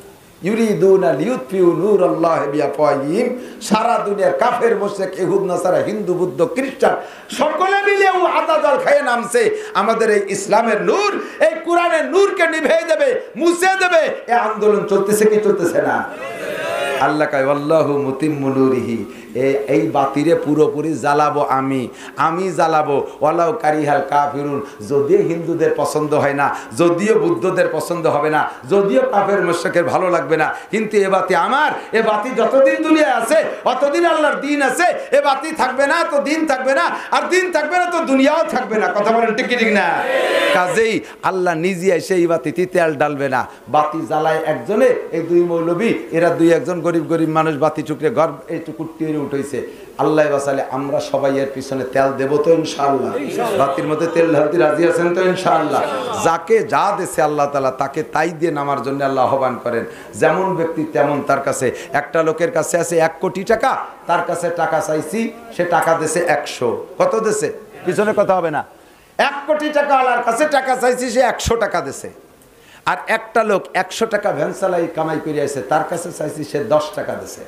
ইউরিদুনা লিউতফিউ নূরাল্লাহি বিআফওয়াহিহিম। সারা দুনিয়ার কাফের, মুশরিক, ইহুদ, নাসারা, হিন্দু, বৌদ্ধ, খ্রিস্টান সকলে মিলে আদা জল খেয়ে নামছে। আমাদের এই ইসলামের নূর, এই কোরআনের নূরকে নিভিয়ে দেবে, মুছে দেবে। এই আন্দোলন চলতেছে কি চলতেছে না? আল্লাহ কয় আল্লাহু মুতিম্মু নূরিহি, এই বাতিরে পুরোপুরি জ্বালাবো আমি জ্বালাবো। ওয়ালাউ কারিহাল কাফিরুন, যদিও হিন্দুদের পছন্দ হয় না, যদিও বুদ্ধদের পছন্দ হবে না, যদিও কাফের মুশরিকের ভালো লাগবে না, কিন্তু এ বাতি আমার। এ বাতি যতদিন দুনিয়ায় আছে অতদিন আল্লাহর দিন আছে। এ বাতি থাকবে না তো দিন থাকবে না, আর দিন থাকবে না তো দুনিয়াও থাকবে না। কথা বলেন ঠিক ঠিক না? কাজেই আল্লাহ নিজে এসে এই বাতিতে তেল ডালবে না। বাতি জ্বালায় একজনে, এই দুই মৌলবী, এরা দুই একজন গরিব গরিব মানুষ বাতি টুকরে ঘর এইটুকু টিয়ে উঠেছে। আল্লাহ বাসালে আমরা সবাই এর পিছনে তেল দেবো তো ইনশাআল্লাহ। বাতির মধ্যে তেল ঢালতে রাজি আছেন তো ইনশাআল্লাহ? যাকে যা দেশে আল্লাহ তাআলা তাকে তাই দিয়ে নামার জন্য আল্লাহ আহ্বান করেন। যেমন ব্যক্তি তেমন তার কাছে। একটা লোকের কাছে আছে 1 কোটি টাকা, তার কাছে টাকা চাইছি, সে টাকা দেশে 100। কত দেশে? পিছনে কথা হবে না। 1 কোটি টাকা আল্লাহর কাছে টাকা চাইছি, সে 100 টাকা দেশে। আর একটা লোক 100 টাকা ভ্যান চালাই কামাই করে আসে, তার কাছে চাইছি, সে 10 টাকা দেশে।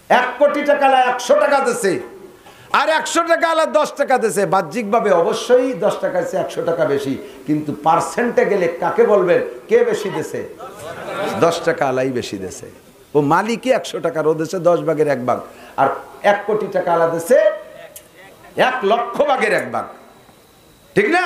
1 কোটি টাকা 100 টাকা দেশে, আর 100 টাকা আলা 10 টাকা দেশে। বাহ্যিকভাবে অবশ্যই 10 টাকার চেয়ে 100 টাকা বেশি, কিন্তু পার্সেন্টে গেলে কাকে বলবেন কে বেশি দেশে? 10 টাকা আলাই বেশি দেশে। ও মালিকই 100 টাকার, ও দেশে 10 ভাগের 1 ভাগ। আর 1 কোটি টাকা আলা দেশে 1 লক্ষ ভাগের 1 ভাগ। ঠিক না?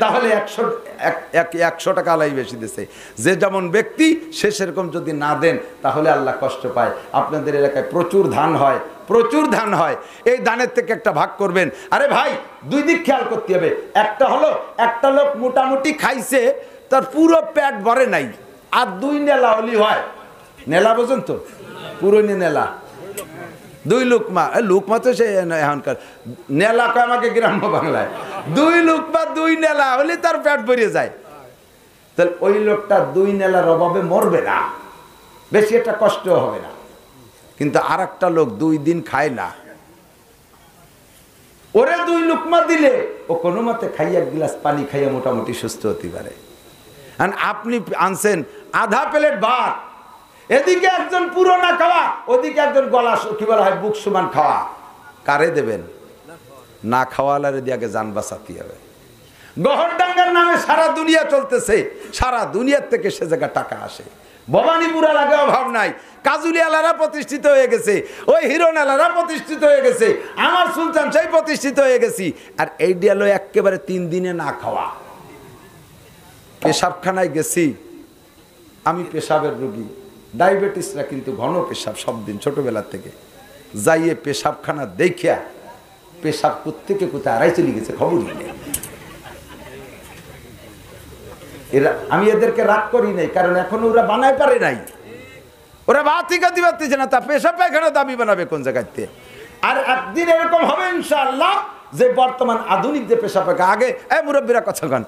তাহলে 100 টাকা আলাই বেশি দিছে। যে যেমন ব্যক্তি সে সেরকম যদি না দেন তাহলে আল্লাহ কষ্ট পায়। আপনাদের এলাকায় প্রচুর ধান হয়, প্রচুর ধান হয়। এই ধানের থেকে একটা ভাগ করবেন। আরে ভাই, 2 দিক খেয়াল করতে হবে। একটা হলো একটা লোক মোটামুটি খাইছে, তার পুরো পেট ভরে নাই, আর 2 নেলা হলি হয়। নেলা বোঝেন তো? পুরো নেলা 2 লুকমা। লুকমা তো সে এখনকার নেলা কয় আমাকে গ্রাম্য বাংলায়। 2 লুকমা 2 নেলা হলে তার পেট ভরে যায়। তাহলে ওই লোকটা 2 নেলার অভাবে মরবে না, বেশি একটা কষ্ট হবে না। কিন্তু আর একটা লোক 2 দিন খায় না, ওরে 2 লুকমা দিলে ও কোনো মতে খাইয়া 1 গ্লাস পানি খাইয়া মোটামুটি সুস্থ হতে পারে। আর আপনি আনছেন আধা প্লেট ভাত, এদিকে একজন পুরো না খাওয়া, ওদিকে একজন গলা কি বলা হয় বুক সমান খাওয়া। কারে দেবেন? না খাওয়ালারে দিয়ে আগে জান বাঁচাতে হবে। গহরডাঙ্গার নামে সারা দুনিয়া চলতেছে, সারা দুনিয়ার থেকে সে জায়গা টাকা আসে। ভবানীপুরা লাগে অভাব নাই, কাজুলিয়ালারা প্রতিষ্ঠিত হয়ে গেছে, ওই হিরোনালারা প্রতিষ্ঠিত হয়ে গেছে, আমার সুলতান সেই প্রতিষ্ঠিত হয়ে গেছি। আর এই ডিয়ালো একেবারে 3 দিনে না খাওয়া। পেশাবখানায় গেছি, আমি পেশাবের রোগী, ডায়াবেটিসরা কিন্তু ঘন পেশাব সব দিন ছোটবেলার থেকে যাইয়ে পেশাবখানা দেখিয়া পেশাব কোত্থেকে কোথায় আড়াই চলে গেছে খবরই নেই। এরা আমি এদেরকে রাগ করি নাই, কারণ এখনো ওরা বানায় পারে নাই, ওরা বাতি কাতি পারতেছে না, তা পেশাব পায়খানা দাবি বানাবে কোন জায়গাতে। আর একদিন এরকম হবে ইনশাআল্লাহ যে বর্তমান আধুনিক যে পেশাব পায়খানা, আগে মুরব্বীরা কথা কন,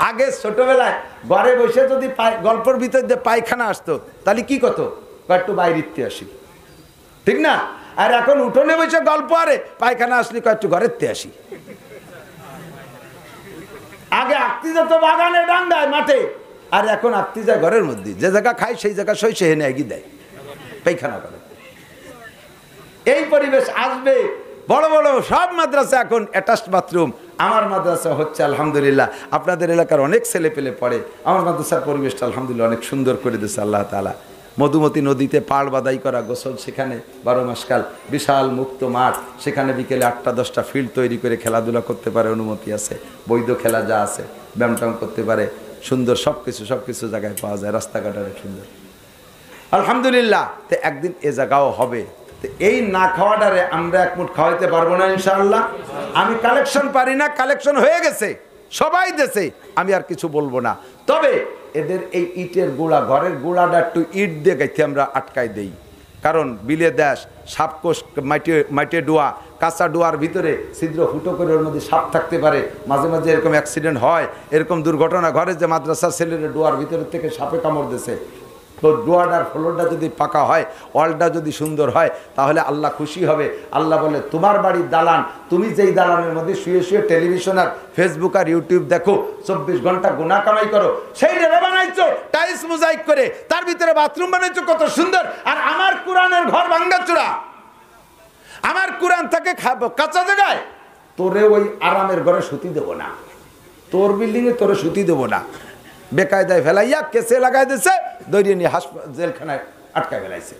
আগে ছোটবেলায় ঘরে বসে যদি গল্পের ভিতর যে পায়খানা আসতো তাহলে কি করতো, একটু বাইরে আসি, ঠিক না? আর এখন উঠোনে বসে গল্প, আরে পায়খানা আসলে একটু ঘরের তে আসি। আগে আঁকতি যেত বাগানে ডান্ডায় মাঠে, আর এখন আঁকতি যায় ঘরের মধ্যে, যে জায়গা খায় সেই জায়গা সই সে হেনে এগিয়ে দেয় পায়খানা করে। এই পরিবেশ আসবে, বড় বড় সব মাদ্রাসা এখন অ্যাটাচড বাথরুম। আমার মাদ্রাসা হচ্ছে আলহামদুলিল্লাহ, আপনাদের এলাকার অনেক ছেলে পেলে পড়ে, আমার মাদ্রাসার পরিবেশটা আলহামদুলিল্লাহ অনেক সুন্দর করে দিয়েছে আল্লাহ তাআলা। মধুমতি নদীতে পাড় বাদাই করা, গোসল সেখানে 12 মাসকাল, বিশাল মুক্ত মাঠ, সেখানে বিকেলে 8টা-10টা ফিল্ড তৈরি করে খেলাধুলা করতে পারে, অনুমতি আছে, বৈধ খেলা যা আছে, ব্যায়াম করতে পারে, সুন্দর সব কিছু জায়গায় পাওয়া যায়, রাস্তাঘাট অনেক সুন্দর আলহামদুলিল্লাহ। তো একদিন এ জায়গাও হবে। তো এই না খাওয়াটারে আমরা এক মুঠ খাওয়াইতে পারবো না ইনশাআল্লাহ। আমি কালেকশন পারি না, কালেকশন হয়ে গেছে সবাই দেশে, আমি আর কিছু বলবো না। তবে এদের এই ইটের গোড়া, ঘরের গোড়াটা একটু ইট দিয়ে গাইতে আমরা আটকাই দেই, কারণ বিলে দেশ সাপকোষ, মাটি ডোয়া, কাঁচা ডোয়ার ভিতরে ছিদ্র ফুটো করে ওর মধ্যে সাপ থাকতে পারে, মাঝে মাঝে এরকম অ্যাক্সিডেন্ট হয়, এরকম দুর্ঘটনা ঘরে যে মাদ্রাসার ছেলেরা ডোয়ার ভিতরের থেকে সাপে কামড় দিয়েছে। তো ডোয়াটার ফ্লোরটা যদি পাকা হয়, ওয়ালটা যদি সুন্দর হয়, তাহলে আল্লাহ খুশি হবে। আল্লাহ বলে তোমার বাড়ির দালান, তুমি যেই দালানের মধ্যে শুয়ে শুয়ে টেলিভিশন আর ফেসবুক আর ইউটিউব দেখো, 24 ঘন্টা গুনাহ কামাই করো, সেই রেবা বানাইছো টাইলস মোজাইক করে, তার ভিতরে বাথরুম বানাইছো কত সুন্দর, আর আমার কোরআনের ঘর ভাঙ্গাচোরা, আমার কোরআন থাকে কাঁচা জায়গায়, তোরে ওই আরামের ঘরে শুতি দেবো না, তোর বিল্ডিংয়ে তোরে শুতি দেবো না, বেকায়দায় ফেলাইয়া কেসে লাগাই দিছে, দৌড়িয়ে নিয়ে জেলখানায় আটকায় ফেলাইছে।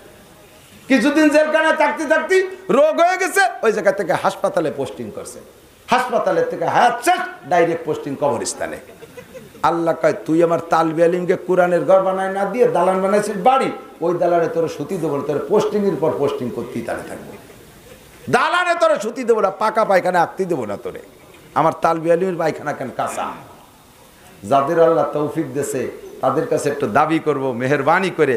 কিছুদিন জেলখানায় থাকতে রোগ হয়ে গেছে, ওই জায়গা থেকে হাসপাতালে পোস্টিং করছে, হাসপাতালের থেকে হায়াত শেষ, ডাইরেক্ট পোস্টিং কবরস্থানে। আল্লাহ কয় তুই আমার তালবে আলিমকে কোরআনের ঘর বানায় না দিয়ে দালান বানাইছিস বাড়ি, ওই দালানে তোর সুতি দেবো না, তোর পোস্টিংয়ের পর পোস্টিং করতেই তাহলে থাকবে, দালানে তোর সুতি দেবো না, পাকা পায়খানা আঁকতে দেবো না তোরে, আমার তালবে আলিমের পায়খানা কেন কাঁচা। যাদের আল্লাহ তৌফিক দেশে তাদের কাছে একটু দাবি করব, মেহরবানি করে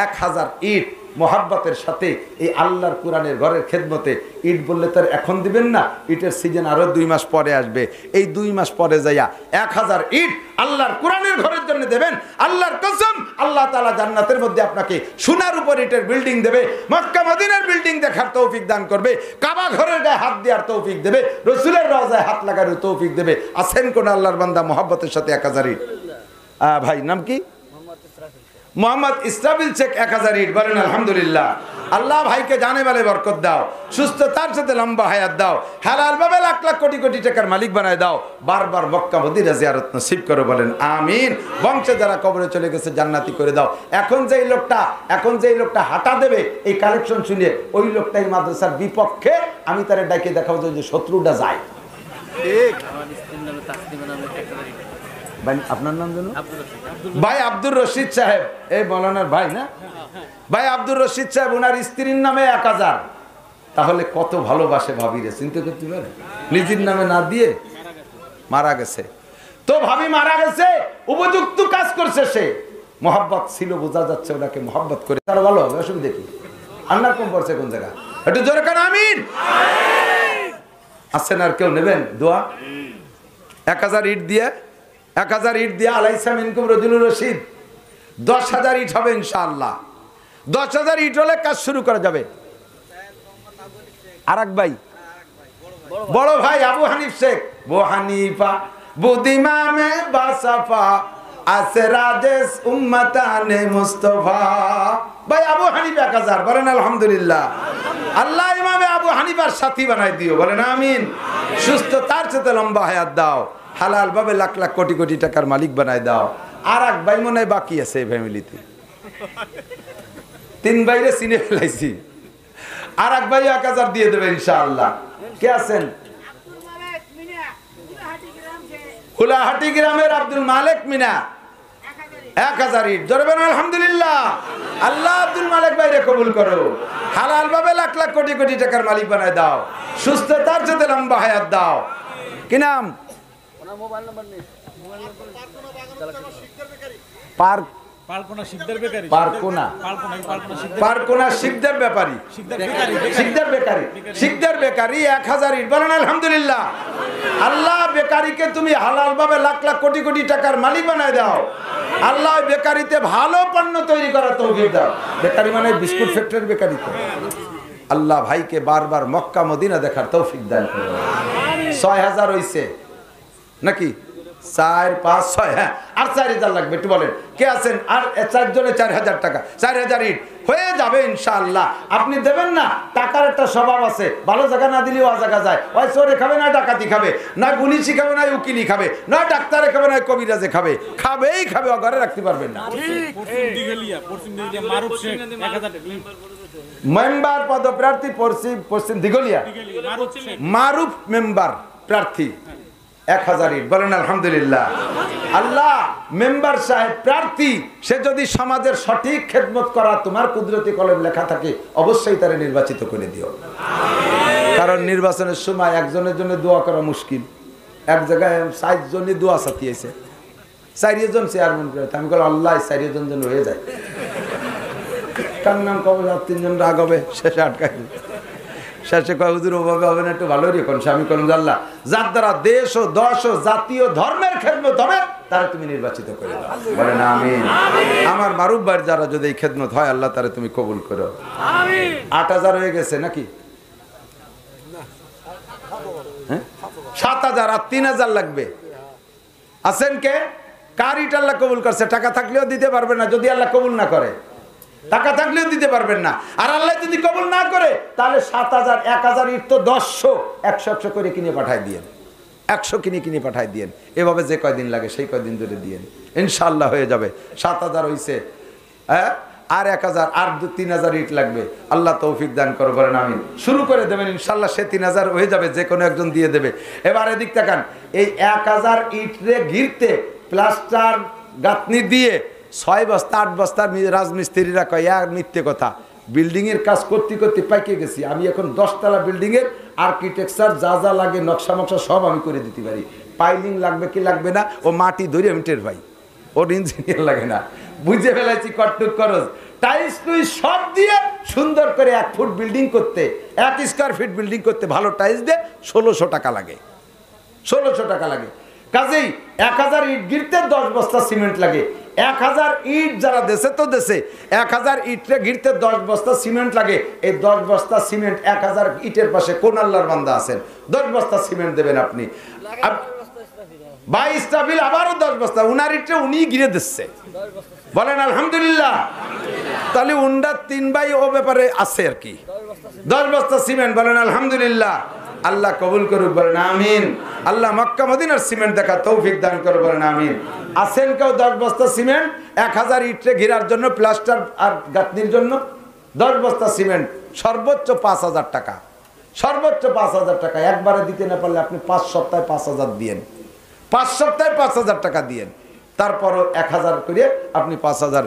1000 ইট মোহাব্বতের সাথে এই আল্লাহর কোরআনের ঘরের খেদমতে, ইট বললে তার এখন দিবেন না, ইটের সিজন আরো 2 মাস পরে আসবে, এই 2 মাস পরে যাইয়া 1000 ইট আল্লাহর কোরআনের ঘরের জন্য দেবেন। আল্লাহর কসম, আল্লাহ তাআলা জান্নাতের মধ্যে আপনাকে সোনার উপর ইটের বিল্ডিং দেবে, মক্কা মদিনার বিল্ডিং দেখার তৌফিক দান করবে, কাবা ঘরের গায়ে হাত দেওয়ার তৌফিক দেবে, রাসূলের রওজায় হাত লাগার তৌফিক দেবে। আছেন কোন আল্লাহর বান্দা মোহাব্বতের সাথে 1000 ইট? ভাই নাম কি? মোহাম্মদ ইসরাফিল শেখ 1000 ইট, বলেন আলহামদুলিল্লাহ। আল্লাহ ভাইকে জানে বলে বরকত দাও, সুস্থতার সাথে লম্বা হায়াত দাও, হালাল ভাবে লাখ লাখ কোটি কোটি টাকার মালিক বানায় দাও, বারবার মক্কা মদিনা জিয়ারত নসিব করো, বলেন আমিন। বংশে যারা কবরে চলে গেছে জান্নাতি করে দাও। এখন যেই লোকটা হাঁটা দেবে এই কালেকশন শুনে, ওই লোকটাই মাদ্রাসার বিপক্ষে, আমি তারে ডাকে দেখাবো যে শত্রুটা যায়। আপনার নাম জানো? ভাই আব্দুর রশিদ সাহেব, এই মৌলানার ভাই না? ভাই আব্দুর রশিদ সাহেব, ওনার স্ত্রীর নামে 1000। তাহলে কত ভালোবাসে ভাবিরে, চিন্তা করতে পারে, নিজের নামে না দিয়ে মারা গেছে। তো ভাবি মারা গেছে, উপযুক্ত কাজ করছে সে, মোহাব্বত ছিল, বোঝা যাচ্ছে ওনাকে মোহাব্বত করে, তার ভালো হবে, অসুবিধা কি? আল্লাহর কম পড়ছে কোন জায়গা, একটু জোরে কান আমিন। আসছেন আর কেউ নেবেন দোয়া? 1000 ইট দিয়ে 1000 ইট দিয়ে আলাইসা মিনকুম রাজুলুর রশিদ, 10000 ইট হবে ইনশাআল্লাহ। 10000 ইট হলে কাজ শুরু করা যাবে। আরেক ভাই, বড় ভাই আবু হানিফ শেখ, বো হানিফা বুদিমামে বাসাফা আছে রাজেস উম্মতানে মুস্তাফা। ভাই আবু হানিফা 1000, বলেন আলহামদুলিল্লাহ। আল্লাহ ইমামে আবু হানিফার সাথী বানাই দিও, বলেন আমিন। সুস্থ তার সাথে লম্বা হায়াত দাও, হালাল ভাবে লাখ লাখ কোটি কোটি টাকার মালিক বানায় দাও। আর এক ভাই মনে হয় বাকি আছে এই ফ্যামিলিতে, 3 ভাইরে চিনে ফেলাইছি, আর এক ভাই 1000 দিয়ে দেবে ইনশাআল্লাহ। কে আছেন? হুলাহাটি গ্রামের আব্দুল মালিক মিনা 1000 ইট। জোরে বলেন আলহামদুলিল্লাহ। আল্লাহ আব্দুল মালিক ভাইরে কবুল করো, হালাল ভাবে লাখ লাখ কোটি কোটি টাকার মালিক বানায় দাও, সুস্থতার সাথে লম্বা হায়াত দাও। কি নাম? পারকোনা শিকদার ব্যাপারী, শিকদার বেকারি 1000 ইট। বলেন আলহামদুলিল্লাহ। আল্লাহ বেকারিকে তুমি হালাল ভাবে লাখ লাখ কোটি কোটি টাকার মালিক বানায় দাও। আল্লাহ বেকারিতে ভালো পণ্য তৈরি করার তৌফিক দাও। বেকারি মানে বিস্কুট ফ্যাক্টরি বেকারি তো। আল্লাহ ভাইকে বারবার মক্কা মদিনা দেখার তৌফিক দান করো। 6000 হইছে নাকি? 4 5 6, হ্যাঁ আর 4000 লাগবে। একটু বলেন কে আছেন? আর 4 জনে 4000 টাকা, 4000 ইট হয়ে যাবে ইনশাআল্লাহ। আপনি দেবেন না, টাকার একটা স্বভাব আছে, ভালো জায়গা না দিলেও জায়গা যায়। ওই চোরে খাবে না ডাকাতি খাবে, নয় পুলিশই খাবে, নয় উকিলি খাবে, নয় ডাক্তারে খাবে, নয় কবিরাজে খাবে, খাবেই খাবে, ঘরে রাখতে পারবেন না। মেম্বার পদপ্রার্থী পশ্চিম দিগলিয়া মারুফ মেম্বার প্রার্থী 1000 ইট। বলেন আলহামদুলিল্লাহ। আল্লাহ মেম্বার সাহেব প্রার্থী, সে যদি সমাজের সঠিক খেদমত করা তোমার কুদরতি কলম লেখা থাকে, অবশ্যই তারে নির্বাচিত করে দিও। কারণ নির্বাচনের সময় একজনের জন্য দোয়া করা মুশকিল। এক জায়গায় 4 জনই দোয়া সাথিয়েছে, 4 জন চেয়ারম্যান করে। আমি বললাম আল্লাহ 4 জন যেন হয়ে যায়। কার নাম কবে 3 জন রাগ হবে, শেষে আটকাই। শেষে কয় হুজুর ওভাবে হবে না, একটু ভালোই রেখুন। স্বামী কলম আল্লাহ যার দ্বারা দেশ ও দশ ও জাতীয় ধর্মের খেদমত হবে তারা তুমি নির্বাচিত করে দাও। বলেন আমিন। আমার মারুফ ভাইয়ের যারা যদি এই খেদমত হয়, আল্লাহ তারা তুমি কবুল করো। 8000 হয়ে গেছে নাকি? 7000 আর 3000 লাগবে। আছেন কে? কার ইট আল্লাহ কবুল করছে? টাকা থাকলেও দিতে পারবে না যদি আল্লাহ কবুল না করে। টাকা থাকলেও দিতে পারবেন না। আর আল্লাহ যদি কবুল না করে তাহলে 7000 1000 ইট তো 100 100 করে কিনে পাঠায় দিয়েন। 100 কিনে পাঠায় দিয়েন। এভাবে যে কয়দিন লাগে সেই কয়দিন ধরে দিয়েন, ইনশাআল্লাহ হয়ে যাবে। 7000 হইছে, হ্যাঁ আর 1000 আর 3000 ইট লাগবে। আল্লাহ তৌফিক দান করো। বলেন আমিন। শুরু করে দেবেন ইনশাআল্লাহ, সে 3000 হয়ে যাবে, যে কোনো একজন দিয়ে দেবে। এবার এদিক তাকান, এই 1000 ইট রে ঘিরতে প্লাস্টার গাঁথনি দিয়ে 6 বস্তা 8 বস্তার রাজমিস্ত্রিরা কয় আর মিথ্যে কথা। বিল্ডিং এর কাজ করতে করতে পাইকে গেছি আমি। এখন 10 তলা বিল্ডিং এর আর্কিটেকচার যা যা লাগে, নকশা মকশা সব আমি করে দিতে পারি। পাইলিং লাগবে কি লাগবে না ও মাটি ধরে আমি টের পাই, ওর ইঞ্জিনিয়ার লাগে না। বুঝে ফেলাইছি কটটুক খরচ। টাইলস টুইস সব দিয়ে সুন্দর করে 1 ফুট বিল্ডিং করতে, 1 স্কয়ার ফিট বিল্ডিং করতে ভালো টাইলস দিয়ে 1600 টাকা লাগে। 1600 টাকা লাগে। কাজেই 1000 ইট গিরতে 10 বস্তা সিমেন্ট লাগে। 1000 ইট যারা দেশে তো দেশে 1000 ইটরে গিরতে 10 বস্তা সিমেন্ট লাগে। এই 10 বস্তা সিমেন্ট 1000 ইটের পাশে কোন আল্লাহর বান্দা আছেন? 10 বস্তা সিমেন্ট দেবেন আপনি। 22টা বিল আবারও 10 বস্তা। উনার ইটরে উনি গিরে দিচ্ছে। বলেন আলহামদুলিল্লাহ। তাহলে উন্ডা 3 ভাই ও ব্যাপারে আছে আর কি। 10 বস্তা সিমেন্ট। বলেন আলহামদুলিল্লাহ। আল্লাহ কবুল করুক। বলেন আমিন। আল্লাহ মক্কা মদিনার সিমেন্ট দেখা তৌফিক দান করুক। বলেন আমিন। আছেন কেউ 10 বস্তা সিমেন্ট 1000 ইটরে ঘেরার জন্য, প্লাস্টার আর গাঁথনির জন্য? 10 বস্তা সিমেন্ট সর্বোচ্চ 5000 টাকা। সর্বোচ্চ 5000 টাকা। একবারে দিতে না পারলে আপনি 5 সপ্তাহে 5000 দিয়েন। 5 সপ্তাহে 5000 টাকা দিয়েন। তারপরও 1000 করে আপনি 5000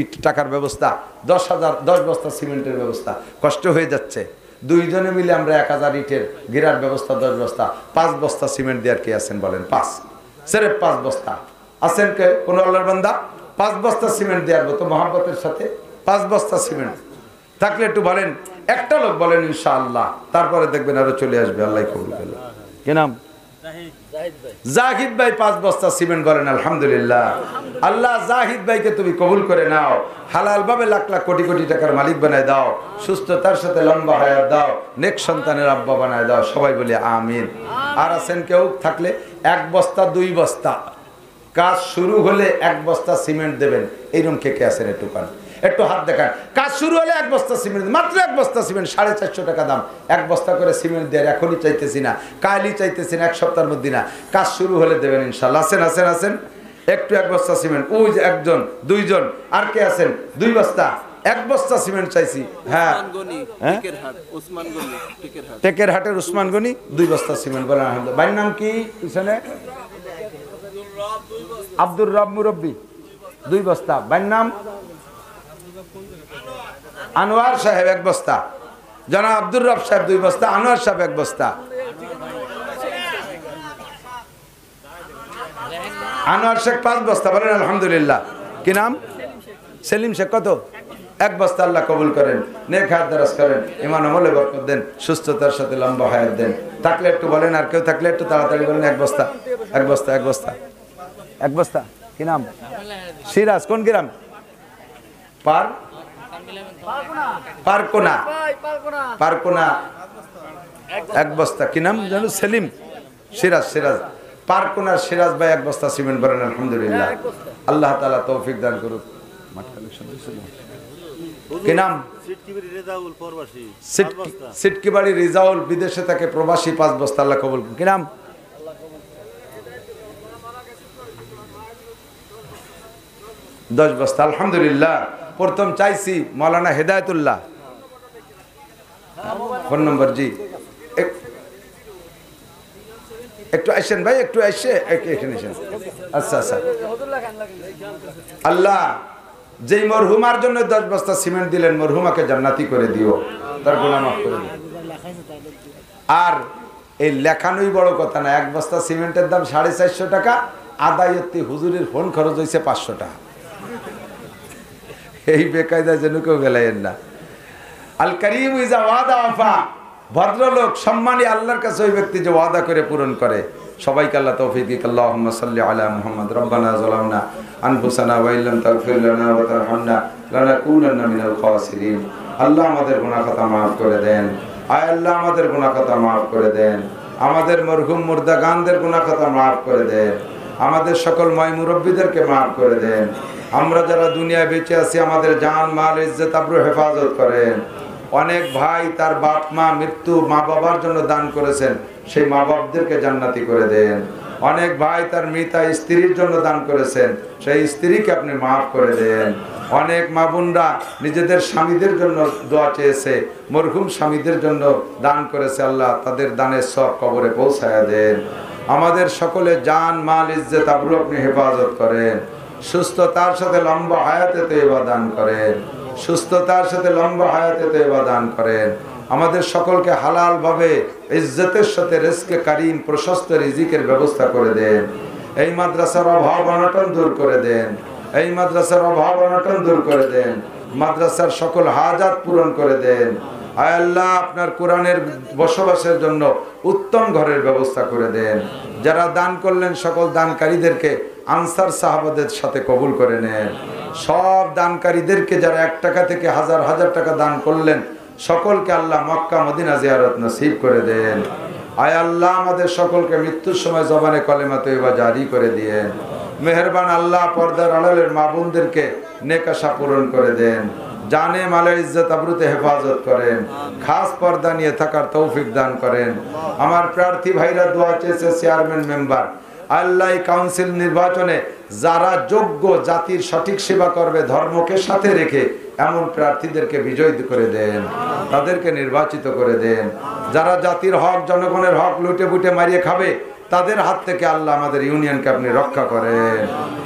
ইট টাকার ব্যবস্থা, 10 বস্তা সিমেন্টের ব্যবস্থা। কষ্ট হয়ে যাচ্ছে। 2 জনে মিলে আমরা 1000 ইটের ঘেরার ব্যবস্থা, 10 বস্তা, 5 বস্তা সিমেন্ট দেওয়ার কে আছেন বলেন? 5 সেরেফ 5 বস্তা আছেন কে? কোন আল্লাহর বান্দা? 5 বস্তা সিমেন্ট দেওয়ার মতো মহব্বতের সাথে 5 বস্তা সিমেন্ট থাকলে একটু বলেন, একটা লোক বলেন ইনশাআল্লাহ। তারপরে দেখবেন আরো চলে আসবে। আল্লাহ কবুল করুন। কি নাম? জাহিদ ভাই 5 বস্তা সিমেন্ট। বলেন আলহামদুলিল্লাহ। আল্লাহ জাহিদ ভাইকে তুমি কবুল করে নাও, হালাল ভাবে লাখ লাখ কোটি কোটি টাকার মালিক বানায় দাও, সুস্থতার সাথে লম্বা হায়াত দাও, নেক সন্তানের আব্বা বানায় দাও। সবাই বলি আমিন। আর আছেন কেউ থাকলে 1 বস্তা 2 বস্তা কাজ শুরু হলে 1 বস্তা সিমেন্ট দেবেন, এইরকম কে কে আছেন? একটু হাত দেখান। কাজ শুরু হলে 1 বস্তা সিমেন্ট, মাত্র 1 বস্তা সিমেন্ট 450 টাকা দাম। 1 বস্তা করে সিমেন্ট দেওয়ার এখনই চাইতেছি না, কালই চাইতেছি না, 1 সপ্তাহের মধ্যে না, কাজ শুরু হলে দেবেন ইনশাআল্লাহ। আছেন একটু 1 বস্তা সিমেন্ট। ওই যে 1 জন 2 জন আর কে আছেন? 2 বস্তা 1 বস্তা সিমেন্ট চাইছি। হ্যাঁ টেকের হাটের উসমান গনি 2 বস্তা সিমেন্ট। বলেন আলহামদুলিল্লাহ। ভাইয়ের নাম কি? পিছনে আব্দুর রব মুরব্বী 2 বস্তা। ভাইয়ের নাম আনোয়ার সাহেব 1 বস্তা। জনাব আব্দুর রব সাহেব 2 বস্তা। আনোয়ার সাহেব 1 বস্তা। আনোয়ার শেখ 5 বস্তা। বলেন আলহামদুলিল্লাহ। কি নাম? সেলিম শেখ কত? 1 বস্তা। আল্লাহ কবুল করেন, নেক হায়াত দারাজ করেন, ঈমান আমলে বরকত দেন, সুস্থতার সাথে লম্বা হায়াত দেন। থাকলে একটু বলেন, আর কেউ থাকলে একটু তাড়াতাড়ি বলেন। 1 বস্তা, 1 বস্তা, 1 বস্তা, 1 বস্তা। কি নাম? সিরাজ। কোন গ্রাম? পারকোনা। পারকোনা 1 বস্তা। কি নাম জানো? সেলিম। সিরাজ। সিরাজ পারকোনার সিরাজ ভাই 1 বস্তা সিমেন্ট। বলেন আলহামদুলিল্লাহ। আল্লাহ তাআলা তৌফিক দান করুক। কি নাম? সিটকিবাড়ি রিজাউল, বিদেশে থাকে, প্রবাসী, 5 বস্তা। আল্লাহ কবুল। কি নাম? 10 বস্তা। আলহামদুলিল্লাহ। প্রথম চাইছি মাওলানা হেদায়েতুল্লাহ। ফোন নম্বর? জি একটু আসেন ভাই, একটু এসে এখানে আসেন। আচ্ছা আচ্ছা। আল্লাহ যেই মরহুমার জন্য 10 বস্তা সিমেন্ট দিলেন, মরহুমাকে জান্নাতি করে দিও, তার গুনাহ মাফ করে দিও। আর এই লেখানোই বড় কথা না। 1 বস্তা সিমেন্টের দাম 450 টাকা। আদায়ত্তি হুজুরের ফোন খরচ হয়েছে 500 টাকা। এই বেকায়দা যেন কেউ গেলেন না। আল কারীম ইজা ওয়াদা ওয়াফা। ভদ্রলোক, সম্মানী আল্লাহর কাছে ওই ব্যক্তি যে ওয়াদা করে পূরণ করে। সবাইকে আল্লাহ তৌফিক দিক। আল্লাহুম্মা সাল্লি আলা মুহাম্মদ। রব্বানা যালামনা আনফুসানা ওয়া ইল্লাম তাগফির লানা ওয়া তারহামনা লানাকুনান্না মিনাল খাসিরিন। আল্লাহ আমাদের গুনাহ খাতা maaf করে দেন। আয় আল্লাহ আমাদের গুনাহ খাতা maaf করে দেন। আমাদের মরহুম মুর্দাগানদের গুনাহ খাতা maaf করে দেন। আমাদের সকল ময় মুরব্বিদেরকে maaf করে দেন। আমরা যারা দুনিয়ায় বেঁচে আছি, আমাদের জান মাল ইজ্জত আবরু হেফাজত করেন। অনেক ভাই তার বাপ মা মৃত্যু মা বাবার জন্য দান করেছেন, সেই মা বাপদেরকে জান্নাতি করে দেন। অনেক ভাই তার মৃতা স্ত্রীর জন্য দান করেছেন, সেই স্ত্রীকে আপনি মাফ করে দেন। অনেক মা বোনরা নিজেদের স্বামীদের জন্য দোয়া চেয়েছে, মরহুম স্বামীদের জন্য দান করেছে। আল্লাহ তাদের দানের সব কবরে পৌঁছায়া দেন। আমাদের সকলে জান মাল ইজ্জত আবরু আপনি হেফাজত করেন। সুস্থতার সাথে লম্বা হায়াতে তয়বা দান করেন। সুস্থতার সাথে লম্বা হায়াতে তয়বা দান করেন। আমাদের সকলকে হালাল ভাবে ইজ্জতের সাথে রিজকে কারীম, প্রশস্ত রিজিকের ব্যবস্থা করে দেন। এই মাদ্রাসার অভাব অনটন দূর করে দেন। এই মাদ্রাসার অভাব অনটন দূর করে দেন। মাদ্রাসার সকল হাজাত পূরণ করে দেন। আয় আল্লাহ আপনার কোরআনের বসবাসের জন্য উত্তম ঘরের ব্যবস্থা করে দেন। যারা দান করলেন সকল দানকারীদেরকে আনসার সাহাবাদের সাথে কবুল করে নেন। সব দানকারীদেরকে যারা 1 টাকা থেকে হাজার হাজার টাকা দান করলেন, সকলকে আল্লাহ মক্কা মদিনা জিয়ারত নসিব করে দেন। আয় আল্লাহ আমাদের সকলকে মৃত্যুর সময় জবানে কলেমা তয়বা জারি করে দিয়েন। মেহেরবান আল্লাহ পর্দার আড়ালের মা বোনদেরকে নেক আশা পূরণ করে দেন। জানে মালে ইজ্জত আবরুতে হেফাজত করেন। খাস পর্দা নিয়ে থাকার তৌফিক দান করেন। আমার প্রার্থী ভাইরা দোয়া চেয়েছে, চেয়ারম্যান মেম্বার, আল্লাহ কাউন্সিল নির্বাচনে যারা যোগ্য, জাতির সঠিক সেবা করবে ধর্মকে সাথে রেখে, এমন প্রার্থীদেরকে বিজয়ী করে দেন, তাদেরকে নির্বাচিত করে দেন। যারা জাতির হক, জনগণের হক লুটে বুটে মারিয়ে খাবে, তাদের হাত থেকে আল্লাহ আমাদের ইউনিয়নকে আপনি রক্ষা করেন।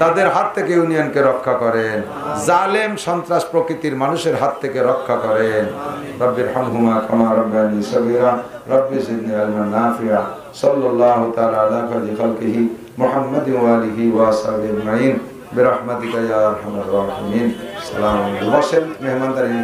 তাদের হাত থেকে ইউনিয়নকে রক্ষা করেন। জালেম সন্ত্রাস প্রকৃতির মানুষের হাত থেকে রক্ষা করেন। রব্বির হামহুমা কামা রাব্বায়ানি সগীরা রব্বি জিদনি ইলমান নাফিআ। সাল্লাল্লাহু তাআলা আলা খায়রি খালকিহি মুহাম্মাদিন ওয়া আলিহি ওয়া আসহাবিহি আজমাইন বিরহমাতিকা ইয়া আরহামার রাহিমিন। সালামু আলাইকুম। বসেন, মেহমানদারি